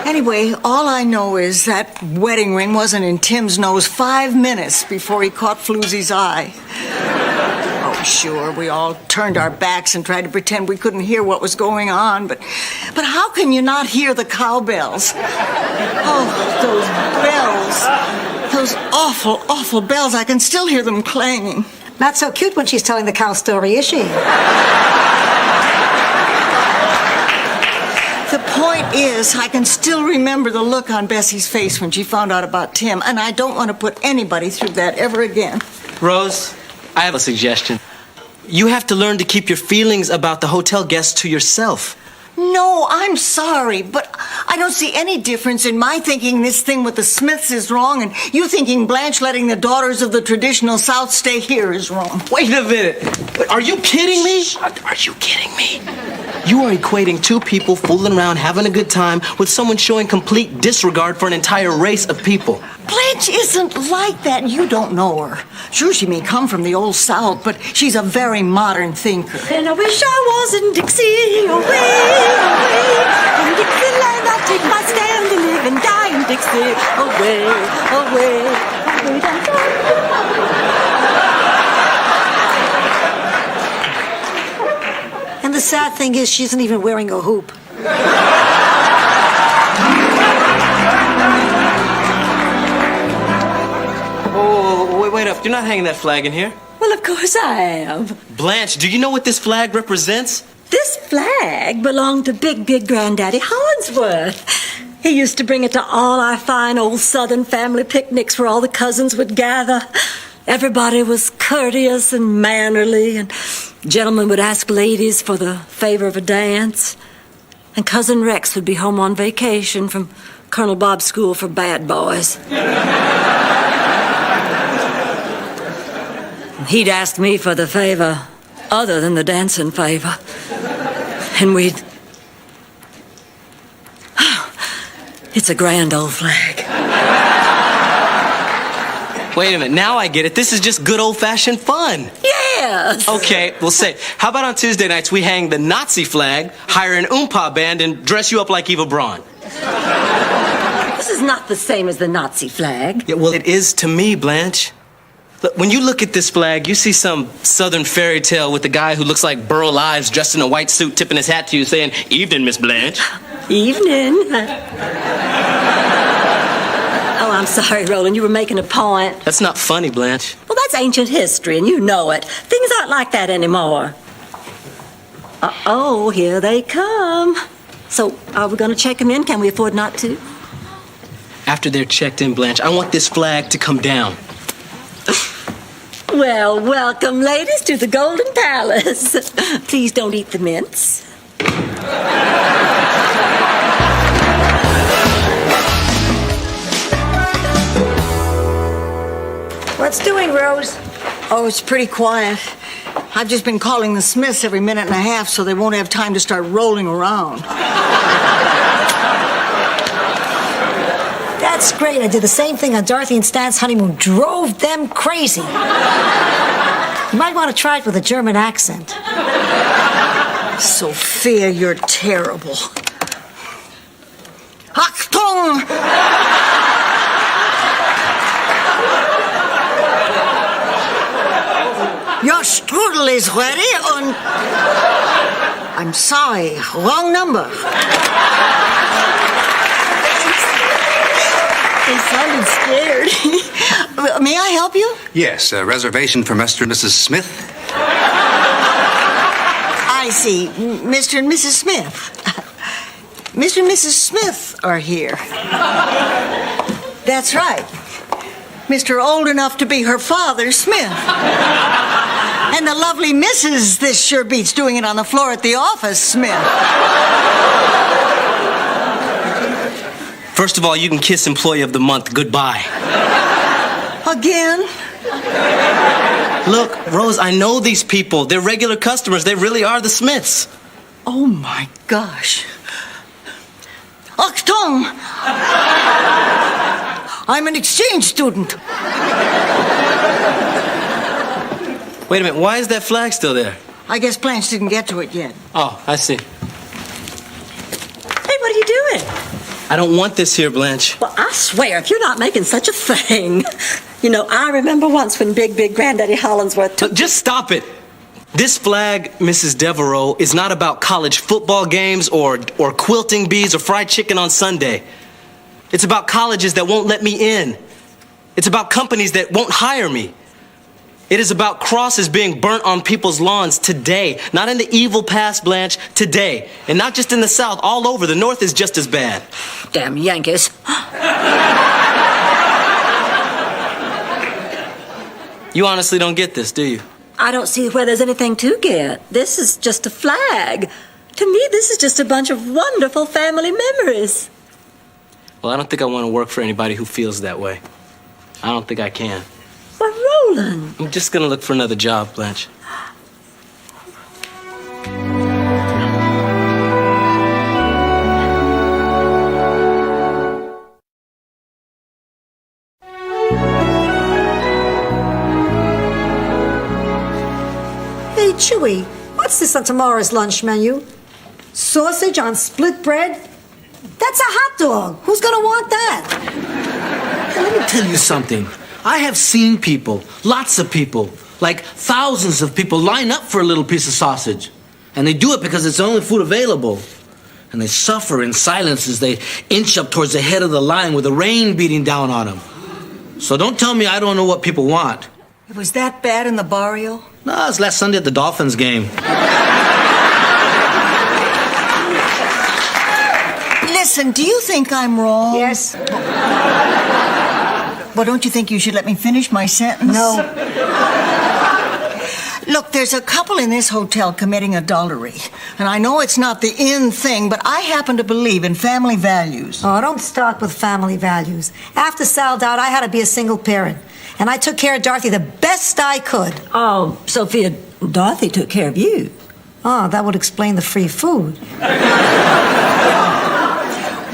Anyway, all I know is that wedding ring wasn't in Tim's nose 5 minutes before he caught Floozy's eye. Oh, sure, we all turned our backs and tried to pretend we couldn't hear what was going on, but how can you not hear the cowbells? Oh, those bells. Those awful, awful bells. I can still hear them clanging. Not so cute when she's telling the cow story, is she? The point is, I can still remember the look on Bessie's face when she found out about Tim, and I don't want to put anybody through that ever again. Rose, I have a suggestion. You have to learn to keep your feelings about the hotel guests to yourself. No, I'm sorry, but I don't see any difference in my thinking this thing with the Smiths is wrong and you thinking Blanche letting the daughters of the traditional South stay here is wrong. Wait a minute. Are you kidding me? Are you kidding me? You are equating two people fooling around, having a good time, with someone showing complete disregard for an entire race of people. Blanche isn't like that. You don't know her. Sure, she may come from the old South, but she's a very modern thinker. And I wish I was in Dixie, away, away. In Dixieland, I'll take my stand to live and die in Dixie, away, away, away, down, And the sad thing is, she isn't even wearing a hoop. wait up. You're not hanging that flag in here. Well, of course I am. Blanche, do you know what this flag represents? This flag belonged to Big Granddaddy Hollingsworth. He used to bring it to all our fine old Southern family picnics where all the cousins would gather. Everybody was courteous and mannerly, and gentlemen would ask ladies for the favor of a dance. And Cousin Rex would be home on vacation from Colonel Bob's school for bad boys. He'd ask me for the favor other than the dancing favor. And we'd... It's a grand old flag. Wait a minute, now I get it. This is just good old-fashioned fun. Yes! Okay, well, say, how about on Tuesday nights we hang the Nazi flag, hire an oompa band, and dress you up like Eva Braun? This is not the same as the Nazi flag. Yeah, well, it is to me, Blanche. Look, when you look at this flag, you see some Southern fairy tale with the guy who looks like Burl Ives dressed in a white suit tipping his hat to you saying, "Evening, Miss Blanche." Evening. Oh, I'm sorry, Roland. You were making a point. That's not funny, Blanche. Well, that's ancient history, and you know it. Things aren't like that anymore. Uh-oh, here they come. So, are we going to check them in? Can we afford not to? After they're checked in, Blanche, I want this flag to come down. Well, welcome, ladies, to the Golden Palace. Please don't eat the mince. What's doing, Rose? Oh, it's pretty quiet. I've just been calling the Smiths every minute and a half so they won't have time to start rolling around. That's great. I did the same thing on Dorothy and Stan's honeymoon. Drove them crazy. You might want to try it with a German accent. Sophia, you're terrible. Achtung! Your strudel is ready and... I'm sorry, wrong number. They sounded scared. May I help you? Yes, a reservation for Mr. and Mrs. Smith. I see. Mr. and Mrs. Smith. Mr. and Mrs. Smith are here. That's right. Mr. Old enough to be her father, Smith. And the lovely Mrs. This sure beats doing it on the floor at the office, Smith. First of all, you can kiss Employee of the Month goodbye. Again? Look, Rose, I know these people. They're regular customers. They really are the Smiths. Oh, my gosh. Achtung! I'm an exchange student. Wait a minute, why is that flag still there? I guess Blanche didn't get to it yet. Oh, I see. Hey, what are you doing? I don't want this here, Blanche. Well, I swear, if you're not making such a thing. You know, I remember once when Big Granddaddy Hollingsworth took... Look, just stop it. This flag, Mrs. Devereaux, is not about college football games or quilting bees or fried chicken on Sunday. It's about colleges that won't let me in. It's about companies that won't hire me. It is about crosses being burnt on people's lawns today. Not in the evil past, Blanche, today. And not just in the South, all over. The North is just as bad. Damn Yankees. You honestly don't get this, do you? I don't see where there's anything to get. This is just a flag. To me, this is just a bunch of wonderful family memories. Well, I don't think I want to work for anybody who feels that way. I don't think I can. But Roland... I'm just gonna look for another job, Blanche. Hey, Chewy, what's this on tomorrow's lunch menu? Sausage on split bread? That's a hot dog. Who's gonna want that? Hey, let me tell you something. I have seen people, lots of people, like thousands of people line up for a little piece of sausage. And they do it because it's the only food available. And they suffer in silence as they inch up towards the head of the line with the rain beating down on them. So don't tell me I don't know what people want. It was that bad in the barrio? No, it was last Sunday at the Dolphins game. Listen, do you think I'm wrong? Yes. Well, don't you think you should let me finish my sentence? No. Look, there's a couple in this hotel committing adultery. And I know it's not the in thing, but I happen to believe in family values. Oh, don't start with family values. After Sal died, I had to be a single parent. And I took care of Dorothy the best I could. Oh, Sophia, Dorothy took care of you. Oh, that would explain the free food.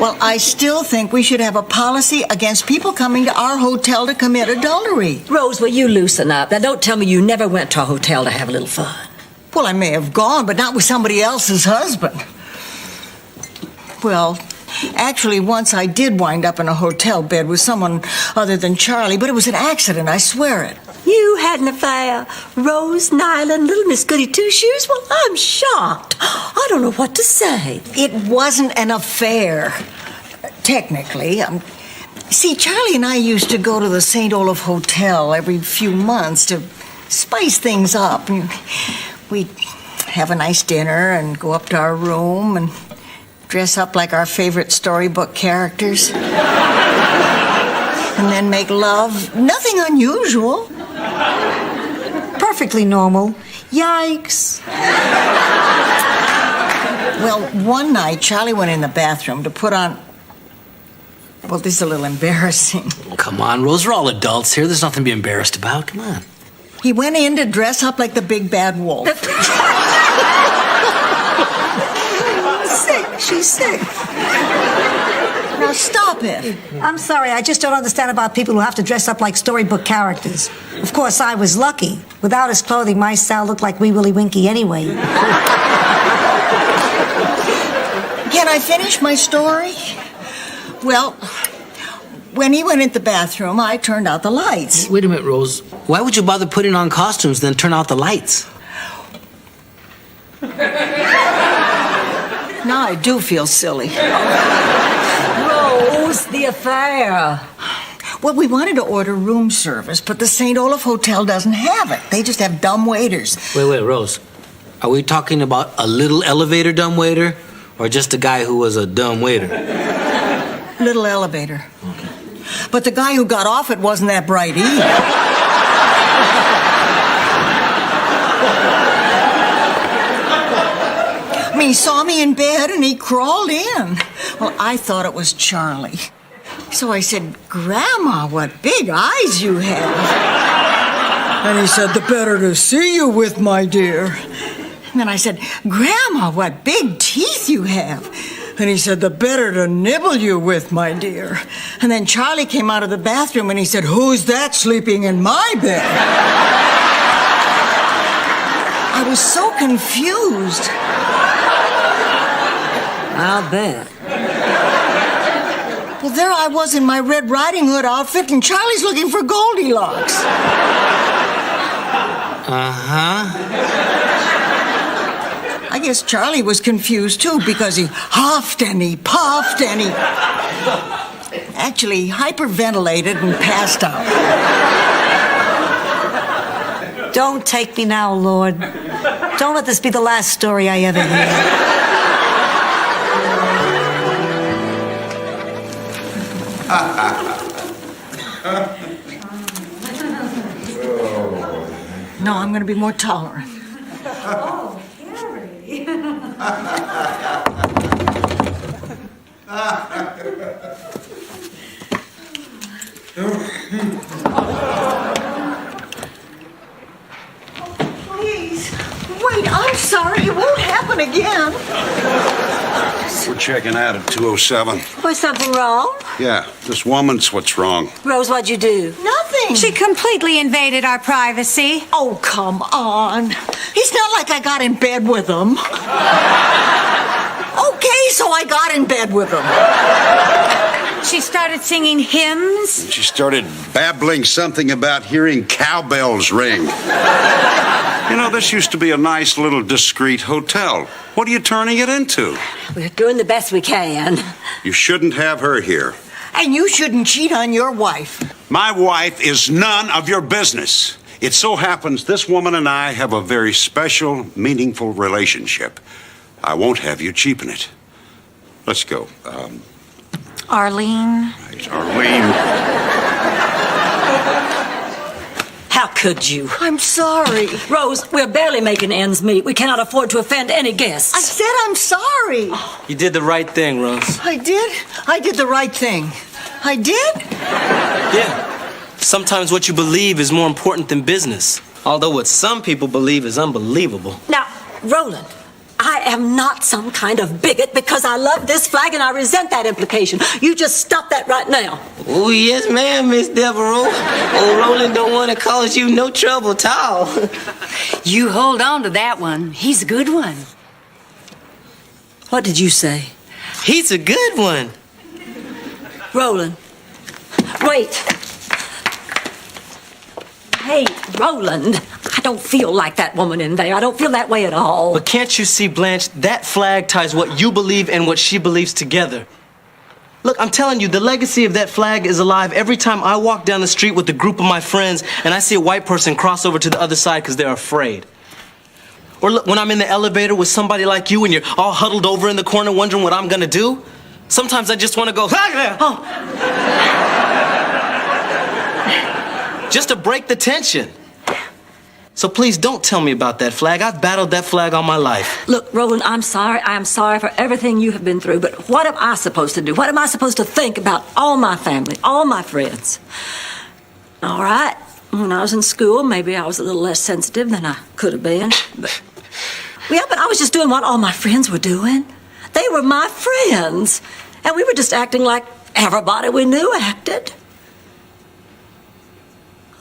Well, I still think we should have a policy against people coming to our hotel to commit adultery. Rose, will you loosen up? Now, don't tell me you never went to a hotel to have a little fun. Well, I may have gone, but not with somebody else's husband. Well, actually, once I did wind up in a hotel bed with someone other than Charlie, but it was an accident, I swear it. You had an affair. Rose, Nyland, little Miss Goody Two-Shoes? Well, I'm shocked. I don't know what to say. It wasn't an affair, technically. See, Charlie and I used to go to the St. Olaf Hotel every few months to spice things up. We'd have a nice dinner and go up to our room and dress up like our favorite storybook characters. And then make love. Nothing unusual. Perfectly normal. Yikes. Well, one night, Charlie went in the bathroom to put on... Well, this is a little embarrassing. Come on, Rose, we're all adults here. There's nothing to be embarrassed about. Come on. He went in to dress up like the big bad wolf. Sick. She's sick. Now stop it. I'm sorry, I just don't understand about people who have to dress up like storybook characters. Of course, I was lucky. Without his clothing, my Sal looked like Wee Willie Winky anyway. Can I finish my story? Well, when he went into the bathroom, I turned out the lights. Wait a minute, Rose. Why would you bother putting on costumes, then turn out the lights? Now I do feel silly. Rose, the affair. Well, we wanted to order room service, but the St. Olaf Hotel doesn't have it. They just have dumb waiters. Wait, Rose. Are we talking about a little elevator dumb waiter, or just a guy who was a dumb waiter? Little elevator. Okay. But the guy who got off it wasn't that bright either. I mean, he saw me in bed and he crawled in. Well, I thought it was Charlie. So I said, "Grandma, what big eyes you have." And he said, "The better to see you with, my dear." And then I said, "Grandma, what big teeth you have." And he said, "The better to nibble you with, my dear." And then Charlie came out of the bathroom and he said, "Who's that sleeping in my bed?" I was so confused. I'll bet. Well, there I was in my Red Riding Hood outfit, and Charlie's looking for Goldilocks. Uh-huh. I guess Charlie was confused, too, because he huffed and he puffed and he actually hyperventilated and passed out. Don't take me now, Lord. Don't let this be the last story I ever hear. No, I'm going to be more tolerant. Oh, Harry. Please, wait, I'm sorry. It won't happen again. We're checking out at 207. Was something wrong? Yeah, this woman's what's wrong. Rose, what'd you do? Nothing. She completely invaded our privacy. Oh, come on. It's not like I got in bed with him. Okay, so I got in bed with him. She started singing hymns. She started babbling something about hearing cowbells ring. You know, this used to be a nice little discreet hotel. What are you turning it into? We're doing the best we can. You shouldn't have her here. And you shouldn't cheat on your wife. My wife is none of your business. It so happens this woman and I have a very special, meaningful relationship. I won't have you cheapen it. Let's go. Arlene. Right, Arlene. How could you? I'm sorry. Rose, we're barely making ends meet. We cannot afford to offend any guests. I said I'm sorry. You did the right thing, Rose. I did? I did the right thing. I did? Yeah. Sometimes what you believe is more important than business. Although what some people believe is unbelievable. Now, Roland, I am not some kind of bigot because I love this flag and I resent that implication. You just stop that right now. Oh, yes, ma'am, Miss Devereaux. Old Roland don't want to cause you no trouble at all. You hold on to that one. He's a good one. What did you say? He's a good one. Roland, wait. Hey, Roland, I don't feel like that woman in there. I don't feel that way at all. But can't you see, Blanche, that flag ties what you believe and what she believes together. Look, I'm telling you, the legacy of that flag is alive every time I walk down the street with a group of my friends and I see a white person cross over to the other side because they're afraid. Or look, when I'm in the elevator with somebody like you and you're all huddled over in the corner wondering what I'm gonna do, sometimes I just want to go, just to break the tension. So please don't tell me about that flag. I've battled that flag all my life. Look, Roland, I'm sorry. I am sorry for everything you have been through, but what am I supposed to do? What am I supposed to think about all my family, all my friends? All right, when I was in school, maybe I was a little less sensitive than I could have been. But I was just doing what all my friends were doing. They were my friends, and we were just acting like everybody we knew acted.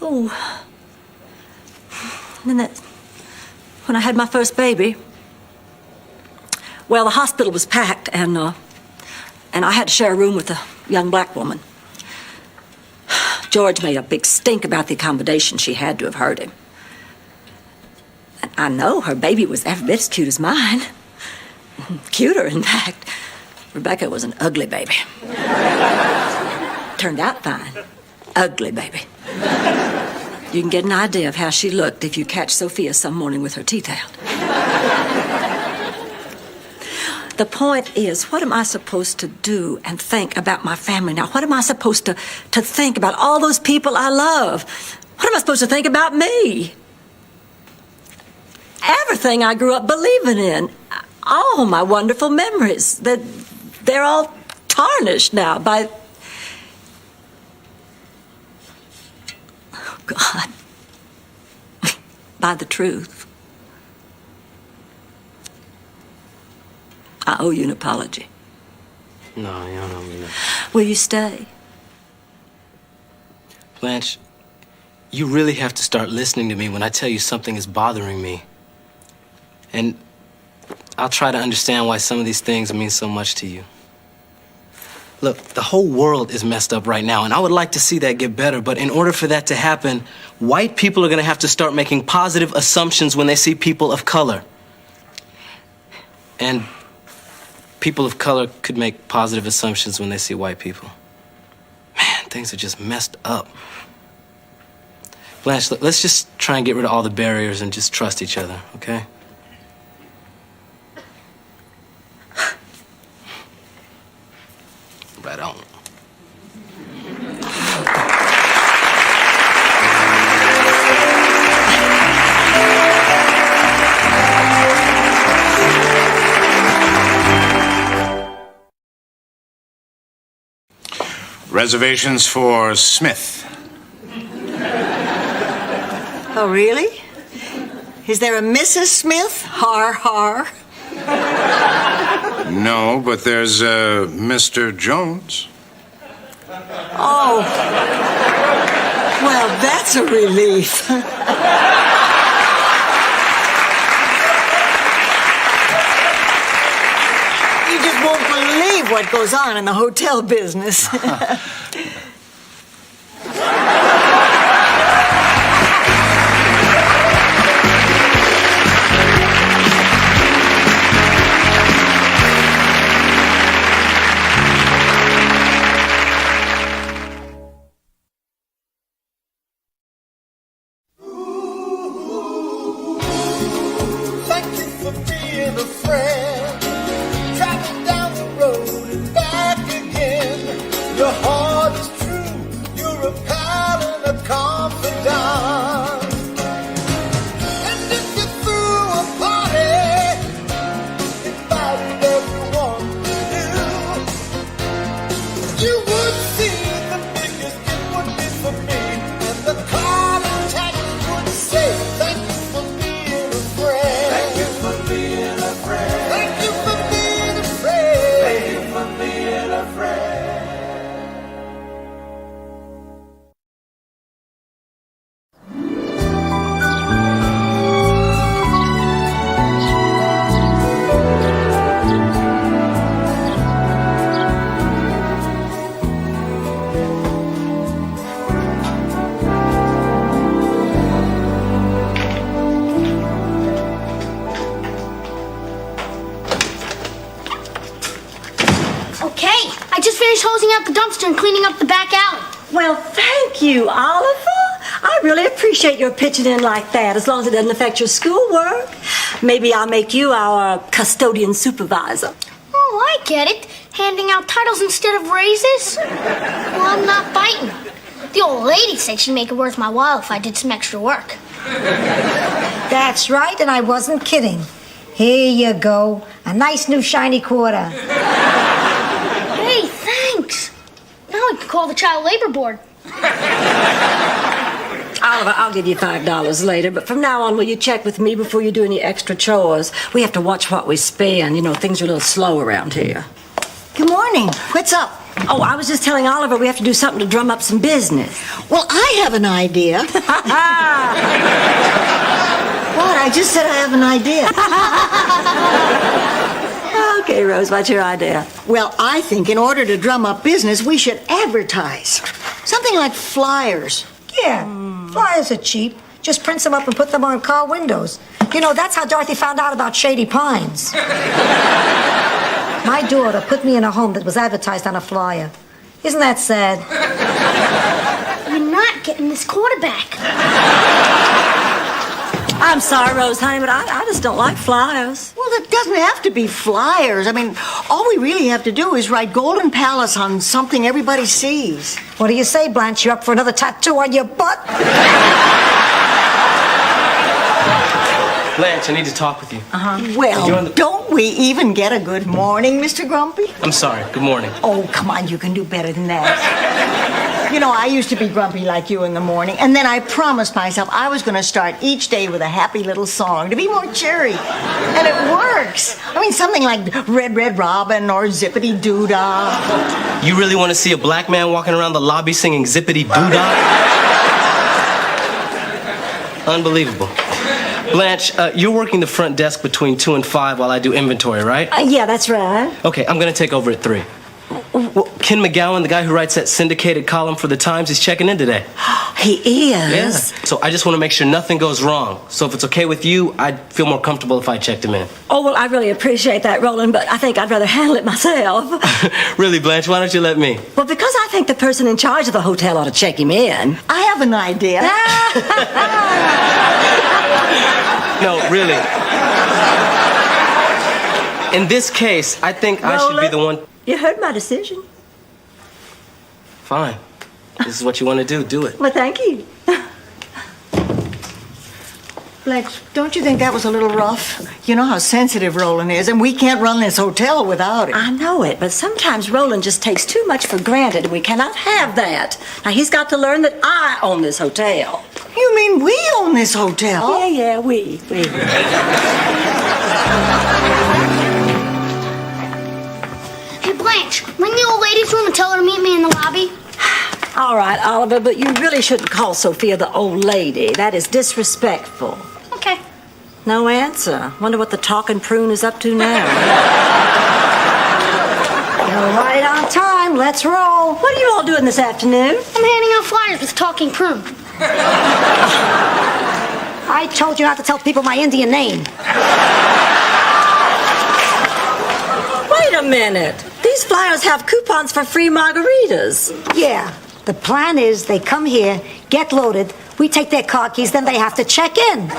Oh. And then when I had my first baby, well, the hospital was packed, and I had to share a room with a young black woman. George made a big stink about the accommodation. She had to have heard him. And I know her baby was every bit as cute as mine. Cuter, in fact. Rebecca was an ugly baby. Turned out fine. Ugly baby. You can get an idea of how she looked if you catch Sophia some morning with her teeth out. The point is, what am I supposed to do and think about my family now? What am I supposed to think about all those people I love? What am I supposed to think about me? Everything I grew up believing in, all my wonderful memories, they're all tarnished now by... God, by the truth. I owe you an apology. No, you don't owe me nothing. Will you stay? Blanche, you really have to start listening to me when I tell you something is bothering me. And I'll try to understand why some of these things mean so much to you. Look, the whole world is messed up right now, and I would like to see that get better, but in order for that to happen, white people are gonna have to start making positive assumptions when they see people of color. And people of color could make positive assumptions when they see white people. Man, things are just messed up. Blanche, look, let's just try and get rid of all the barriers and just trust each other, okay? Right on. Reservations for Smith. Oh, really? Is there a Mrs. Smith? Har, har. No, but there's Mr. Jones. Oh. Well, that's a relief. You just won't believe what goes on in the hotel business. Okay, I just finished hosing out the dumpster and cleaning up the back alley. Well, thank you, Oliver. I really appreciate your pitching in like that, as long as it doesn't affect your schoolwork. Maybe I'll make you our custodian supervisor. Oh, I get it. Handing out titles instead of raises? Well, I'm not biting. The old lady said she'd make it worth my while if I did some extra work. That's right, and I wasn't kidding. Here you go. A nice new shiny quarter. Hey, thanks. Now I can call the child labor board. Oliver, I'll give you $5 later, but from now on, will you check with me before you do any extra chores? We have to watch what we spend. You know, things are a little slow around here. Good morning. What's up? Oh, I was just telling Oliver we have to do something to drum up some business. Well, I have an idea. What? I just said I have an idea. Okay, Rose, what's your idea? Well, I think in order to drum up business, we should advertise. Something like flyers. Yeah, flyers are cheap. Just print them up and put them on car windows. You know, that's how Dorothy found out about Shady Pines. My daughter put me in a home that was advertised on a flyer. Isn't that sad? You're not getting this quarterback. I'm sorry, Rose, honey, but I just don't like flyers. Well, it doesn't have to be flyers. I mean, all we really have to do is write Golden Palace on something everybody sees. What do you say, Blanche? You up for another tattoo on your butt? Blanche, I need to talk with you. Well, don't we even get a good morning, Mr. Grumpy? I'm sorry. Good morning. Oh, come on, you can do better than that. You know, I used to be grumpy like you in the morning, and then I promised myself I was going to start each day with a happy little song to be more cheery. And it works. I mean, something like Red, Red Robin or Zippity Doo-Dah. You really want to see a black man walking around the lobby singing Zippity Doo-Dah? Unbelievable. Blanche, you're working the front desk between 2 and 5 while I do inventory, right? Yeah, that's right. Okay, I'm going to take over at 3. Well, Ken McGowan, the guy who writes that syndicated column for the Times, is checking in today. He is? Yeah. So I just want to make sure nothing goes wrong. So if it's okay with you, I'd feel more comfortable if I checked him in. Oh, well, I really appreciate that, Roland, but I think I'd rather handle it myself. Really, Blanche, why don't you let me? Well, because I think the person in charge of the hotel ought to check him in. I have an idea. No, really. In this case, I think I should be the one... You heard my decision. Fine. This is what you want to do. Do it. Well, thank you. Lex, don't you think that was a little rough? You know how sensitive Roland is, and we can't run this hotel without him. I know it, but sometimes Roland just takes too much for granted, and we cannot have that. Now, he's got to learn that I own this hotel. You mean we own this hotel? Yeah, we. Hey, Blanche, ring the old lady's room and tell her to meet me in the lobby. All right, Oliver, but you really shouldn't call Sophia the old lady. That is disrespectful. Okay. No answer. Wonder what the talking prune is up to now. You're right on time. Let's roll. What are you all doing this afternoon? I'm handing out flyers with talking prune. I told you not to tell people my Indian name. Wait a minute. These flyers have coupons for free margaritas. Yeah. The plan is they come here, get loaded, we take their car keys, then they have to check in.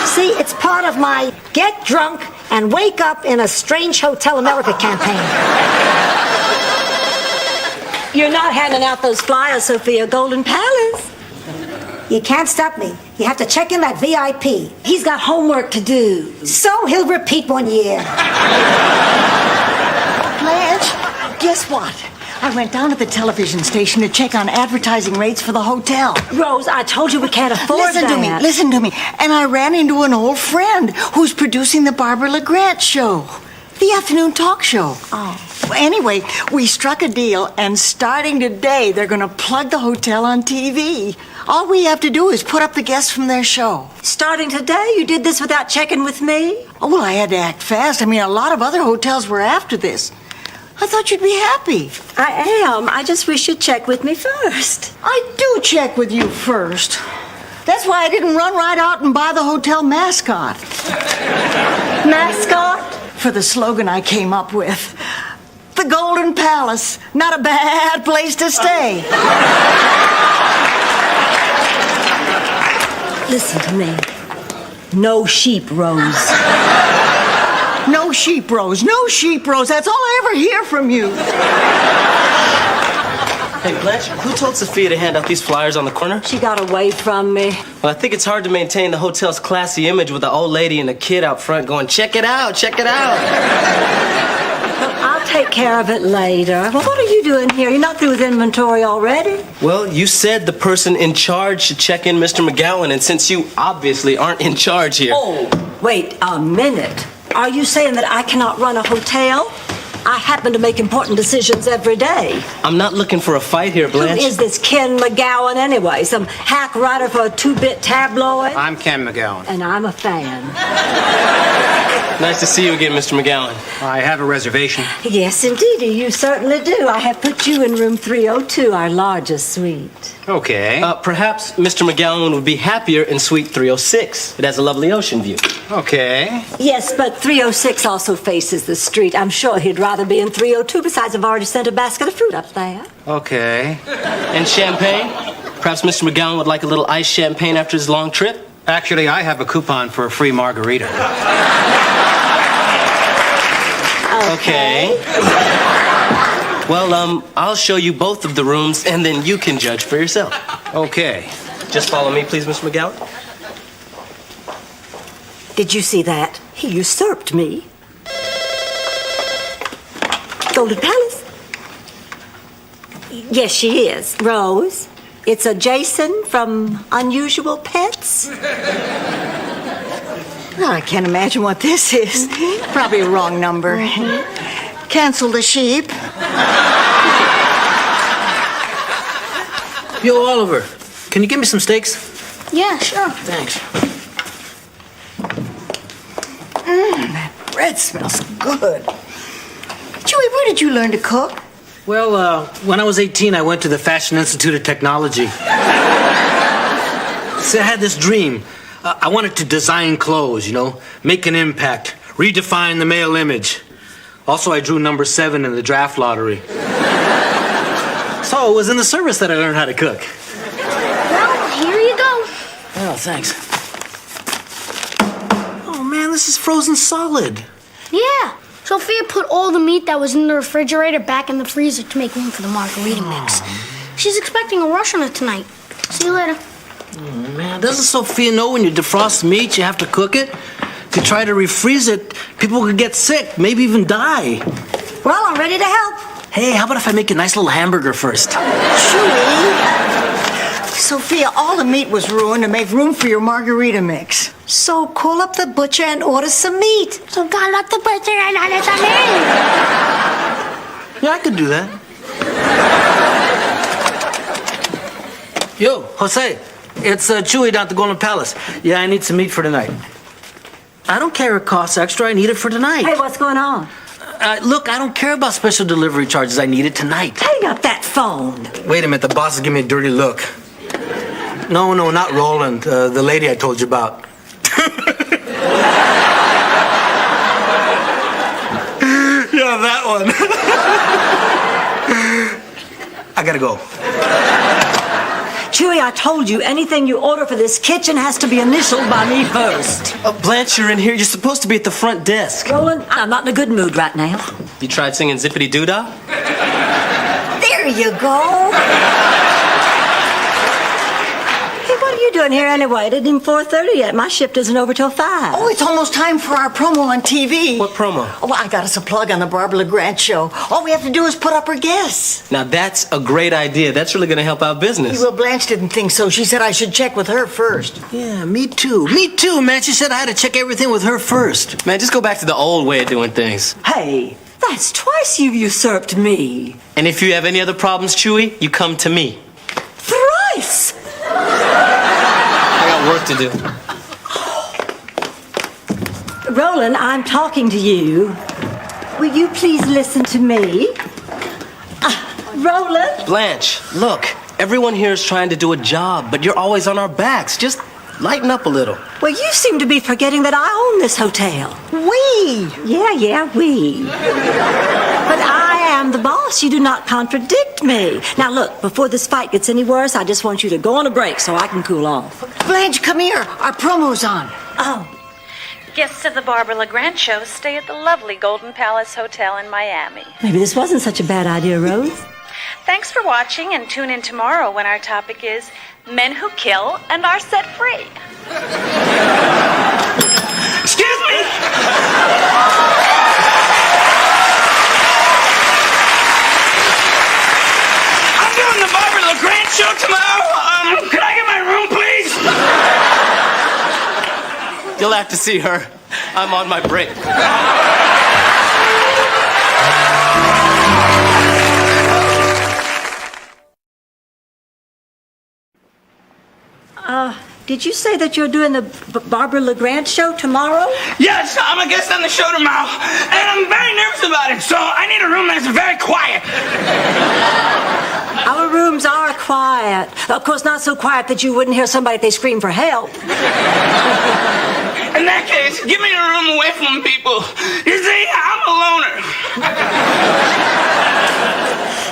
See, it's part of my get drunk and wake up in a strange Hotel America campaign. You're not handing out those flyers, Sophia. Golden Palace. You can't stop me. You have to check in that VIP. He's got homework to do. So he'll repeat 1 year. Blanche, guess what? I went down to the television station to check on advertising rates for the hotel. Rose, I told you we can't afford that. Listen to me. And I ran into an old friend who's producing the Barbara LeGrant show, the afternoon talk show. Oh. Well, anyway, we struck a deal, and starting today, they're going to plug the hotel on TV. All we have to do is put up the guests from their show. Starting today? You did this without checking with me? Oh, well, I had to act fast. I mean, a lot of other hotels were after this. I thought you'd be happy. I am. I just wish you'd check with me first. I do check with you first. That's why I didn't run right out and buy the hotel mascot. Mascot? For the slogan I came up with. the Golden Palace. Not a bad place to stay. Listen to me. No sheep, Rose. No sheep, Rose. No sheep, Rose. That's all I ever hear from you. Hey, Blanche, who told Sophia to hand out these flyers on the corner? She got away from me. Well, I think it's hard to maintain the hotel's classy image with an old lady and a kid out front going, check it out, check it out. I'll take care of it later. Well, what are you doing here? You're not through with inventory already? Well, you said the person in charge should check in Mr. McGowan, and since you obviously aren't in charge here... Oh, wait a minute. Are you saying that I cannot run a hotel? I happen to make important decisions every day. I'm not looking for a fight here, Blanche. Who is this Ken McGowan anyway? Some hack writer for a two-bit tabloid? I'm Ken McGowan. And I'm a fan. Nice to see you again, Mr. McGowan. I have a reservation. Yes, indeed, you certainly do. I have put you in room 302, our largest suite. Okay. Perhaps Mr. McGowan would be happier in suite 306. It has a lovely ocean view. Okay. Yes, but 306 also faces the street. I'm sure he'd rather be in 302. Besides, I've already sent a basket of fruit up there. Okay. And champagne? Perhaps Mr. McGowan would like a little iced champagne after his long trip? Actually, I have a coupon for a free margarita. Okay. Well, I'll show you both of the rooms, and then you can judge for yourself. Okay. Just follow me, please, Mr. McGowan. Did you see that? He usurped me. Golden Palace? Yes, she is. Rose, it's a Jason from Unusual Pets. Oh, I can't imagine what this is. Probably a wrong number. Cancel the sheep. Yo, Oliver, can you give me some steaks? Yeah, sure. Thanks. That bread smells good. Chewy, where did you learn to cook? Well, when I was 18, I went to the Fashion Institute of Technology. See, I had this dream. I wanted to design clothes, you know, make an impact, redefine the male image. Also, I drew number 7 in the draft lottery. So it was in the service that I learned how to cook. Well, here you go. Oh, thanks. Oh, man, this is frozen solid. Yeah. Sophia put all the meat that was in the refrigerator back in the freezer to make room for the margarita mix. She's expecting a rush on it tonight. See you later. Oh, man, doesn't Sophia know when you defrost meat, you have to cook it? If you try to refreeze it, people could get sick, maybe even die. Well, I'm ready to help. Hey, how about if I make a nice little hamburger first? Chewy. Sophia, all the meat was ruined to make room for your margarita mix. So call up the butcher and order some meat. So call up the butcher and order some meat. Yeah, I could do that. Yo, Jose, it's Chewy down at the Golden Palace. Yeah, I need some meat for tonight. I don't care if it costs extra. I need it for tonight. Hey, what's going on? Look, I don't care about special delivery charges. I need it tonight. Hang up that phone. Wait a minute. The boss is giving me a dirty look. No, not Roland. The lady I told you about. Yeah, that one. I gotta go. Chewy, I told you, anything you order for this kitchen has to be initialed by me first. Blanche, you're in here. You're supposed to be at the front desk. Roland, I'm not in a good mood right now. You tried singing Zippity Doo-Dah? There you go. Hey, what are you doing here anyway? It isn't even 4:30 yet. My shift isn't over till 5. Oh, it's almost time for our promo on TV. What promo? Oh, well, I got us a plug on the Barbara LeGrand show. All we have to do is put up her guests. Now, that's a great idea. That's really going to help our business. Well, Blanche didn't think so. She said I should check with her first. Yeah, me too. Me too, man. She said I had to check everything with her first. Man, just go back to the old way of doing things. Hey, that's twice you've usurped me. And if you have any other problems, Chewy, you come to me. Thrice! I got work to do. Roland, I'm talking to you. Will you please listen to me? Roland? Blanche, look. Everyone here is trying to do a job, but you're always on our backs. Just lighten up a little. Well, you seem to be forgetting that I own this hotel. We? Yeah, we. But I am the boss. You do not contradict me. Now, look, before this fight gets any worse, I just want you to go on a break so I can cool off. Blanche, come here. Our promo's on. Oh. Guests of the Barbara LeGrand show stay at the lovely Golden Palace Hotel in Miami. Maybe this wasn't such a bad idea, Rose. Thanks for watching, and tune in tomorrow when our topic is Men Who Kill and Are Set Free. Excuse me! I'm doing the Barbara LeGrand show tomorrow. Could I get my room, please? You'll have to see her. I'm on my break. Did you say that you're doing the Barbara LeGrand show tomorrow? Yes, I'm a guest on the show tomorrow, and I'm very nervous about it, so I need a room that's very quiet. Our rooms are quiet. Of course, not so quiet that you wouldn't hear somebody if they scream for help. In that case, give me a room away from people. You see, I'm a loner.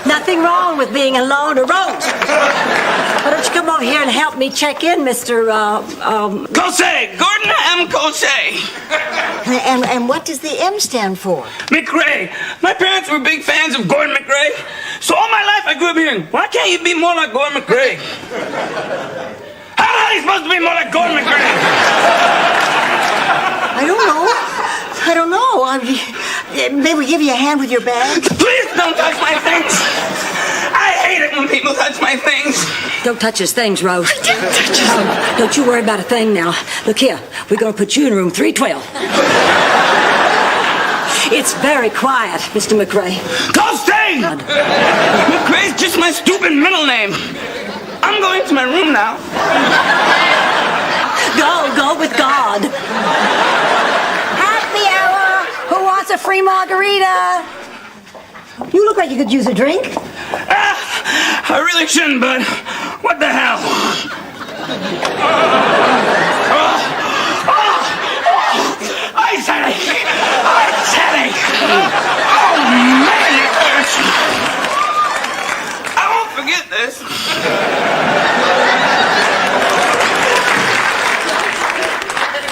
Nothing wrong with being a loner. Rose, why don't you come over here and help me check in, Mr. Cosay, Gordon M. Cosay. And what does the M stand for? McRae. My parents were big fans of Gordon McRae, so all my life I grew up hearing, why can't you be more like Gordon McRae? How the hell are you supposed to be more like Gordon McRae? I don't know. May we give you a hand with your bag? Please don't touch my things. I hate it when people touch my things. Don't touch his things, Rose. Don't you worry about a thing now. Look here, we're going to put you in room 312. It's very quiet, Mr. McRae. Go stay! McRae's just my stupid middle name. I'm going to my room now. Go with God. Happy hour! Who wants a free margarita? You look like you could use a drink. I really shouldn't, but what the hell? Ice headache! Ice headache! Oh, man, it hurts. I won't forget this.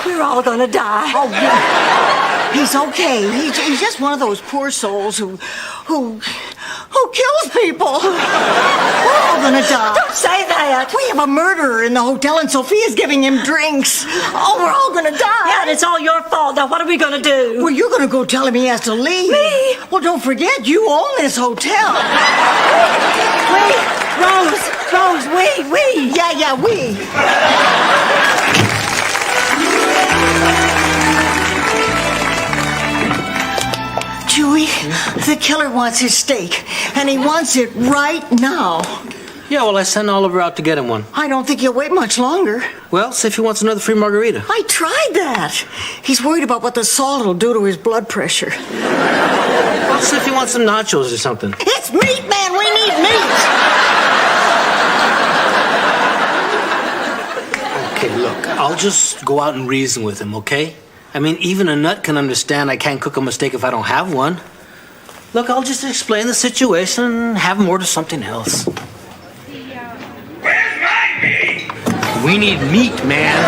We're all gonna die. Oh, yeah. He's okay. He's just one of those poor souls who kills people. We're all gonna die. Don't say that. We have a murderer in the hotel, and Sophia's giving him drinks. Oh, we're all gonna die. Yeah, and it's all your fault. Now, what are we gonna do? Well, you're gonna go tell him he has to leave. Me? Well, don't forget, you own this hotel. Rose, we. Yeah, we. Chewie, the killer wants his steak, and he wants it right now. Yeah, well, I sent Oliver out to get him one. I don't think he'll wait much longer. Well, see if he wants another free margarita. I tried that. He's worried about what the salt will do to his blood pressure. Well, see if he wants some nachos or something. It's meat, man. We need meat. Okay, look, I'll just go out and reason with him, okay? I mean, even a nut can understand I can't cook a mistake if I don't have one. Look, I'll just explain the situation and have him order something else. Where's my meat? We need meat, man.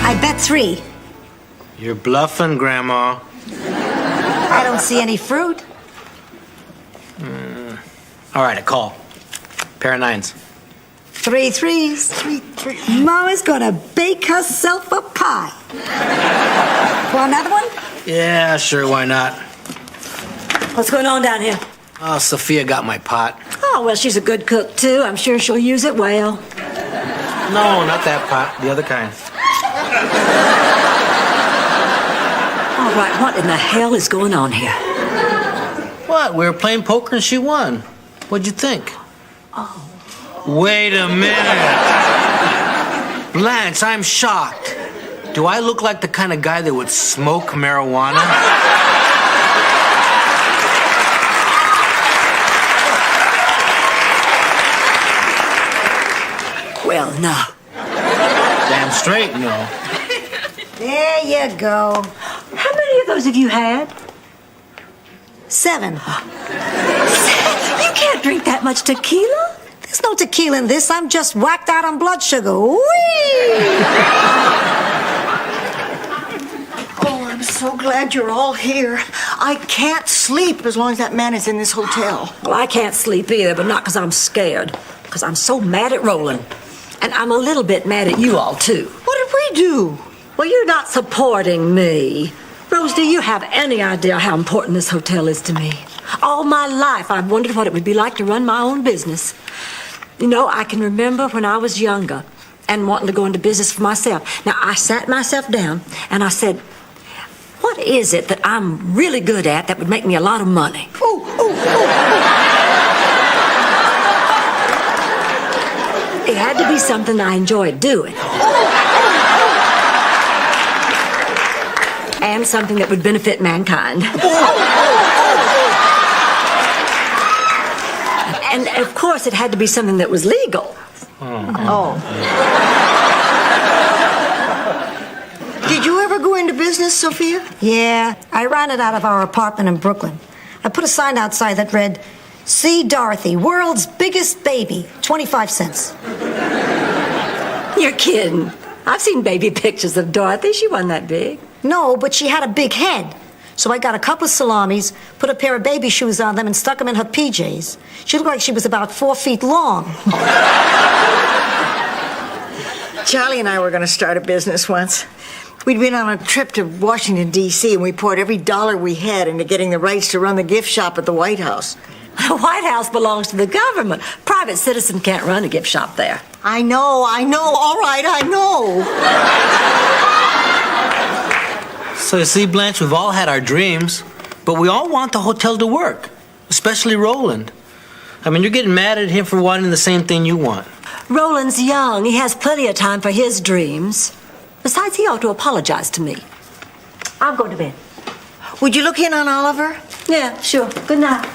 I bet 3. You're bluffing, Grandma. I don't see any fruit. All right, a call. Pair of 9s. 3 threes. 3. Mama's gonna bake herself a pie. Want another one? Yeah, sure, why not? What's going on down here? Oh, Sophia got my pot. Oh, well, she's a good cook, too. I'm sure she'll use it well. No, not that pot. The other kind. All right, what in the hell is going on here? What? We were playing poker and she won. What'd you think? Oh. Wait a minute. Blanche, I'm shocked. Do I look like the kind of guy that would smoke marijuana? Well, no. Damn straight, no. There you go. How many of those have you had? 7. You can't drink that much tequila. There's no tequila in this. I'm just whacked out on blood sugar. Whee! Oh, I'm so glad you're all here. I can't sleep as long as that man is in this hotel. Well, I can't sleep either, but not because I'm scared. Because I'm so mad at Roland. And I'm a little bit mad at you all, too. What did we do? Well, you're not supporting me. Rose, do you have any idea how important this hotel is to me? All my life, I've wondered what it would be like to run my own business. You know, I can remember when I was younger and wanting to go into business for myself. Now, I sat myself down and I said, what is it that I'm really good at that would make me a lot of money? Ooh, ooh, ooh. It had to be something I enjoyed doing. And something that would benefit mankind. And of course, it had to be something that was legal. Oh. Did you ever go into business, Sophia? Yeah, I ran it out of our apartment in Brooklyn. I put a sign outside that read, "See Dorothy, world's biggest baby, 25 cents. You're kidding. I've seen baby pictures of Dorothy. She wasn't that big. No, but she had a big head. So I got a couple of salamis, put a pair of baby shoes on them, and stuck them in her PJs. She looked like she was about 4 feet long. Charlie and I were going to start a business once. We'd been on a trip to Washington, D.C., and we poured every dollar we had into getting the rights to run the gift shop at the White House. The White House belongs to the government. Private citizen can't run a gift shop there. I know. All right, I know. So you see, Blanche, we've all had our dreams, but we all want the hotel to work, especially Roland. I mean, you're getting mad at him for wanting the same thing you want. Roland's young. He has plenty of time for his dreams. Besides, he ought to apologize to me. I'm going to bed. Would you look in on Oliver? Yeah, sure. Good night.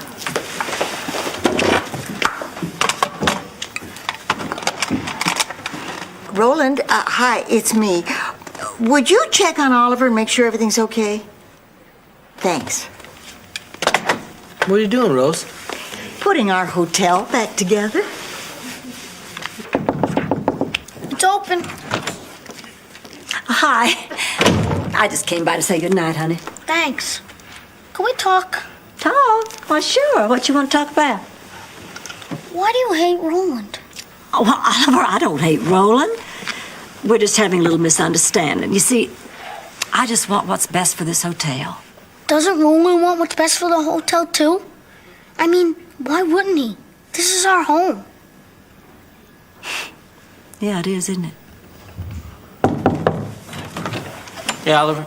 Roland, hi, it's me. Would you check on Oliver and make sure everything's okay? Thanks. What are you doing, Rose? Putting our hotel back together. It's open. Hi. I just came by to say good night, honey. Thanks. Can we talk? Talk? Why, sure. What you want to talk about? Why do you hate Roland? Oh, well, Oliver, I don't hate Roland. We're just having a little misunderstanding. You see, I just want what's best for this hotel. Doesn't Roland want what's best for the hotel, too? I mean, why wouldn't he? This is our home. Yeah, it is, isn't it? Yeah, Oliver.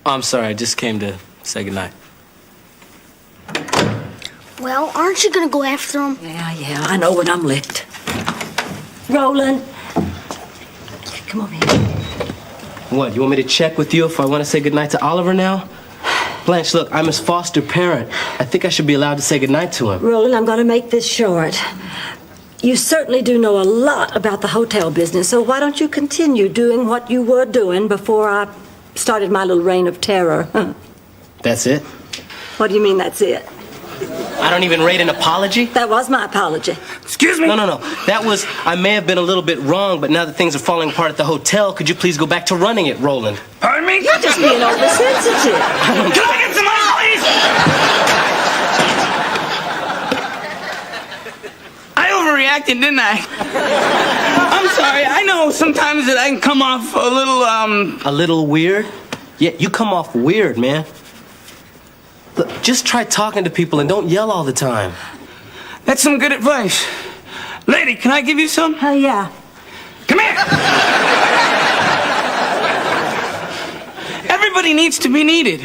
Oh, I'm sorry. I just came to say goodnight. Well, aren't you going to go after him? Yeah, I know when I'm licked. Roland. Come over here. What, you want me to check with you if I want to say goodnight to Oliver now? Blanche, look, I'm his foster parent. I think I should be allowed to say goodnight to him. Roland, I'm going to make this short. You certainly do know a lot about the hotel business, so why don't you continue doing what you were doing before I started my little reign of terror? That's it? What do you mean, that's it? I don't even rate an apology? That was my apology. Excuse me? No. That was, I may have been a little bit wrong, but now that things are falling apart at the hotel, could you please go back to running it, Roland? Pardon me? You're just being oversensitive. Can I get some ice, please? I overreacted, didn't I? I'm sorry. I know sometimes that I can come off a little, A little weird? Yeah, you come off weird, man. Look, just try talking to people and don't yell all the time. That's some good advice. Lady, can I give you some? Yeah. Come here! Everybody needs to be needed.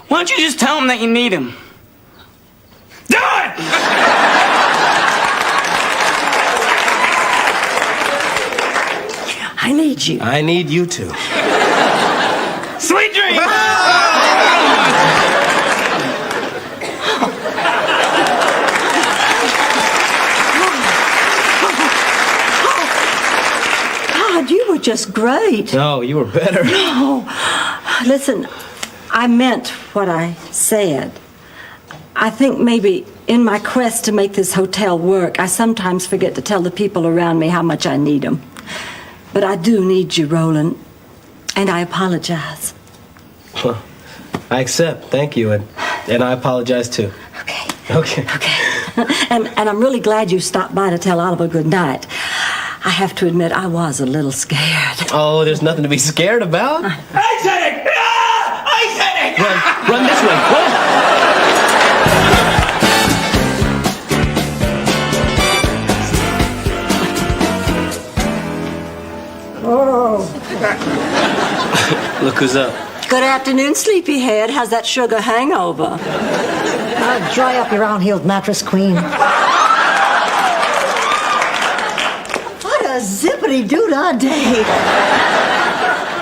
Why don't you just tell them that you need them? Do it! I need you. I need you too. Sweet dreams! God, you were just great. No, you were better. No. Listen, I meant what I said. I think maybe in my quest to make this hotel work, I sometimes forget to tell the people around me how much I need them. But I do need you, Roland, and I apologize. Well, I accept. Thank you, and I apologize too. Okay. And I'm really glad you stopped by to tell Oliver good night. I have to admit, I was a little scared. Oh, there's nothing to be scared about. I said it! Ah! I said it! Run this way. Oh. Look who's up. Good afternoon, sleepyhead. How's that sugar hangover? Dry up your round-heeled mattress, Queen. What a zippity-doo-dah day.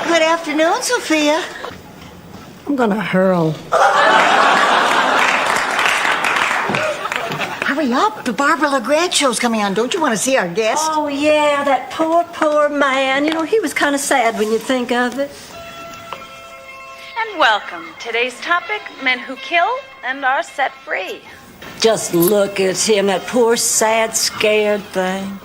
Good afternoon, Sophia. I'm gonna hurl. Hurry up. The Barbara LeGrand show's coming on. Don't you want to see our guest? Oh, yeah, that poor man. You know, he was kind of sad when you think of it. And welcome. Today's topic, men who kill and are set free. Just look at him, that poor, sad, scared thing.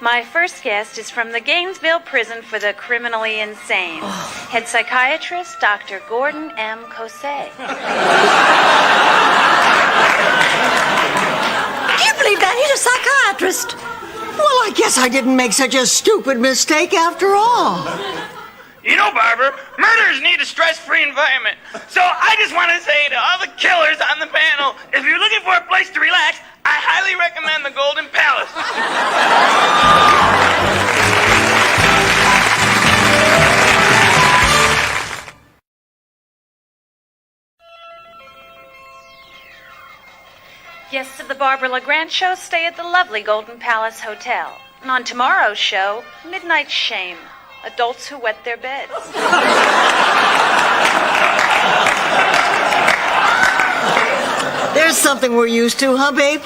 My first guest is from the Gainesville Prison for the Criminally Insane. Head psychiatrist, Dr. Gordon M. Cosset. Can you believe that? He's a psychiatrist. Well, I guess I didn't make such a stupid mistake after all. You know, Barbara, murderers need a stress-free environment. So I just want to say to all the killers on the panel, if you're looking for a place to relax, I highly recommend the Golden Palace. Guests of the Barbara LeGrand Show stay at the lovely Golden Palace Hotel. And on tomorrow's show, Midnight Shame. Adults who wet their beds. There's something we're used to, huh, babe?